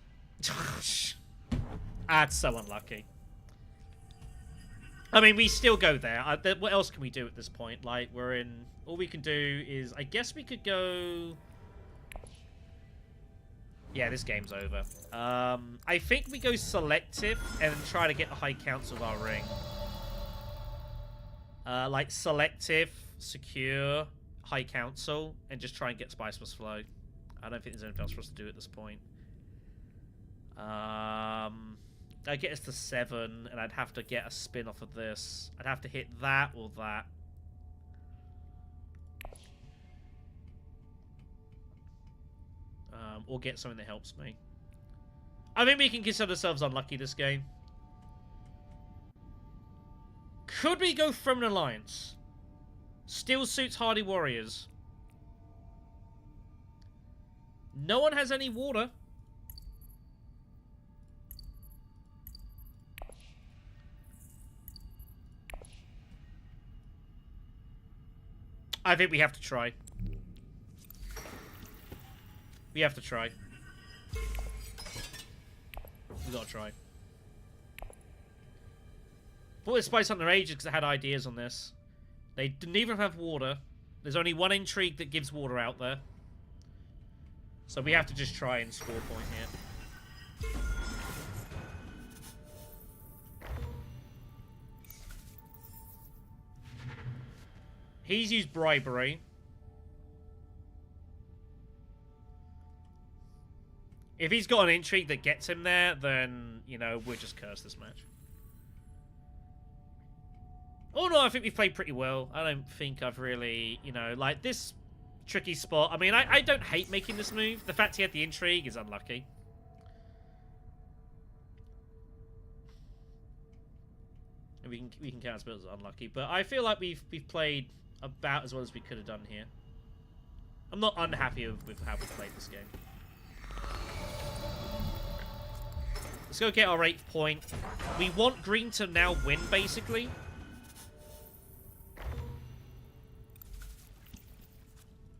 That's so unlucky. I mean, we still go there. What else can we do at this point? Like, we're in... All we can do is... I guess we could go... Yeah, this game's over. I think we go selective and try to get the high counts of our ring. Like, selective, secure, high council, and just try and get Spice Plus Flow. I don't think there's anything else for us to do at this point. I'd get us to 7, and I'd have to get a spin off of this. I'd have to hit that or that. Or get something that helps me. I think we can consider ourselves unlucky this game. Could we go from an alliance? Still suits Hardy Warriors. No one has any water. I think we have to try. We have to try. We gotta try. Thought this Spice Hunter ages because they had ideas on this. They didn't even have water. There's only one intrigue that gives water out there. So we have to just try and score a point here. He's used bribery. If he's got an intrigue that gets him there, then, you know, we'll just curse this match. Oh no, I think we've played pretty well. I don't think I've really, you know, like this tricky spot. I mean, I don't hate making this move. The fact he had the intrigue is unlucky. And we can count as unlucky, but I feel like we've played about as well as we could have done here. I'm not unhappy with how we played this game. Let's go get our 8th point. We want green to now win, basically.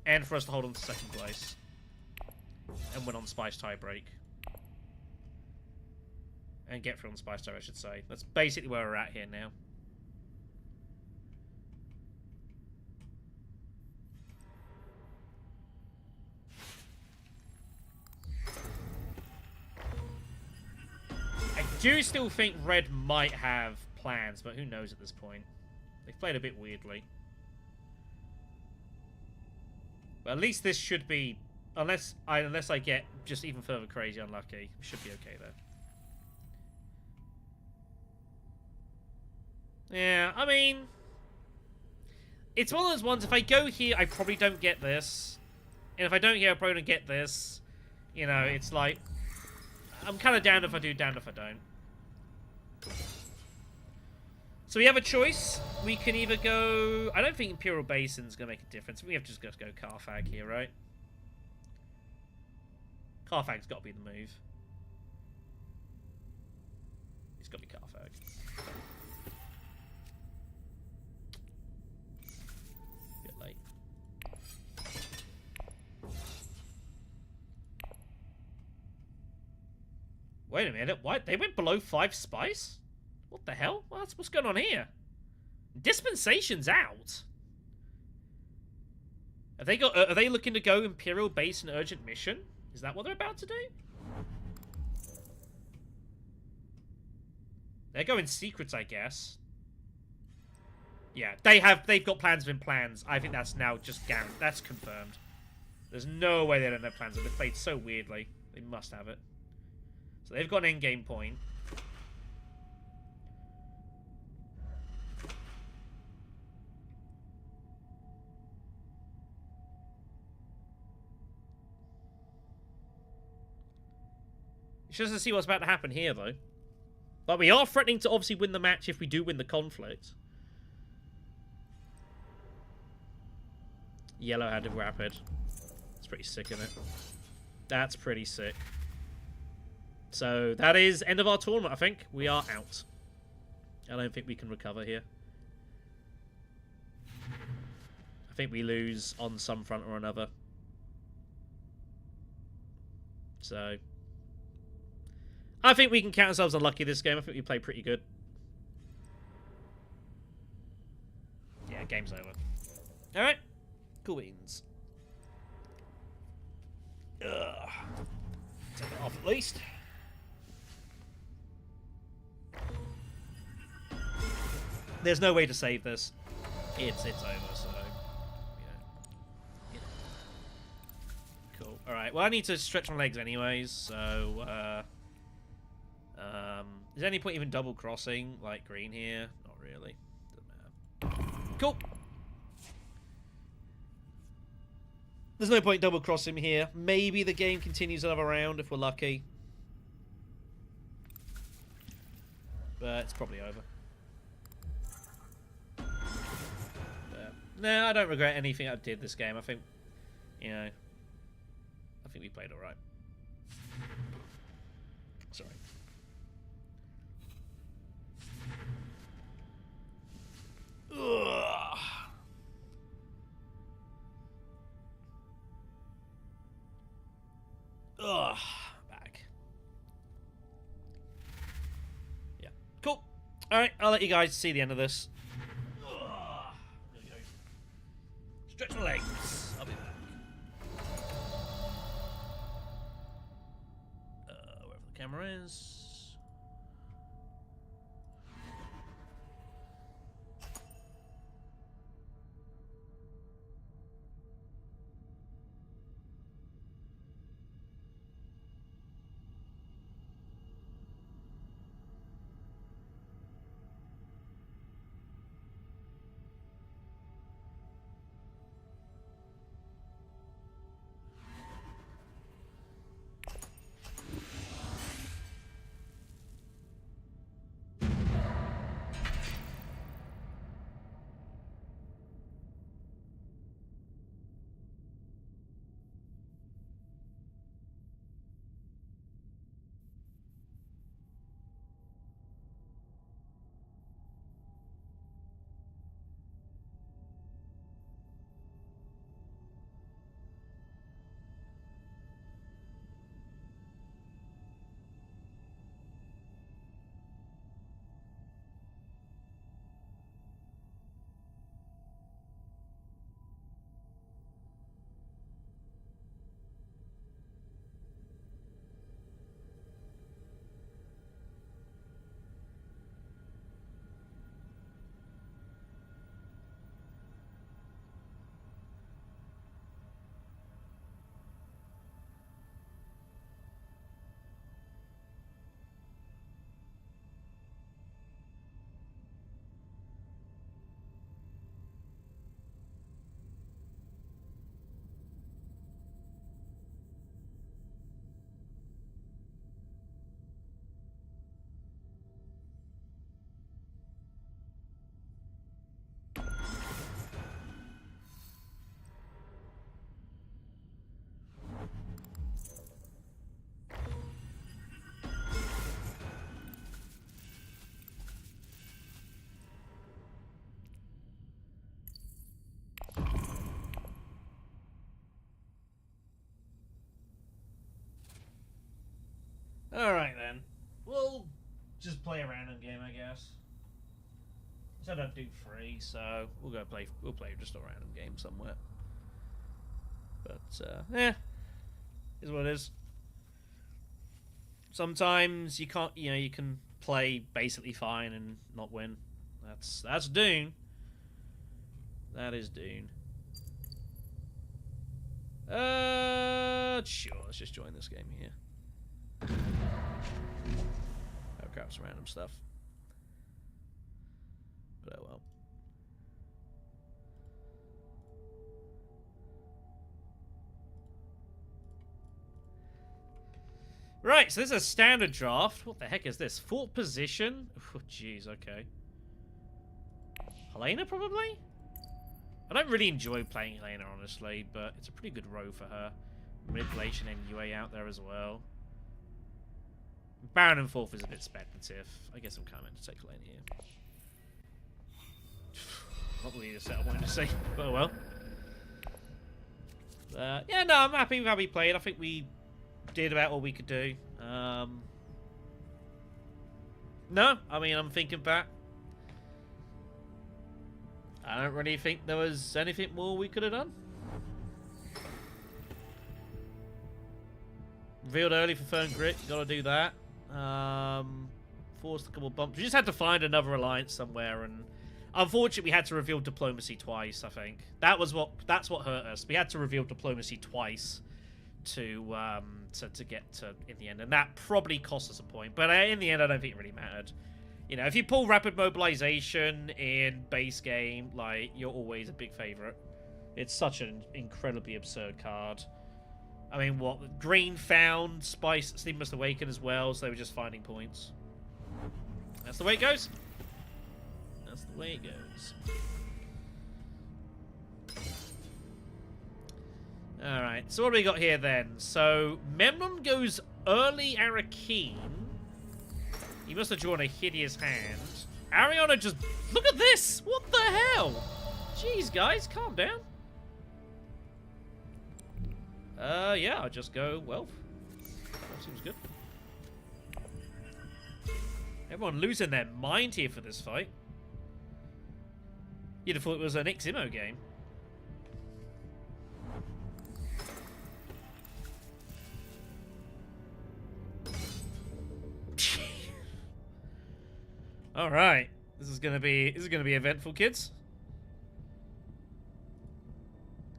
And for us to hold on to 2nd place. And win on Spice tiebreak. And get through on Spice tie, I should say. That's basically where we're at here now. I do still think Red might have plans, but who knows at this point. They've played a bit weirdly. But at least this should be, unless I get just even further crazy unlucky, we should be okay there. Yeah, I mean, it's one of those ones, if I go here, I probably don't get this. And if I don't here, I probably don't get this. You know, it's like, I'm kind of damned if I do, damned if I don't. So we have a choice. We can either go... I don't think Imperial Basin's going to make a difference. We have to just got to go Carthag here, right? Carthag's got to be the move. It's got to be Carthag. Bit late. Wait a minute. What? They went below 5 spice? What the hell? What's going on here? Dispensation's out. Have they got? Are they looking to go Imperial Base and urgent mission? Is that what they're about to do? They're going secrets, I guess. Yeah, they've got plans within plans. I think that's now just guaranteed. That's confirmed. There's no way they don't have plans. They've played so weirdly. They must have it. So they've got an endgame point. Just to see what's about to happen here, though. But we are threatening to obviously win the match if we do win the conflict. Yellow-handed rapid. It's pretty sick, isn't it? That's pretty sick. So that is end of our tournament, I think. We are out. I don't think we can recover here. I think we lose on some front or another. So... I think we can count ourselves unlucky this game. I think we played pretty good. Yeah, game's over. Alright. Cool beans. Take it off at least. There's no way to save this. It's over, so... You know. Cool. Alright, well I need to stretch my legs anyways, so... is there any point even double crossing like green here? Not really. Doesn't matter. Cool. There's no point double crossing here. Maybe the game continues another round if we're lucky. But it's probably over. But, no, I don't regret anything I did this game. I think, you know, I think we played alright. Sorry. Ugh. Ugh. Back. Yeah. Cool. Alright, I'll let you guys see the end of this. Ugh. Stretch my legs. I'll be back. Wherever the camera is. Alright then. We'll just play a random game, I guess. I said I'd do 3, so we'll play just a random game somewhere. But is what it is. Sometimes you can't, you can play basically fine and not win. That's Dune. That is Dune. Sure, let's just join this game here. Oh crap, some random stuff. But oh well. Right, so this is a standard draft. What the heck is this? 4th position? Oh, jeez, okay. Helena, probably? I don't really enjoy playing Helena, honestly, but it's a pretty good row for her. Manipulation and UA out there as well. Baron and 4th is a bit speculative. I guess I'm kind of meant to take Helena here. Not really the set I wanted to say, but oh well. Yeah, no, I'm happy with how we played. I think we did about all we could do. No, I mean, I'm thinking back. I don't really think there was anything more we could have done. Revealed early for Fern Grit, gotta do that. Forced a couple bumps. We just had to find another alliance somewhere, and unfortunately we had to reveal diplomacy twice, I think. That's what hurt us. We had to reveal diplomacy twice to get to in the end, and that probably cost us a point. But in the end, I don't think it really mattered. You know, if you pull rapid mobilization in base game, like, you're always a big favorite. It's such an incredibly absurd card. I mean, what? Green found Spice Sleep Must Awaken as well, so they were just finding points. That's the way it goes. That's the way it goes. Alright, so what do we got here then? So, Memnon goes early Arakeen. He must have drawn a hideous hand. Ariana just... Look at this! What the hell? Jeez, guys, calm down. Yeah, I'll just go Wealth. That seems good. Everyone losing their mind here for this fight. You'd have thought it was an Ximo game. All right. This is gonna be eventful, kids.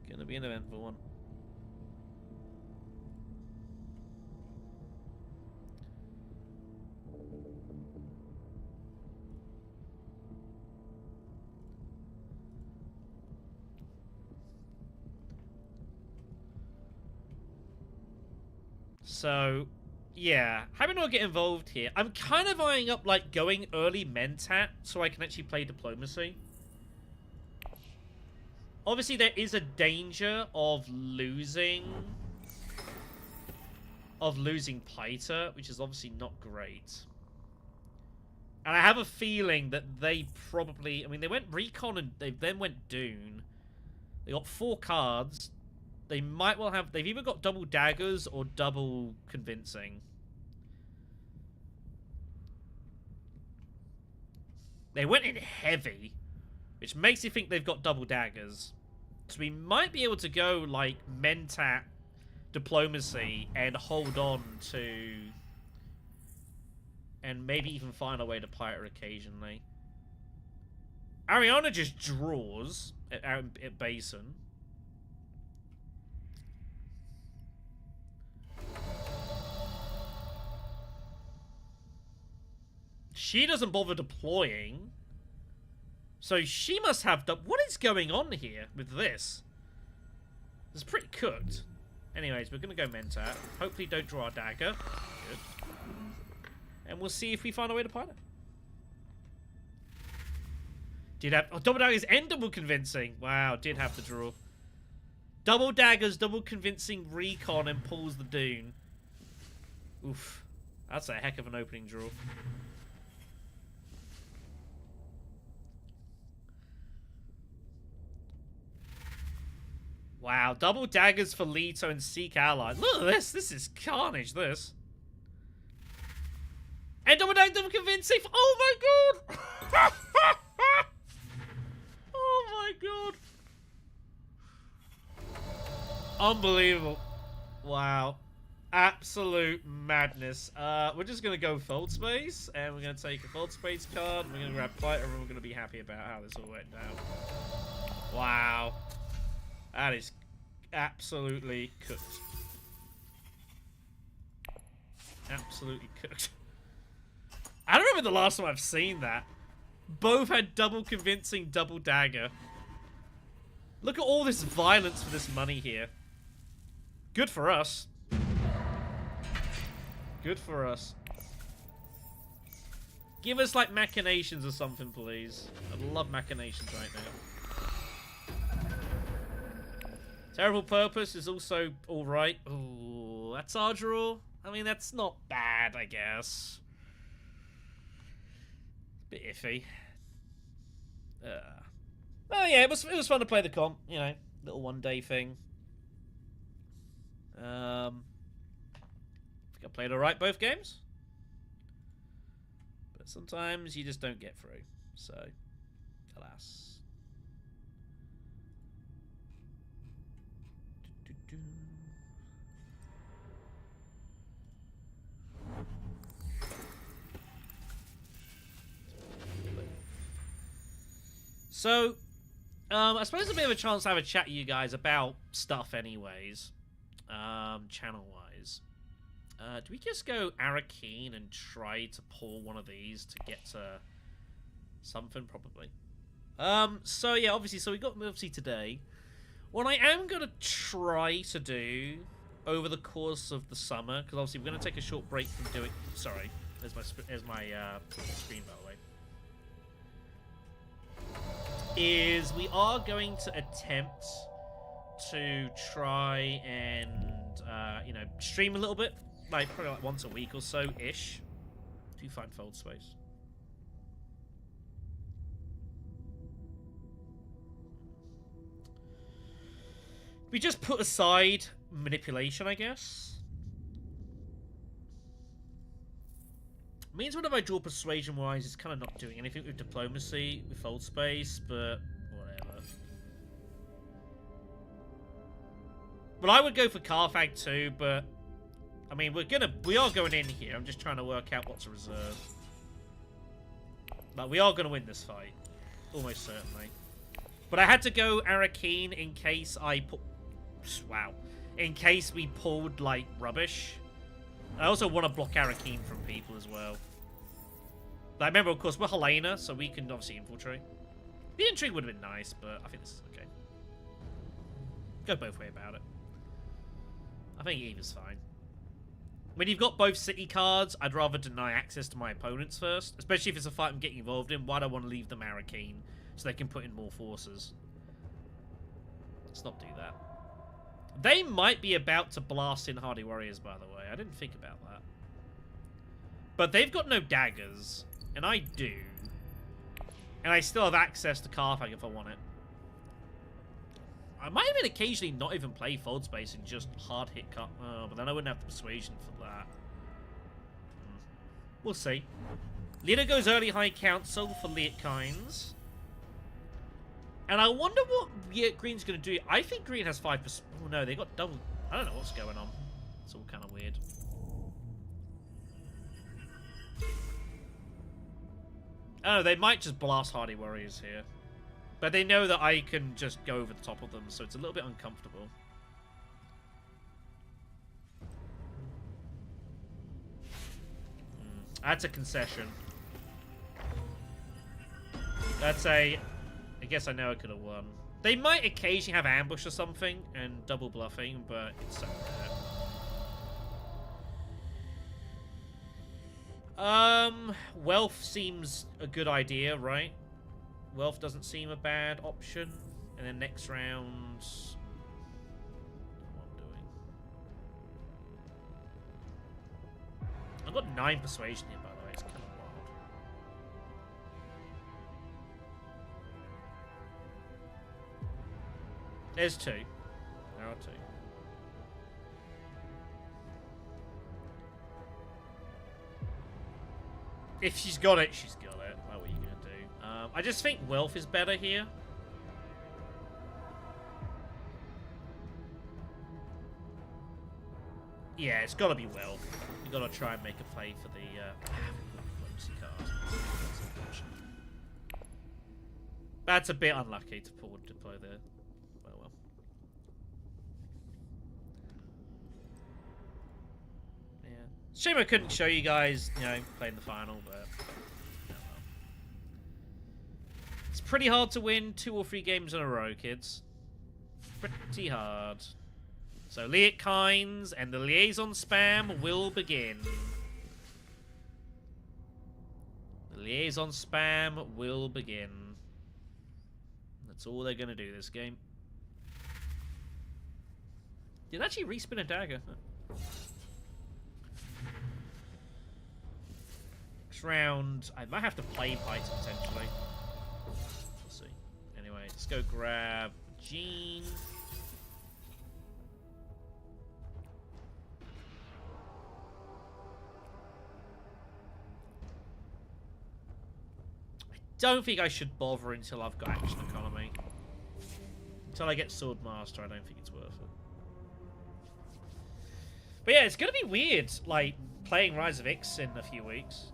Gonna be an eventful one. So, yeah, how do I not get involved here? I'm kind of eyeing up, like, going early Mentat so I can actually play Diplomacy. Obviously, there is a danger of losing Piter, which is obviously not great. And I have a feeling that they probably... I mean, they went Recon and they then went Dune. They got 4 cards. They might well have... They've either got double daggers or double convincing. They went in heavy, which makes you think they've got double daggers. So we might be able to go, like, Mentat Diplomacy and hold on to... And maybe even find our way to Piter occasionally. Ariana just draws at Basin. She doesn't bother deploying. So she must have... What is going on here with this? It's pretty cooked. Anyways, we're going to go Mentat. Hopefully don't draw a dagger. Good. And we'll see if we find a way to Piter. Did have... Oh, double daggers and double convincing. Wow, did have to draw. Double daggers, double convincing recon, and pulls the Dune. Oof. That's a heck of an opening draw. Wow, double daggers for Leto and Seek Ally. Look at this. This is carnage, this. And double dagger, double convincing. Oh my god! Oh my god. Unbelievable. Wow. Absolute madness. We're just going to go Fold Space, and we're going to take a Fold Space card, and we're going to grab Piter, and we're going to be happy about how this all went out. Wow. That is absolutely cooked. Absolutely cooked. I don't remember the last time I've seen that. Both had double convincing, double dagger. Look at all this violence for this money here. Good for us. Good for us. Give us, like, machinations or something, please. I'd love machinations right now. Terrible Purpose is also alright. Ooh, that's our draw. I mean, that's not bad, I guess. Bit iffy. Oh yeah, it was fun to play the comp. You know, little one-day thing. I think I played alright both games. But sometimes you just don't get through. So, alas. So, I suppose it's a bit of a chance to have a chat with you guys about stuff anyways, channel-wise. Do we just go Arakeen and try to pull one of these to get to something? Probably. So yeah, obviously, so we got obviously today. What I am going to try to do over the course of the summer, because obviously we're going to take a short break from doing... Sorry, there's my screen, by the way. Is we are going to attempt to try and, you know, stream a little bit. Like, probably like once a week or so-ish. Do find Fold Space. We just put aside manipulation, I guess. Means whenever I draw persuasion-wise, it's kind of not doing anything with diplomacy, with Fold Space, but whatever. But I would go for Carthag too, but I mean, we are going in here. I'm just trying to work out what to reserve. But we are going to win this fight. Almost certainly. But I had to go Arakeen in case I put... Wow. In case we pulled, like, rubbish. I also want to block Arakeen from people as well. But I remember, of course, we're Helena, so we can obviously infiltrate. The intrigue would have been nice, but I think this is okay. Go both ways about it. I think either's fine. When you've got both city cards, I'd rather deny access to my opponents first. Especially if it's a fight I'm getting involved in. Why do I want to leave them Arakeen so they can put in more forces? Let's not do that. They might be about to blast in Hardy Warriors, by the way. I didn't think about that. But they've got no daggers. And I do. And I still have access to Carthag if I want it. I might even occasionally not even play Fold Space and just hard hit cut. But then I wouldn't have the persuasion for that. We'll see. Leader goes early High Council for Liatkines. And I wonder what Green's going to do. I think Green has 5%. Oh no, they got double. I don't know what's going on. It's all kind of weird. Oh, they might just blast Hardy Warriors here. But they know that I can just go over the top of them, so it's a little bit uncomfortable. That's a concession. That's a... I guess I know I could have won. They might occasionally have ambush or something and double bluffing, but it's so rare. Wealth seems a good idea, right? Wealth doesn't seem a bad option. And then next round... What I'm doing. I've got 9 persuasion here, by the way. It's kind of wild. There's 2. There are 2. If she's got it, she's got it. What are you going to do? I just think wealth is better here. Yeah, it's got to be wealth. You got to try and make a play for the diplomacy card. That's a bit unlucky to deploy there. Oh well. Yeah. Shame I couldn't show you guys, you know, playing the final, but. It's pretty hard to win 2 or 3 games in a row, kids. Pretty hard. So, Liatkines and the liaison spam will begin. The liaison spam will begin. That's all they're going to do this game. Did it actually respin a dagger? Next round, I might have to play fight potentially. We'll see. Anyway, let's go grab Jean. Don't think I should bother until I've got action economy. Until I get Sword Master, I don't think it's worth it. But yeah, it's gonna be weird, like, playing Rise of X in a few weeks.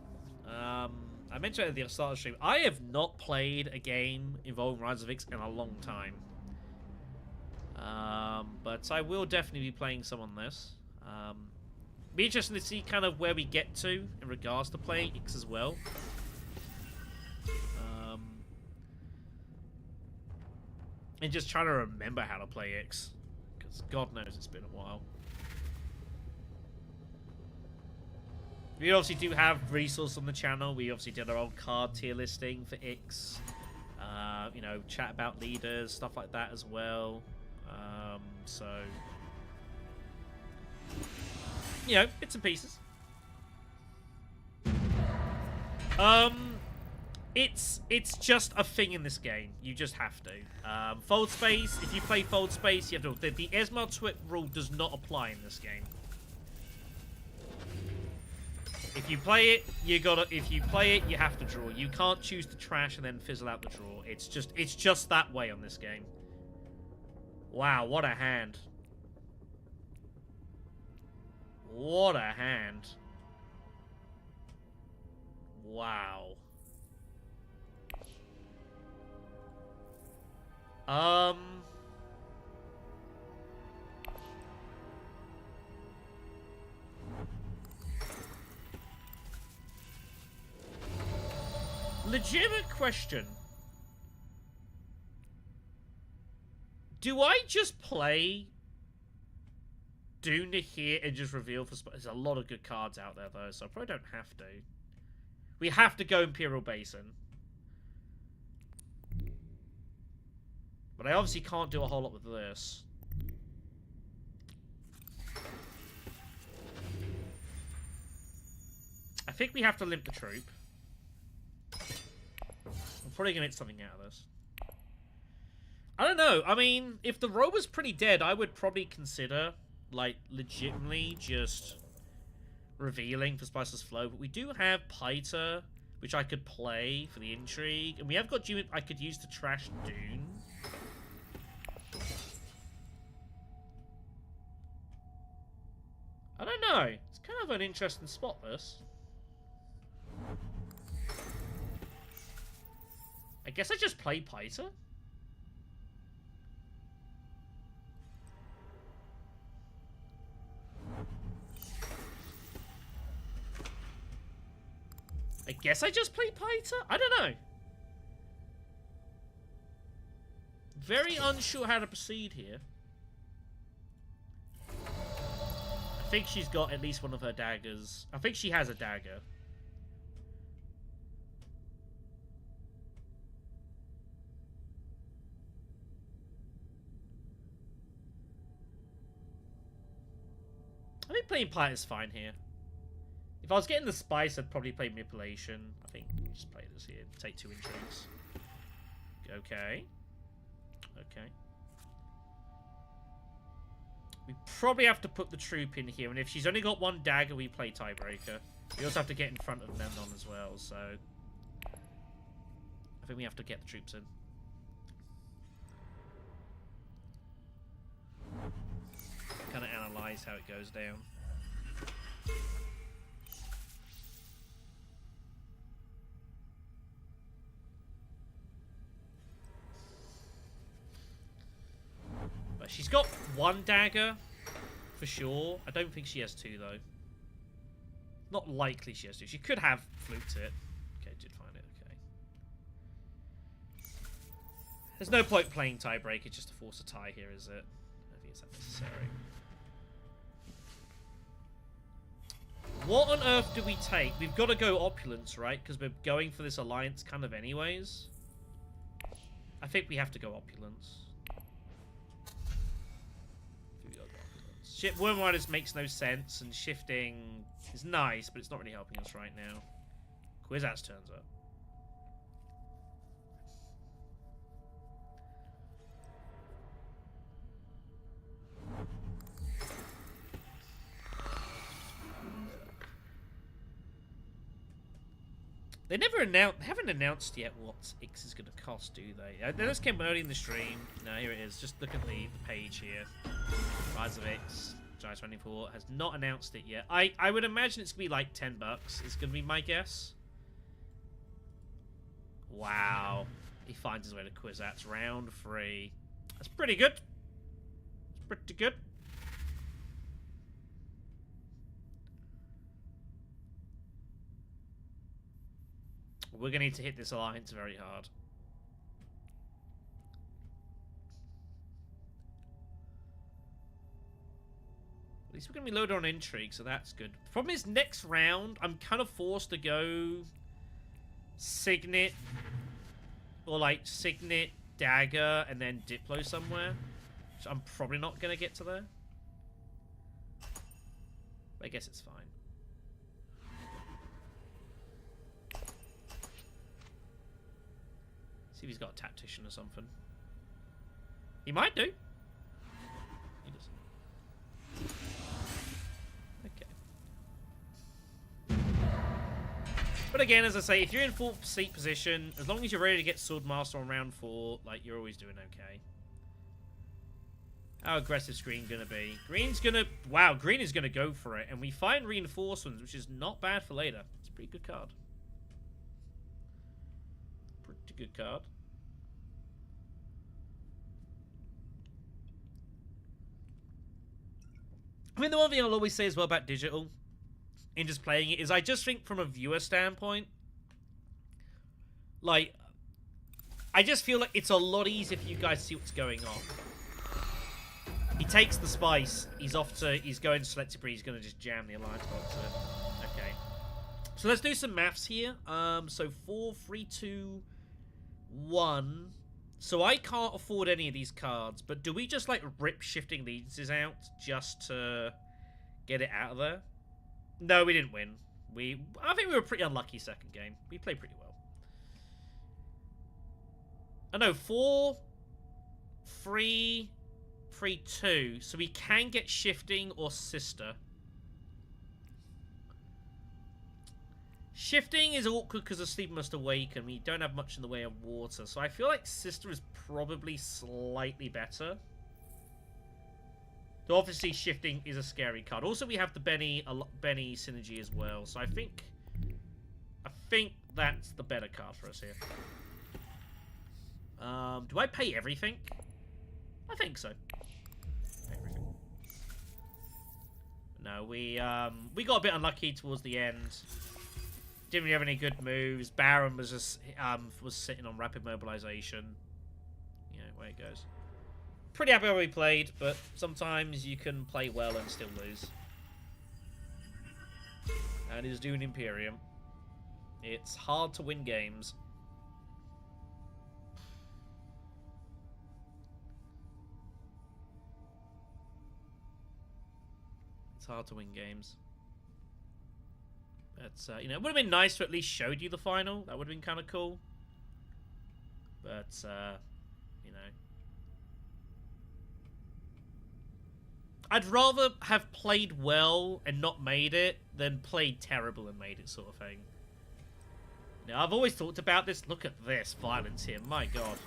I mentioned at the start of the stream, I have not played a game involving Rise of X in a long time. But I will definitely be playing some on this. Be interesting to see kind of where we get to in regards to playing X as well. And just trying to remember how to play X. Because God knows it's been a while. We obviously do have resources on the channel. We obviously did our own card tier listing for X. You know, chat about leaders, stuff like that as well. So, you know, bits and pieces. It's just a thing in this game. You just have to. Fold space. If you play fold space, you have to. The Esmar Twit rule does not apply in this game. If you play it, you gotta. If you play it, you have to draw. You can't choose to trash and then fizzle out the draw. It's just that way on this game. Wow, what a hand! What a hand! Wow. Legitimate question. Do I just play Dune here and just reveal for... There's a lot of good cards out there, though, so I probably don't have to. We have to go Imperial Basin. But I obviously can't do a whole lot with this. I think we have to limp the troop. I'm probably going to get something out of this. I don't know. I mean, if the row was pretty dead, I would probably consider, like, legitimately just revealing for Spiceless Flow. But we do have Piter, which I could play for the intrigue. And we have got Dune I could use to trash Dune. I don't know. It's kind of an interesting spot, this. I guess I just play Piter. I guess I just play Piter? I don't know. Very unsure how to proceed here. I think she's got at least one of her daggers. I think she has a dagger. I think playing Pite is fine here. If I was getting the spice, I'd probably play Manipulation. I think just play this here. Take 2 intrigues. Okay. Okay. We probably have to put the troop in here, and if she's only got 1 dagger, we play Tiebreaker. We also have to get in front of Memnon as well, so... I think we have to get the troops in. Kind of analyze how it goes down. But she's got 1 dagger, for sure. I don't think she has 2, though. Not likely she has 2. She could have fluked it. Okay, did find it, okay. There's no point playing Tiebreaker just to force a tie here, is it? I don't think it's that necessary. What on earth do we take? We've got to go Opulence, right? Because we're going for this alliance kind of anyways. I think we have to go Opulence. Worm Riders makes no sense, and shifting is nice, but it's not really helping us right now. Kwisatz turns up. They haven't announced yet what X is going to cost, do they? They just came early in the stream. No, here it is. Just look at the page here. Rise of X, Giants 24 has not announced it yet. I would imagine it's going to be like $10. It's going to be my guess. Wow. He finds his way to Kwisatz. Round 3. That's pretty good. It's pretty good. We're going to need to hit this alliance very hard. At least we're going to be loaded on intrigue, so that's good. The problem is, next round, I'm kind of forced to go Signet, or like Signet, Dagger, and then Diplo somewhere. So I'm probably not going to get to there. But I guess it's fine. See if he's got a tactician or something. He might do. He doesn't. Okay. But again, as I say, if you're in full seat position, as long as you're ready to get Swordmaster on round 4, like, you're always doing okay. How aggressive is Green going to be? Green's going to... Wow, Green is going to go for it. And we find Reinforcements, which is not bad for later. It's a pretty good card. Pretty good card. I mean, the one thing I'll always say as well about digital, in just playing it, is I just think from a viewer standpoint, like, I just feel like it's a lot easier for you guys to see what's going on. He takes the spice, he's going to Selected Breed, he's going to just jam the Alliance box in. Okay. So let's do some maths here. So 4, 3, 2, 1. So I can't afford any of these cards, but do we just, like, rip Shifting Allegiances out just to get it out of there? No, we didn't win. I think we were pretty unlucky second game. We played pretty well. Oh, no, 4, 3, 3, 2. So we can get Shifting or Sister. Shifting is awkward because of Sleep Must Awaken. We don't have much in the way of water. So I feel like Sister is probably slightly better. So obviously Shifting is a scary card. Also we have the Benny synergy as well. So I think that's the better card for us here. Do I pay everything? I think so. Everything. No, we got a bit unlucky towards the end. Didn't really have any good moves. Baron was just was sitting on rapid mobilization. Yeah, way it goes. Pretty happy how we played, but sometimes you can play well and still lose. And he's doing Imperium. It's hard to win games. It's hard to win games. But, you know, it would have been nice to at least showed you the final. That would have been kind of cool. But, you know. I'd rather have played well and not made it than played terrible and made it, sort of thing. Now, I've always talked about this. Look at this violence here. My God.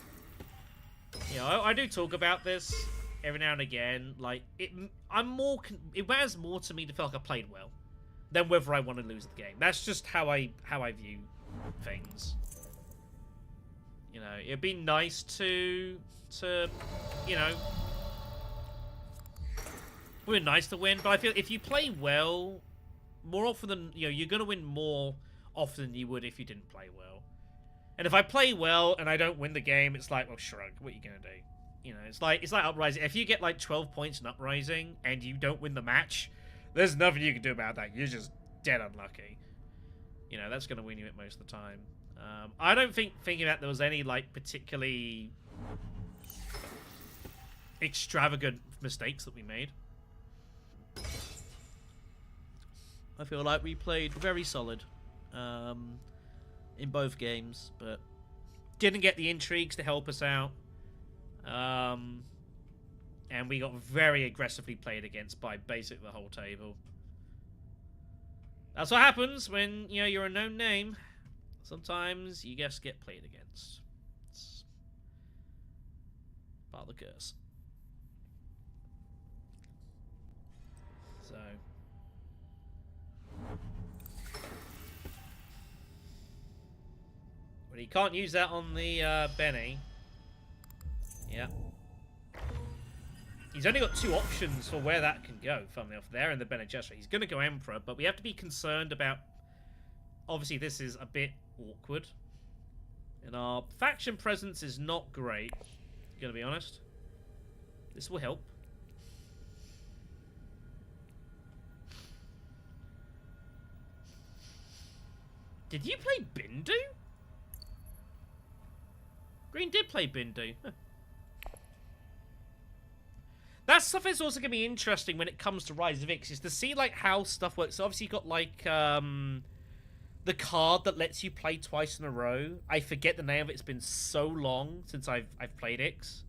You know, I do talk about this every now and again. Like, it matters more to me to feel like I played well than whether I want to lose the game. That's just how I view things. You know, it'd be nice to you know, it would be nice to win, but I feel if you play well, more often than, you know, you're gonna win more often than you would if you didn't play well. And if I play well and I don't win the game, it's like, well, shrug. What are you gonna do? You know, it's like Uprising. If you get like 12 points in Uprising and you don't win the match, there's nothing you can do about that. You're just dead unlucky. You know, that's going to win you it most of the time. I don't thinking that there was any, like, particularly extravagant mistakes that we made. I feel like we played very solid in both games, but didn't get the intrigues to help us out. And we got very aggressively played against by basically the whole table. That's what happens when, you know, you're a known name. Sometimes you just get played against. It's part of the curse. So. But he can't use that on the Benny. Yeah. He's only got 2 options for where that can go, funnily enough, there in the Bene Gesserit. He's going to go Emperor, but we have to be concerned about... Obviously, this is a bit awkward. And our faction presence is not great, going to be honest. This will help. Did you play Bindu? Green did play Bindu. Huh. That stuff is also going to be interesting when it comes to Rise of Ix, is to see, like, how stuff works. So obviously you've got, like, the card that lets you play twice in a row. I forget the name of it. It's been so long since I've played Ix.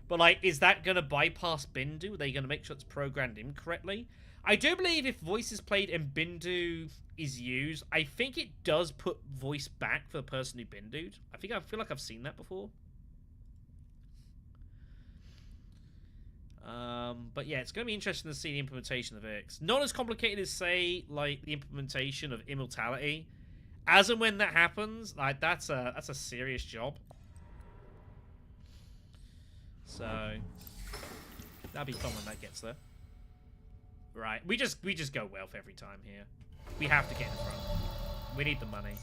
But, like, is that going to bypass Bindu? Are they going to make sure it's programmed in correctly? I do believe if voice is played and Bindu is used, I think it does put voice back for the person who Bindu'd. I feel like I've seen that before. But yeah, it's going to be interesting to see the implementation of Ix. Not as complicated as, say, like, the implementation of Immortality. As and when that happens, like, that's a serious job. So, that'll be fun when that gets there. Right. We just go wealth every time here. We have to get in front. We need the money.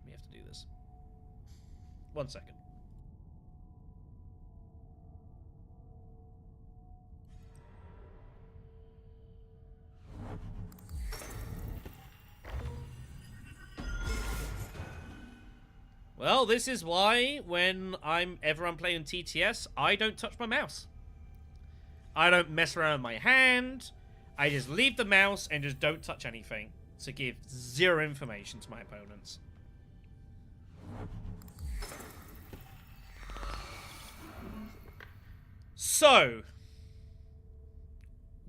We have to do this. 1 second. Well, this is why when I'm playing TTS, I don't touch my mouse. I don't mess around with my hand. I just leave the mouse and just don't touch anything to give zero information to my opponents. So,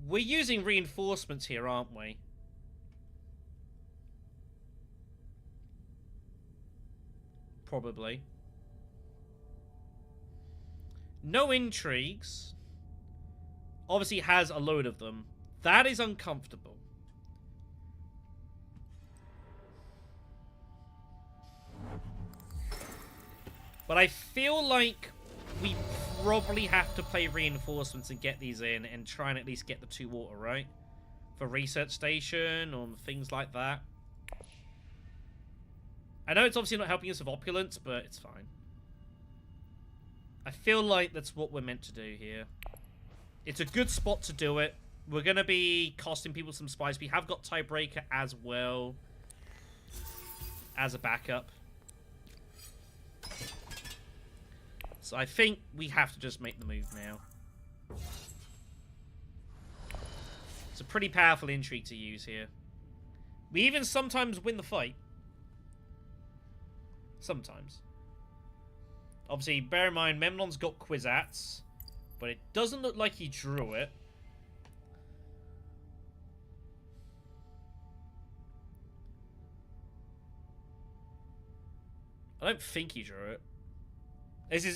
we're using reinforcements here, aren't we? Probably. No intrigues. Obviously has a load of them. That is uncomfortable. But I feel like we probably have to play reinforcements and get these in and try and at least get the 2 water, right? For research station or things like that. I know it's obviously not helping us with opulence, but it's fine. I feel like that's what we're meant to do here. It's a good spot to do it. We're going to be costing people some spice. We have got tiebreaker as well as a backup. So I think we have to just make the move now. It's a pretty powerful intrigue to use here. We even sometimes win the fight. Sometimes. Obviously, bear in mind, Memnon's got Kwisatz, but it doesn't look like he drew it. I don't think he drew it.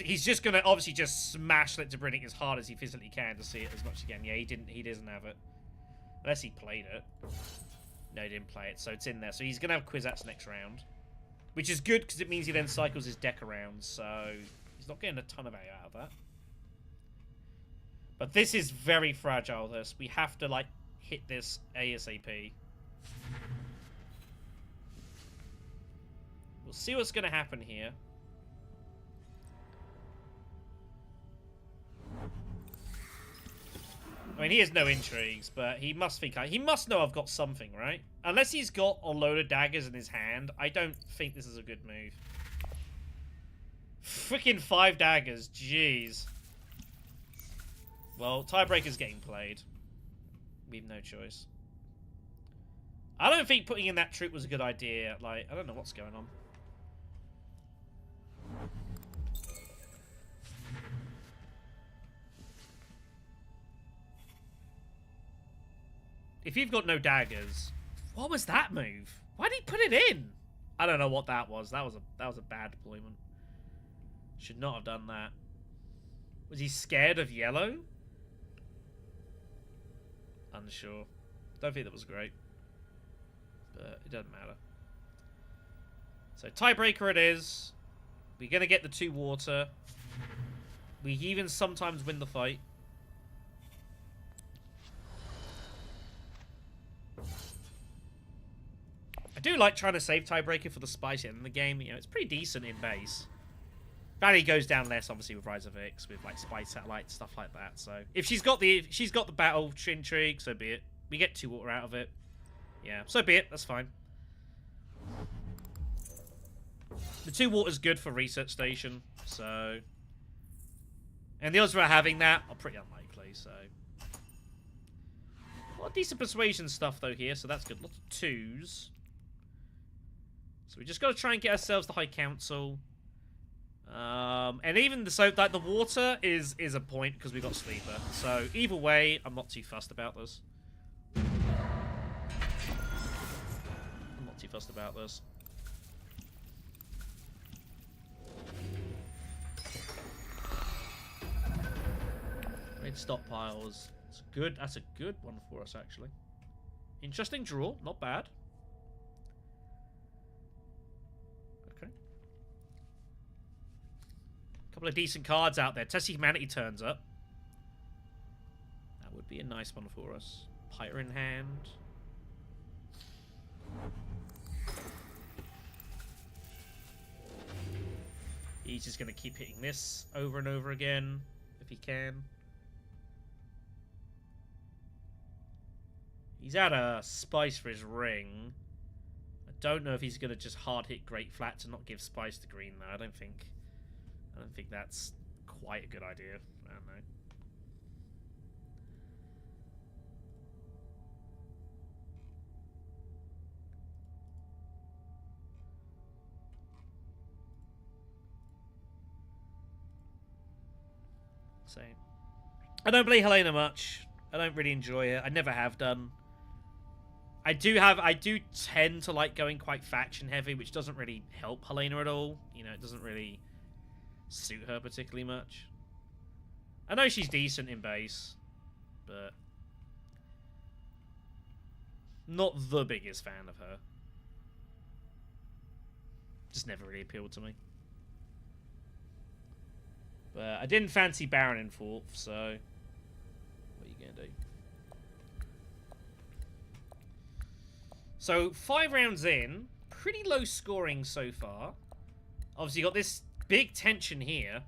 He's just going to obviously just smash Lectobrinic as hard as he physically can to see it as much as he can. Yeah, he doesn't have it. Unless he played it. No, he didn't play it, so it's in there. So he's going to have Kwisatz next round. Which is good, because it means he then cycles his deck around, so he's not getting a ton of value out of that. But this is very fragile, this. We have to, like, hit this ASAP. We'll see what's going to happen here. I mean, he has no intrigues, but he must think... He must know I've got something, right? Unless he's got a load of daggers in his hand, I don't think this is a good move. Freaking 5 daggers, jeez. Well, tiebreaker's getting played. We have no choice. I don't think putting in that troop was a good idea. Like, I don't know what's going on. If you've got no daggers, what was that move? Why did he put it in? I don't know what that was. That was a bad deployment. Should not have done that. Was he scared of yellow? Unsure. Don't think that was great. But it doesn't matter. So tiebreaker it is. We're gonna get the 2 water. We even sometimes win the fight. I do like trying to save tiebreaker for the spice in the game. You know, it's pretty decent in base. Value goes down less, obviously, with Rise of Ix, with like Spice Satellite, stuff like that. So if she's got the battle intrigue, so be it. We get 2 water out of it. Yeah, so be it. That's fine. The 2 water's good for research station, so. And the odds of having that are pretty unlikely. So a lot of decent persuasion stuff though here, so that's good. Lots of 2s. So we just got to try and get ourselves the High Council. And even the water is a point because we got Sleeper. So either way, I'm not too fussed about this. Raid stockpiles. It's good. That's a good one for us actually. Interesting draw. Not bad. Couple of decent cards out there. Tessie Humanity turns up. That would be a nice one for us. Pyre in hand. He's just going to keep hitting this over and over again, if he can. He's out of spice for his ring. I don't know if he's going to just hard hit Great Flats and not give spice to green, though. I don't think that's quite a good idea. I don't know. So, I don't play Helena much. I don't really enjoy it. I never have done. I do tend to like going quite faction heavy, which doesn't really help Helena at all. You know, it doesn't really suit her particularly much. I know she's decent in base, but not the biggest fan of her. Just never really appealed to me. But I didn't fancy Baron in 4th, so what are you going to do? So, 5 rounds in. Pretty low scoring so far. Obviously, you got this big tension here.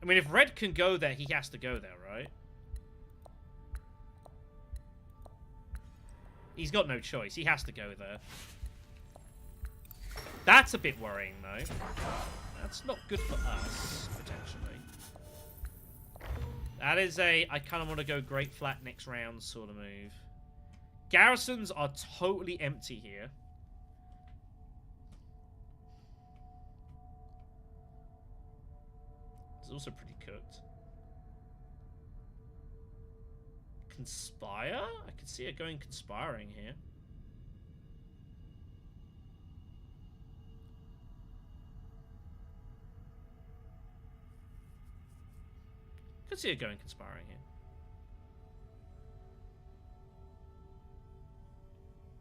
I mean, if Red can go there, he has to go there, right? He's got no choice. He has to go there. That's a bit worrying, though. That's not good for us, potentially. That is a, I kind of want to go Great Flat next round sort of move. Garrisons are totally empty here. It's also pretty cooked. Conspire? I could see it going conspiring here. Could see it going conspiring here.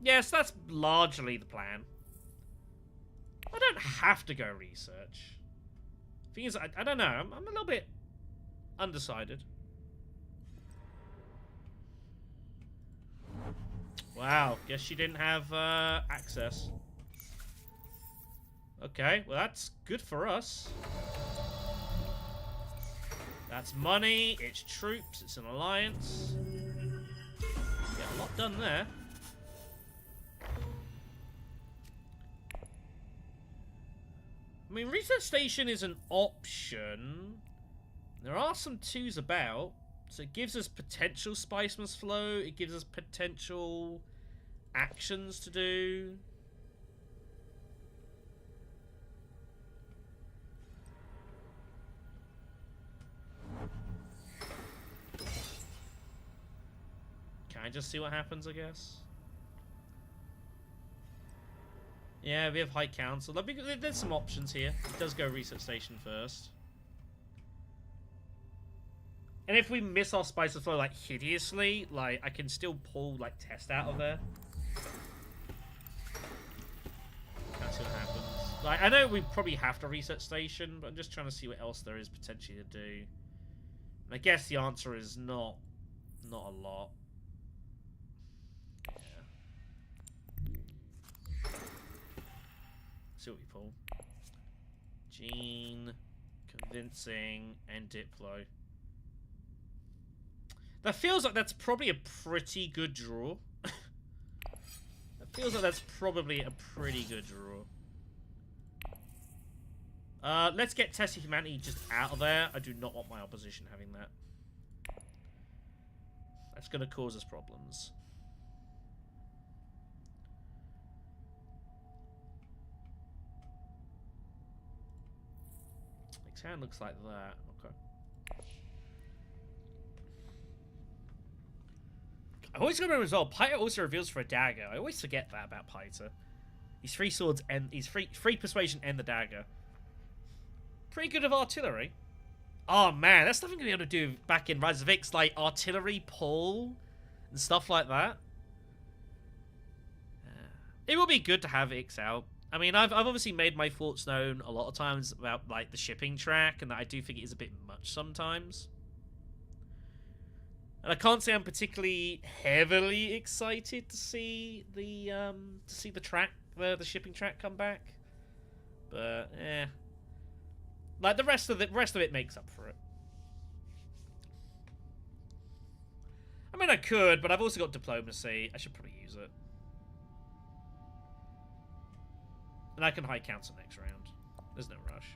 Yes, that's largely the plan. I don't have to go research. Thing is, I don't know. I'm a little bit undecided. Wow, guess she didn't have access. Okay, well that's good for us. That's money, it's troops, it's an alliance. Get a lot done there. I mean, research station is an option. There are some 2s about. So it gives us potential spice must flow. It gives us potential actions to do. Can I just see what happens, I guess? Yeah, we have High Council. There's some options here. It does go research station first. And if we miss our spice of flow like hideously, like I can still pull like test out of there. That's what happens. Like I know we probably have to research station, but I'm just trying to see what else there is potentially to do. And I guess the answer is not a lot. See what we pull. Gene, convincing, and Diplo. That feels like that's probably a pretty good draw. That feels like that's probably a pretty good draw. Let's get Tessie Humanity just out of there. I do not want my opposition having that. That's going to cause us problems. Hand looks like that. Okay. I always remember as well, Piter also reveals for a dagger. I always forget that about Piter. He's 3 swords and he's free persuasion and the dagger. Pretty good of artillery. Oh man, that's nothing to be able to do back in Rise of X, like artillery pull and stuff like that. It will be good to have X out. I mean, I've obviously made my thoughts known a lot of times about, like, the shipping track, and that I do think it is a bit much sometimes. And I can't say I'm particularly heavily excited to see the track, the shipping track come back. But like the rest of it makes up for it. I mean, I could, but I've also got diplomacy. I should probably use it. And I can high council next round. There's no rush.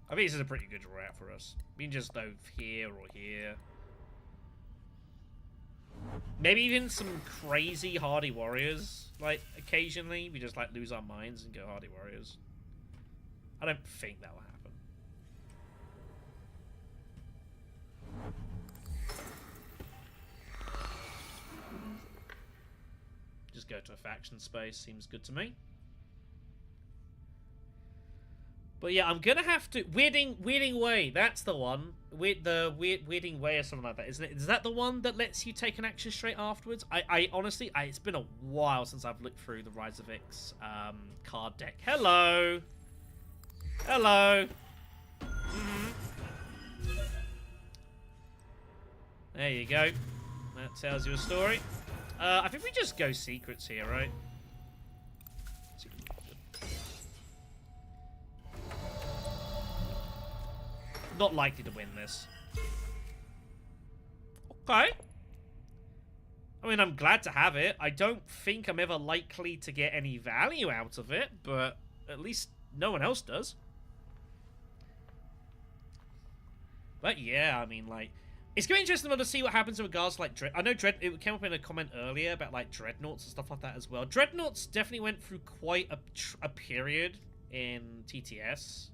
I think this is a pretty good route for us. We can just go here or here. Maybe even some crazy hardy warriors. Like, occasionally, we just, like, lose our minds and go hardy warriors. I don't think that will happen. Just go to a faction space. Seems good to me. But yeah, I'm gonna have to... Weirding Way, that's the one. Weirding Way or something like that, isn't it? Is that the one that lets you take an action straight afterwards? I honestly, it's been a while since I've looked through the Rise of X card deck. Hello! Hello! There you go. That tells you a story. I think we just go secrets here, right? Not likely to win this. Okay. I mean, I'm glad to have it. I don't think I'm ever likely to get any value out of it, but at least no one else does. But yeah, I mean, like, it's going to be interesting to see what happens in regards to, like, I know it came up in a comment earlier about, like, Dreadnoughts and stuff like that as well. Dreadnoughts definitely went through quite a period in TTS.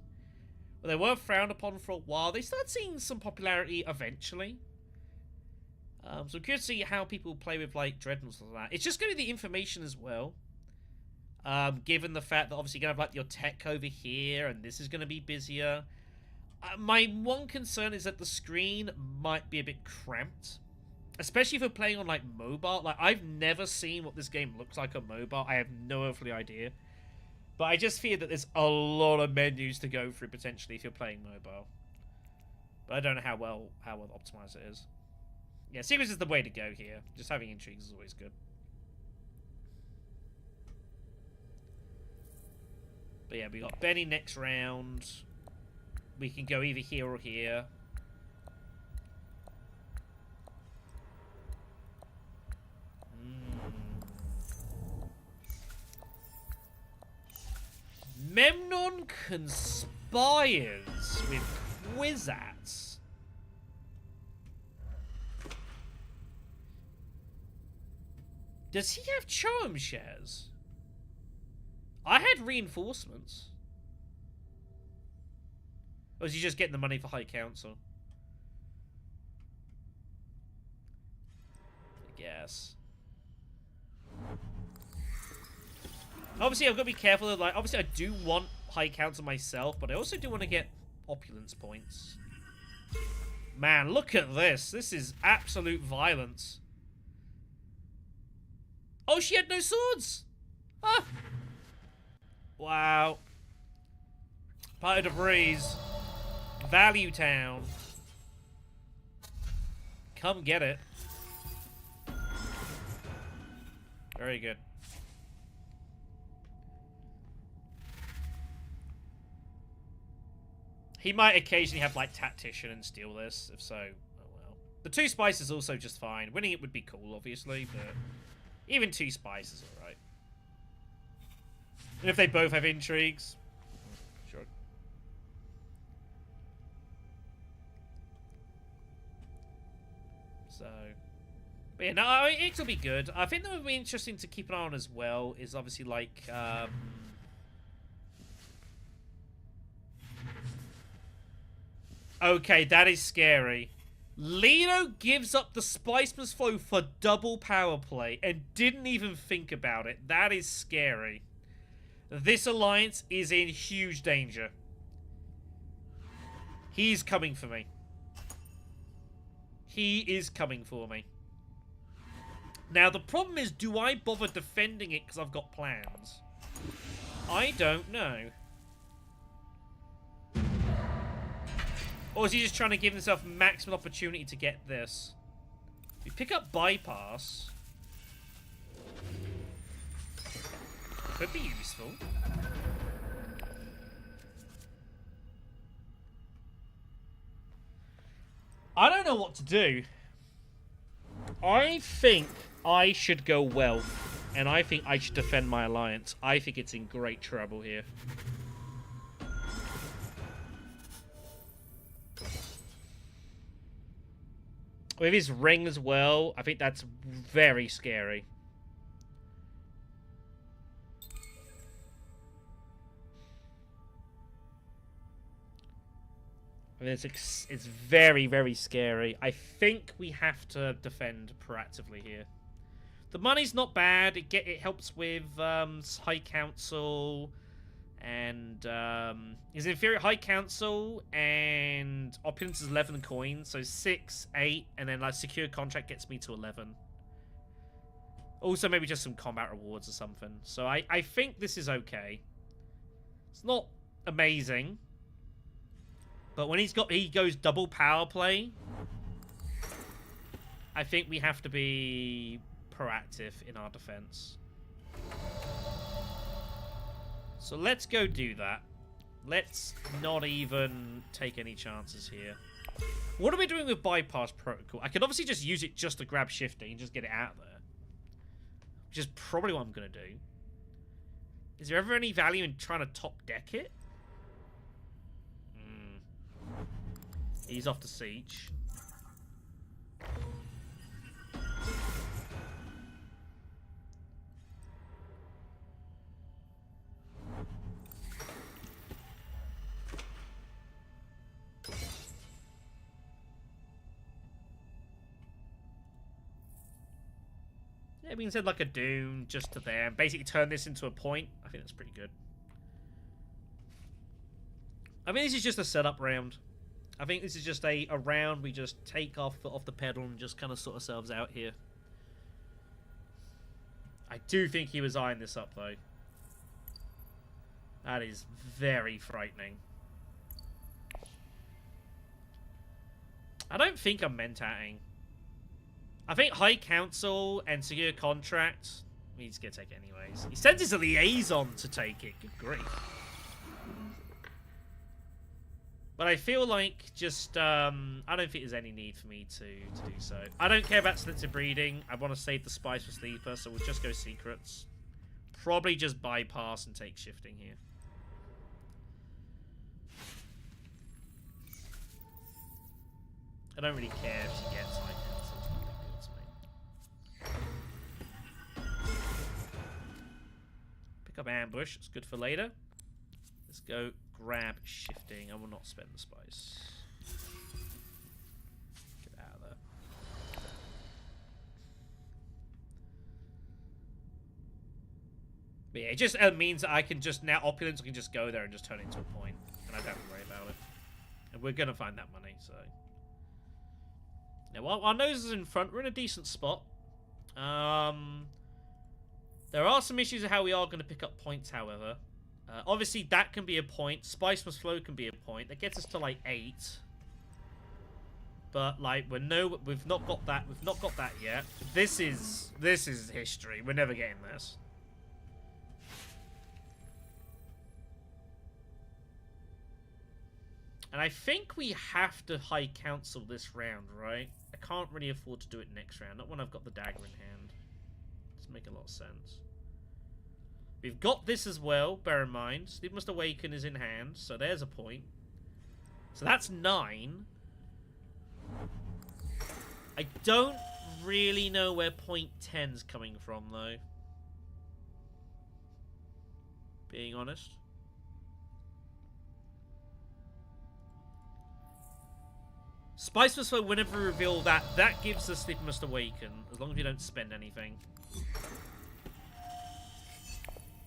Well, they were frowned upon for a while. They started seeing some popularity eventually. So I'm curious to see how people play with, like, Dreadnoughts and that. It's just going to be the information as well. Given the fact that obviously you're going to have, like, your tech over here, and this is going to be busier. My one concern is that the screen might be a bit cramped. Especially if you're playing on, like, mobile. Like, I've never seen what this game looks like on mobile. I have no earthly idea. But I just fear that there's a lot of menus to go through potentially if you're playing mobile. But I don't know how well optimized it is. Yeah, secrets is the way to go here. Just having intrigues is always good. But yeah, we got Benny next round. We can go either here or here. Memnon conspires with Kwisatz. Does he have charm shares? I had reinforcements. Or is he just getting the money for High Council? I guess. Obviously, I've got to be careful. That, like, obviously, I do want High Council myself, but I also do want to get opulence points. Man, look at this. This is absolute violence. Oh, she had no swords. Ah. Wow. Part of the breeze. Value Town. Come get it. Very good. He might occasionally have, like, Tactician and steal this. If so, oh well. The 2 spice is also just fine. Winning it would be cool, obviously, but even 2 spice is alright. And if they both have intrigues, sure. So, but yeah, no, it'll be good. I think that would be interesting to keep an eye on as well is obviously, like, okay, that is scary. Lino gives up the Spiceman's Flow for double power play and didn't even think about it. That is scary. This alliance is in huge danger. He's coming for me. He is coming for me. Now, the problem is, do I bother defending it because I've got plans? I don't know. Or is he just trying to give himself maximum opportunity to get this? We pick up bypass. Could be useful. I don't know what to do. I think I should go wealth, and I think I should defend my alliance. I think it's in great trouble here. With his ring as well, I think that's very scary. I mean, it's very, very scary. I think we have to defend proactively here. The money's not bad. It helps with High Council and his inferior High Council and opulence is 11 coins, so 6, 8, and then like secure contract gets me to 11. Also, maybe just some combat rewards or something. So I think this is okay. It's not amazing. But when he goes double power play, I think we have to be proactive in our defense. So let's go do that. Let's not even take any chances here. What are we doing with bypass protocol? I could obviously just use it just to grab shifting and just get it out there. Which is probably what I'm going to do. Is there ever any value in trying to top deck it? He's off to siege. Yeah, being said like a Dune just to there and basically turn this into a point. I think that's pretty good. I mean, this is just a setup round. I think this is just a round we just take our foot off the pedal and just kind of sort ourselves out here. I do think he was eyeing this up, though. That is very frightening. I don't think I'm mentatting. I think High Council and Secure Contract, he's going to take it anyways. He sends his liaison to take it. Good grief. But I feel like just, I don't think there's any need for me to do so. I don't care about selective breeding. I want to save the spice for sleeper, so we'll just go secrets. Probably just bypass and take shifting here. I don't really care if she gets like that, so it's not a big deal to me. Pick up ambush. It's good for later. Let's go grab shifting. I will not spend the spice. Get out of there. But yeah, it just means that I can just now opulence. I can just go there and just turn it into a point, and I don't have to worry about it. And we're gonna find that money. So now, while our nose is in front, we're in a decent spot. There are some issues of how we are going to pick up points, however. Obviously, that can be a point. Spice plus flow can be a point. That gets us to like 8. But like we've not got that. We've not got that yet. This is history. We're never getting this. And I think we have to High Council this round, right? I can't really afford to do it next round. Not when I've got the dagger in hand. Doesn't make a lot of sense. We've got this as well, bear in mind. Sleep Must Awaken is in hand, so there's a point. So that's 9. I don't really know where point 10's coming from, though. Being honest. Spice Must Flow, whenever we reveal that, that gives us Sleep Must Awaken, as long as we don't spend anything.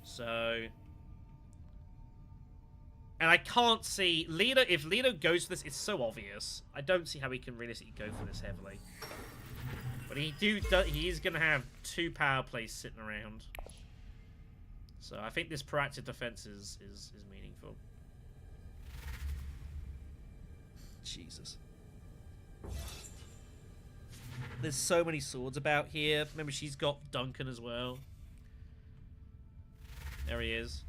So, and I can't see Leader. If Leader goes for this, it's so obvious. I don't see how we can realistically go for this heavily. But he is going to have 2 power plays sitting around. So I think this proactive defense is meaningful. Jesus. There's so many swords about here. Remember, she's got Duncan as well. There he is.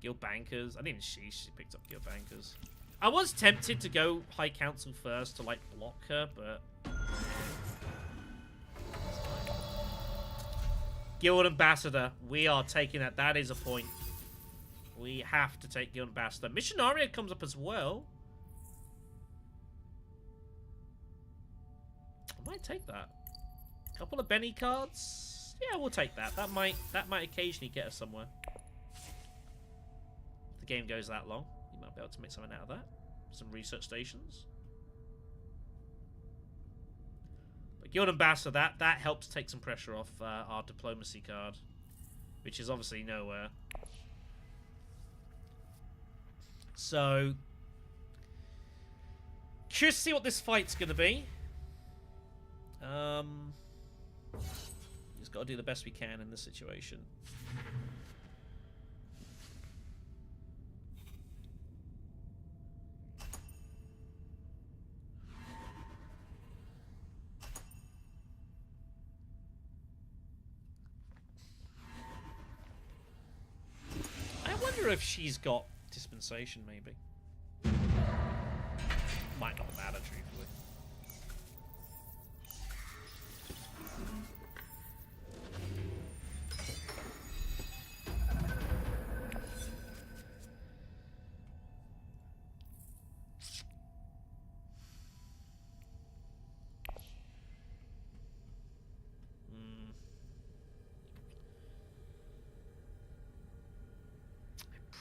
Guild Bankers. I think she picked up Guild Bankers. I was tempted to go High Council first to, like, block her, but... Guild Ambassador. We are taking that. That is a point. We have to take Guild Ambassador. Missionaria comes up as well. I might take that. Couple of Benny cards. Yeah, we'll take that. That might occasionally get us somewhere. If the game goes that long, you might be able to make something out of that. Some research stations. But Guild Ambassador, that helps take some pressure off our diplomacy card, which is obviously nowhere. So, curious to see what this fight's going to be. Just got to do the best we can in this situation. I wonder if she's got dispensation, maybe. Might not matter, truthfully.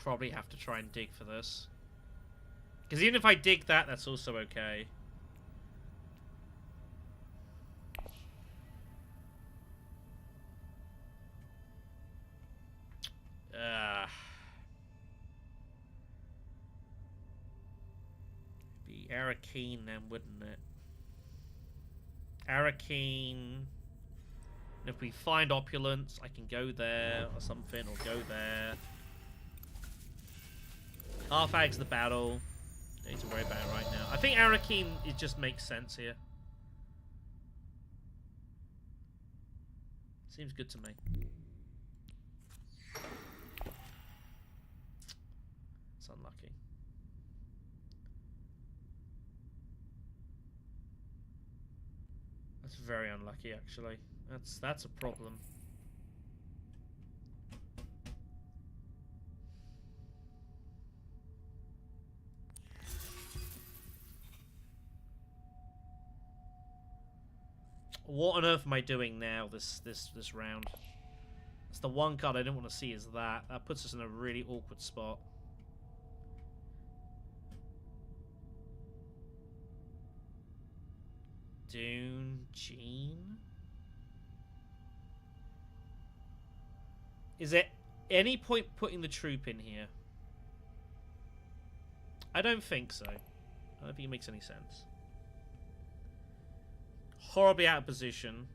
Probably have to try and dig for this. Because even if I dig that, that's also okay. Be Arakeen then, wouldn't it? Arakeen. If we find Opulence, I can go there or something, or go there. Half-Ag's the battle. Don't need to worry about it right now. I think Arakeen, it just makes sense here. Seems good to me. It's unlucky. That's very unlucky, actually. That's a problem. What on earth am I doing now this round? It's the one card I didn't want to see is that. That puts us in a really awkward spot. Dune, Jean? Is there any point putting the troop in here? I don't think so. I don't think it makes any sense. Horribly out of position.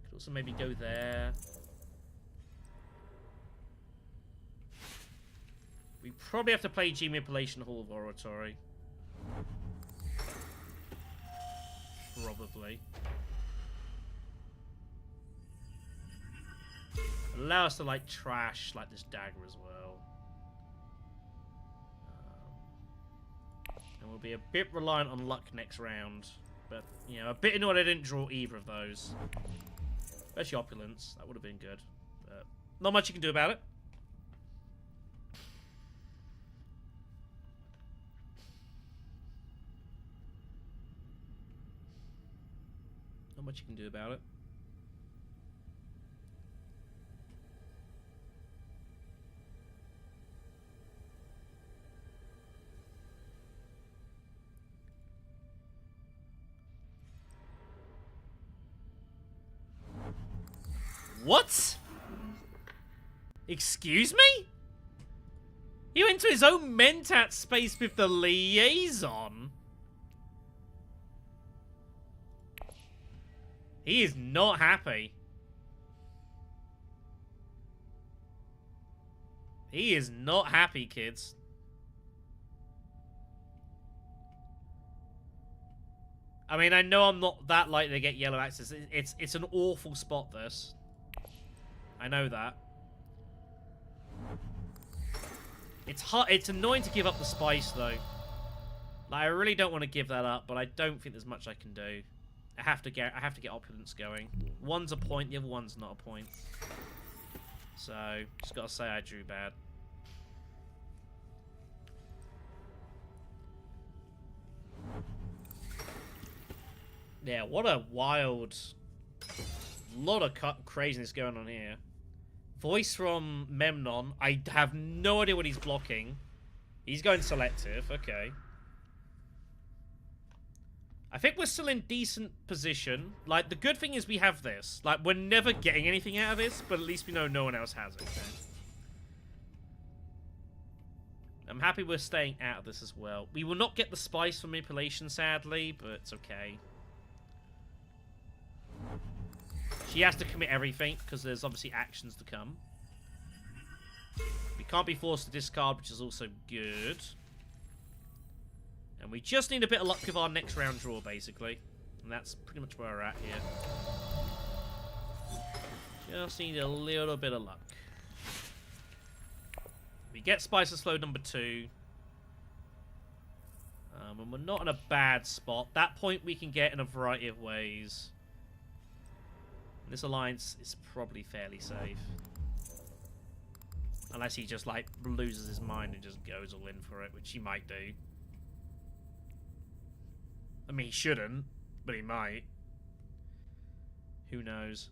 Could also maybe go there. We probably have to play G-Manipulation Hall of Oratory. Probably. Allow us to, like, trash, like, this dagger as well. And we'll be a bit reliant on luck next round. But, you know, a bit annoyed I didn't draw either of those. Especially Opulence. That would have been good. But not much you can do about it. Not much you can do about it. What? Excuse me? He went to his own Mentat space with the liaison. He is not happy. He is not happy, kids. I mean, I know I'm not that likely to get yellow access. It's an awful spot, this. I know that. It's hard. It's annoying to give up the spice, though. Like, I really don't want to give that up, but I don't think there's much I can do. I have to get opulence going. One's a point, the other one's not a point. So, just gotta say I drew bad. Yeah, what a wild... lot of craziness going on here. Voice from Memnon. I have no idea what he's blocking. He's going selective. Okay. I think we're still in decent position. Like, the good thing is we have this. Like, we're never getting anything out of this, but at least we know no one else has it. Okay? I'm happy we're staying out of this as well. We will not get the spice for manipulation, sadly, but it's okay. She has to commit everything, because there's obviously actions to come. We can't be forced to discard, which is also good. And we just need a bit of luck with our next round draw, basically. And that's pretty much where we're at here. Just need a little bit of luck. We get Spice and Slow number 2. And we're not in a bad spot. That point we can get in a variety of ways. This alliance is probably fairly safe. Unless he just, like, loses his mind and just goes all in for it, which he might do. I mean, he shouldn't, but he might. Who knows?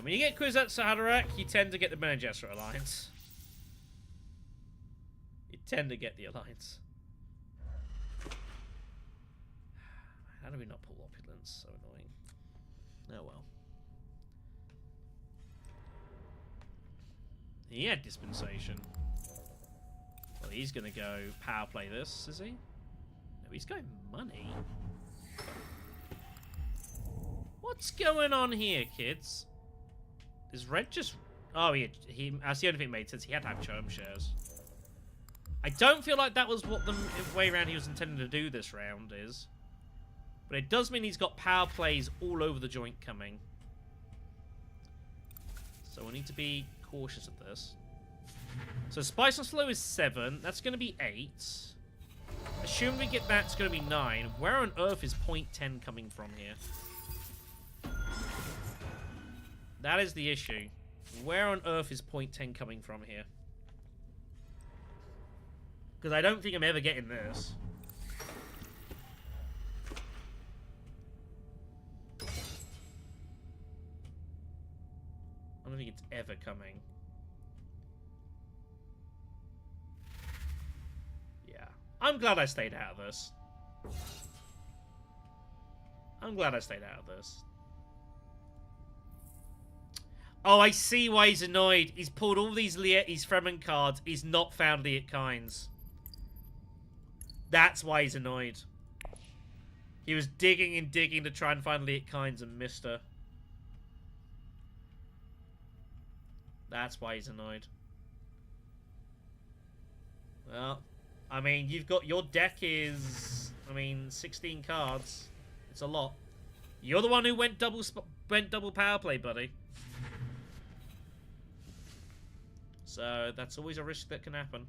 When you get Kwisatz Haderach, you tend to get the Bene Gesserit alliance. You tend to get the alliance. How do we not pull opulence? So annoying. Oh well. He had dispensation. Well, he's gonna go power play this, is he? No, he's going money. What's going on here, kids? Is Red just... Oh, that's the only thing that made sense. He had to have Charm shares. I don't feel like that was what the way around he was intending to do this round is. But it does mean he's got power plays all over the joint coming. So we need to be cautious of this. So Spice and Slow is 7. That's going to be 8. Assuming we get that, it's going to be 9. Where on earth is point 10 coming from here? That is the issue. Where on earth is point 10 coming from here? Because I don't think I'm ever getting this. I don't think it's ever coming. Yeah. I'm glad I stayed out of this. I'm glad I stayed out of this. Oh, I see why he's annoyed. He's pulled all these Fremen cards. He's not found Liet Kynes. That's why he's annoyed. He was digging and digging to try and find Liet Kynes and missed her. That's why he's annoyed. Well, I mean, you've got... Your deck is... I mean, 16 cards. It's a lot. You're the one who went double power play, buddy. So that's always a risk that can happen.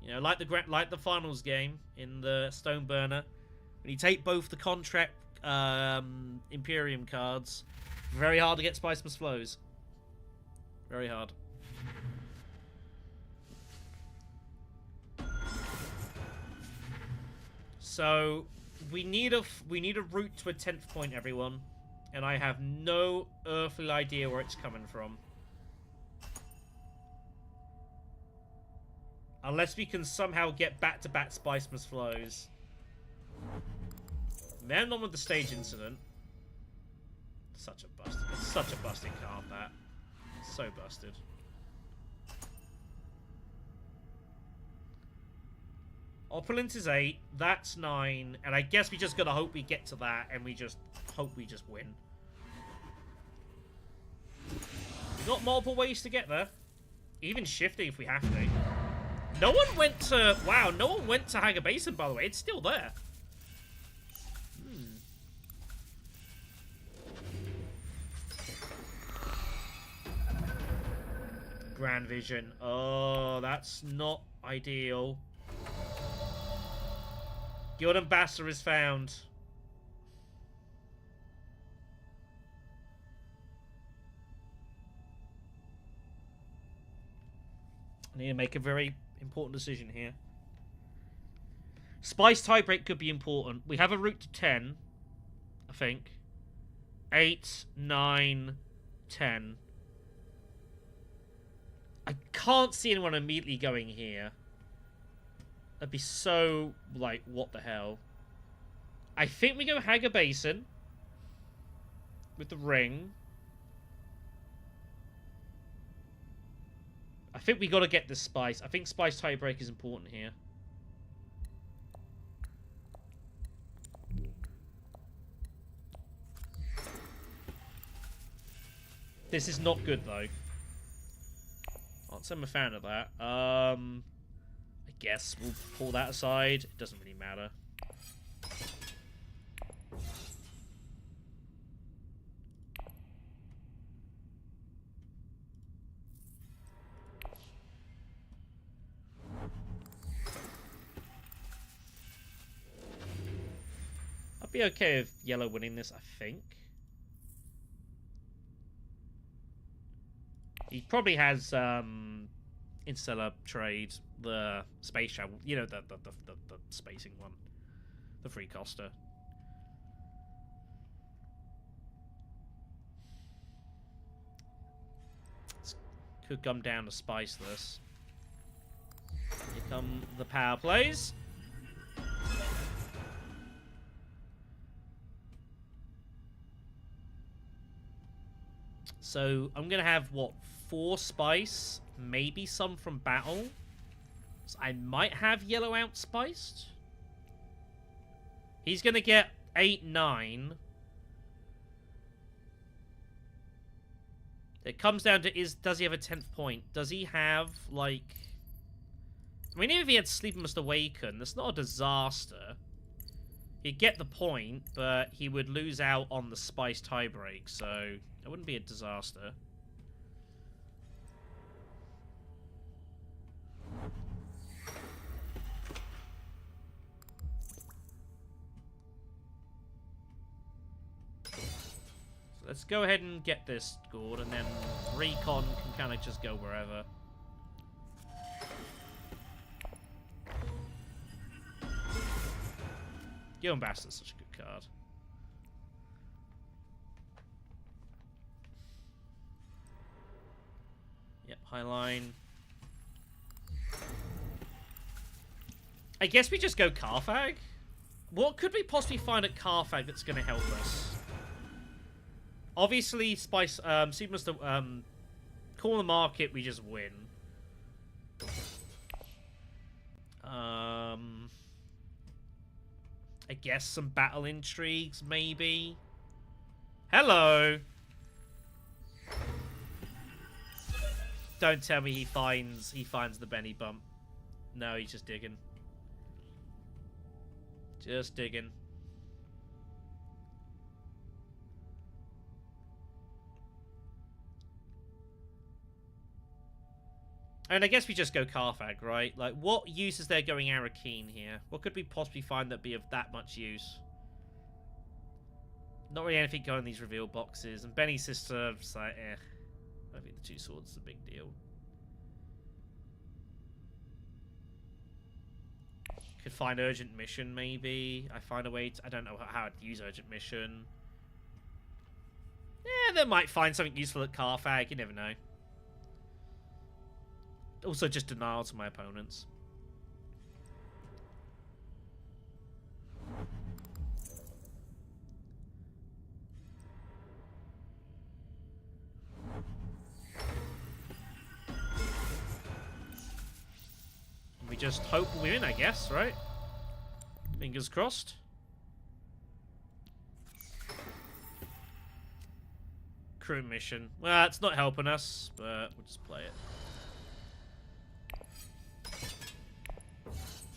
You know, like the finals game in the Stoneburner, when you take both the contract Imperium cards, very hard to get Spice plus Flows. Very hard. So we need a route to a 10th point, everyone. And I have no earthly idea where it's coming from. Unless we can somehow get back-to-back Spicemas flows. Man on with the stage incident. Such a busted. It's such a busted card, that. So busted. Opulence is 8. That's 9. And I guess we just gotta hope we get to that, and we just hope we just win. We've got multiple ways to get there. Even shifting if we have to. No one went to... Wow, no one went to Haga Basin, by the way. It's still there. Grand Vision. Oh, that's not ideal. Guild Ambassador is found. I need to make a very important decision here. Spice tiebreak could be important. We have a route to 10, I think. 8, 9, 10. I can't see anyone immediately going here. That'd be so, like, what the hell? I think we go Haga Basin. With the ring. I think we gotta get this Spice. I think Spice tiebreak is important here. This is not good, though. I'll say I'm a fan of that. I guess we'll pull that aside. It doesn't really matter. I'd be okay with yellow winning this, I think. He probably has Interstellar Trade, the space travel, you know, the spacing one, the free coster. This could come down to Spice this. Here come the power plays. So I'm gonna have what, 4 Spice, maybe some from battle. So I might have yellow outspiced. He's gonna get 8, 9. It comes down to does he have a 10th point? Does he have like? I mean, even if he had Sleep Must Awaken, that's not a disaster. He'd get the point, but he would lose out on the Spice tiebreak, so it wouldn't be a disaster. So let's go ahead and get this scored, and then Recon can kind of just go wherever. Guild Ambassador's such a good card. Yep, Highline. I guess we just go Carthag? What could we possibly find at Carthag that's going to help us? Obviously, Spice, Super Must, Call the Market, we just win. I guess some battle intrigues, maybe. Hello. Don't tell me he finds the Benny bump. No, he's just digging. Just digging. And I guess we just go Carthag, right? Like, what use is there going Arakeen here? What could we possibly find that'd be of that much use? Not really anything going in these reveal boxes. And Benny's sister, just like, eh. I think the 2 swords is a big deal. Could find Urgent Mission, maybe. I find a way to... I don't know how I'd use Urgent Mission. Yeah, they might find something useful at Carthag, you never know. Also just denial to my opponents. We just hope we win, I guess, right? Fingers crossed. Crew mission. Well, it's not helping us, but we'll just play it.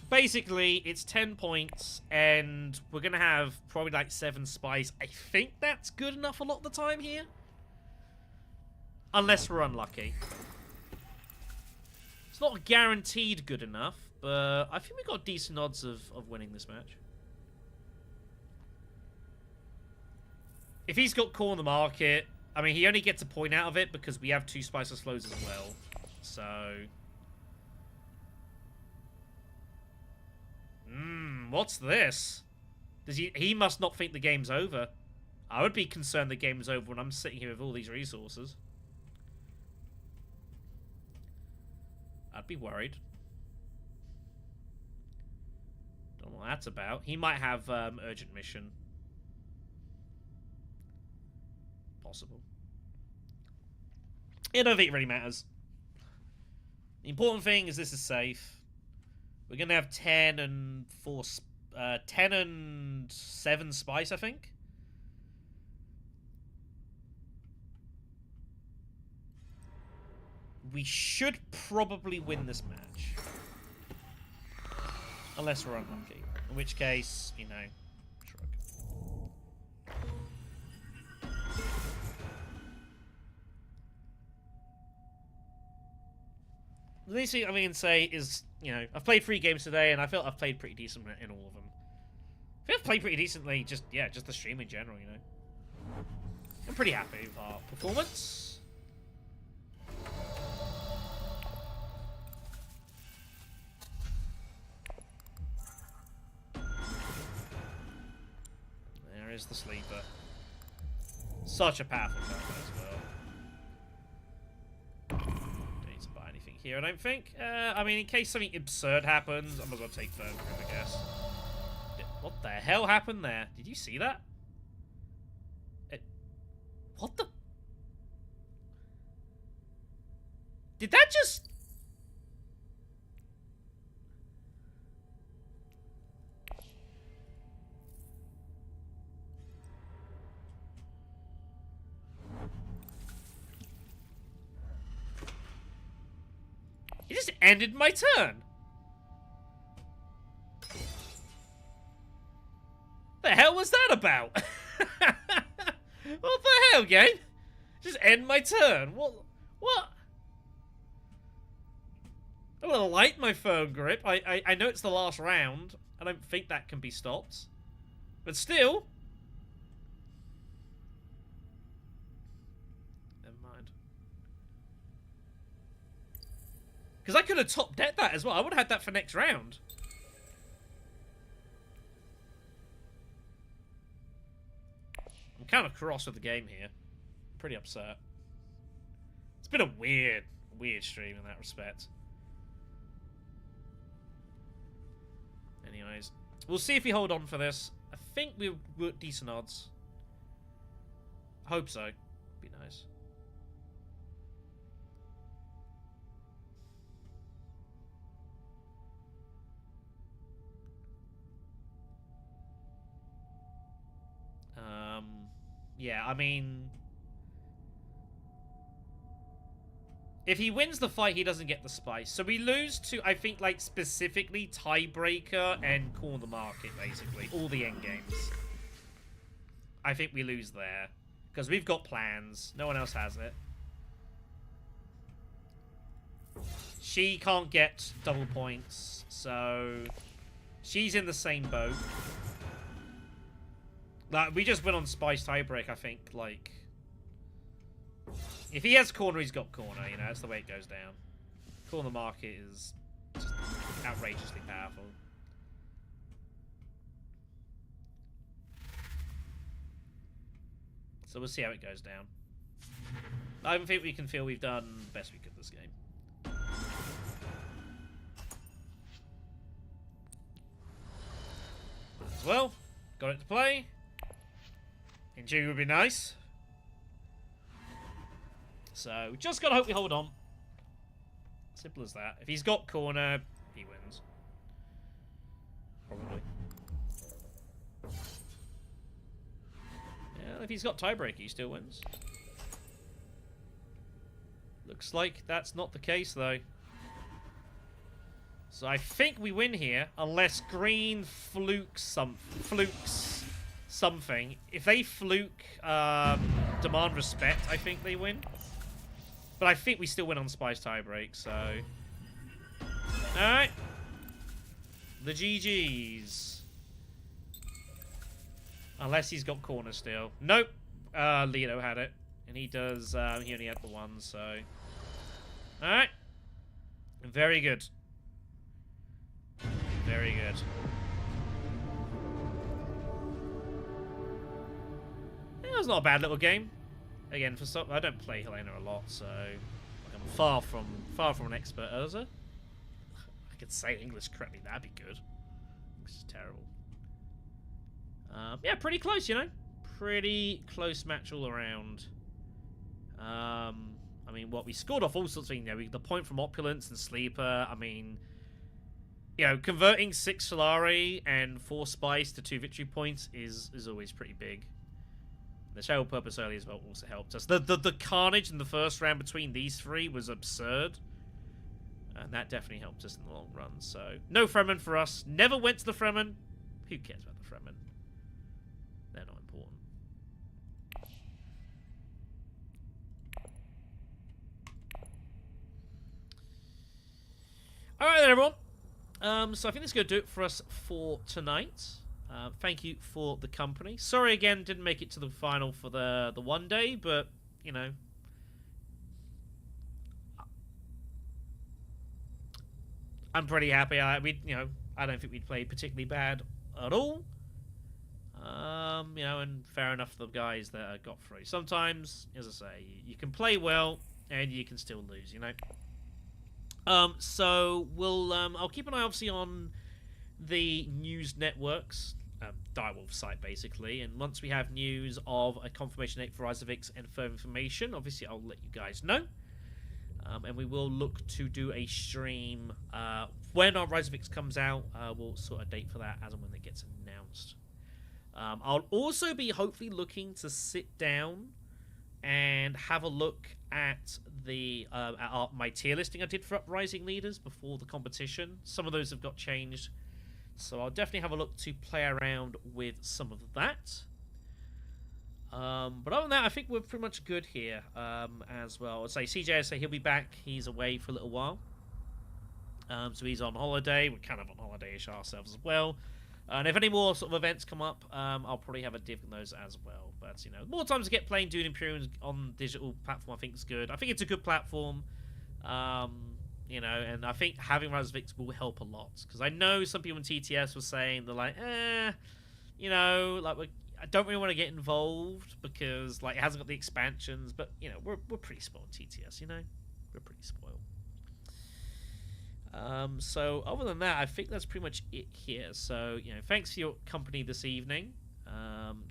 Basically, it's 10 points, and we're going to have probably like 7 spies. I think that's good enough a lot of the time here. Unless we're unlucky. It's not guaranteed good enough, but I think we got decent odds of winning this match. If he's got core in the market, I mean, he only gets a point out of it because we have 2 spicer slows as well. So... what's this? Does he must not think the game's over. I would be concerned the game's over when I'm sitting here with all these resources. I'd be worried. Don't know what that's about. He might have urgent mission. Possible. I don't think it really matters. The important thing is this is safe. We're gonna have 10 and 7 spice, I think. We should probably win this match. Unless we're unlucky. In which case, you know, shrug. The least thing I can say is, you know, I've played 3 games today, and I felt I've played pretty decent in all of them. I feel I've played pretty decently, just the stream in general, you know. I'm pretty happy with our performance. There is the sleeper. Such a powerful card as well. Don't need to buy anything here, I don't think. I mean, in case something absurd happens, I might as well take third group, I guess. What the hell happened there? Did you see that? What the? Did that just... It just ended my turn. The hell was that about? What the hell, game? Just end my turn. What? I'm gonna light my phone grip. I know it's the last round. I don't think that can be stopped. But still. Never mind. Because I could have top decked that as well. I would have had that for next round. I'm kind of cross with the game here. I'm pretty upset. It's been a weird stream in that respect. Anyways, we'll see if we hold on for this. I think we're at decent odds. Hope so. Be nice. Yeah, I mean... If he wins the fight, he doesn't get the spice. So we lose to, I think, like, specifically Tiebreaker and Corner the Market, basically. All the endgames. I think we lose there. Because we've got plans. No one else has it. She can't get double points, so... She's in the same boat. Like, we just went on Spice Tiebreak, I think, like... If he has corner, he's got corner, you know, that's the way it goes down. Corner Market is just outrageously powerful. So we'll see how it goes down. I think we can feel we've done the best we could this game. As well, got it to play. Injury would be nice. So, just gotta hope we hold on. Simple as that. If he's got corner, he wins. Probably. Yeah, if he's got tiebreaker, he still wins. Looks like that's not the case, though. So I think we win here, unless green flukes something. If they fluke demand respect, I think they win. But I think we still win on Spy's tiebreak, so... Alright. The GG's. Unless he's got corner still. Nope. Leo had it. And he does, he only had the one, so... Alright. Very good. Very good. That was not a bad little game. Again, for some, I don't play Helena a lot, so I'm far from an expert as I could say English correctly. That'd be good. This is terrible. Yeah, pretty close, you know. Pretty close match all around. I mean, what we scored off all sorts of things. You know, the point from Opulence and Sleeper. I mean, you know, converting 6 Solari and 4 Spice to 2 victory points is always pretty big. The Shadow Purpose early as well also helped us. The carnage in the first round between these 3 was absurd. And that definitely helped us in the long run. So, no Fremen for us. Never went to the Fremen. Who cares about the Fremen? They're not important. Alright then, everyone. So I think that's going to do it for us for tonight. Thank you for the company. Sorry again, didn't make it to the final for the one day, but you know, I'm pretty happy. I don't think we'd played particularly bad at all. You know, and fair enough for the guys that got through. Sometimes, as I say, you can play well and you can still lose. You know. So we'll I'll keep an eye obviously on the news networks. Direwolf site basically, and once we have news of a confirmation date for Rise of X and further information, obviously I'll let you guys know, and we will look to do a stream when our Rise of X comes out. We'll sort a date for that as and when it gets announced. I'll also be hopefully looking to sit down and have a look at the my tier listing I did for Uprising leaders before the competition. Some of those have got changed. So I'll definitely have a look to play around with some of that. But other than that, I think we're pretty much good here as well. I'd say CJ, he'll be back. He's away for a little while. So he's on holiday. We're kind of on holiday-ish ourselves as well. And if any more sort of events come up, I'll probably have a div on those as well. But, you know, more times to get playing Dune Imperium on digital platform, I think is good. I think it's a good platform. You know, and I think having Rise of X will help a lot. Because I know some people in TTS were saying, they're like, you know, like, I don't really want to get involved because, like, it hasn't got the expansions. But, you know, we're pretty spoiled TTS, you know? We're pretty spoiled. So, other than that, I think that's pretty much it here. So, you know, thanks for your company this evening.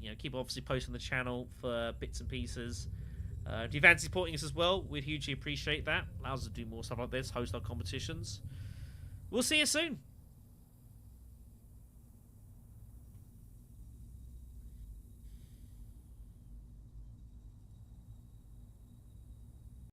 You know, keep obviously posting the channel for bits and pieces. If you fancy supporting us as well, we'd hugely appreciate that. Allows us to do more stuff like this, host our competitions. We'll see you soon.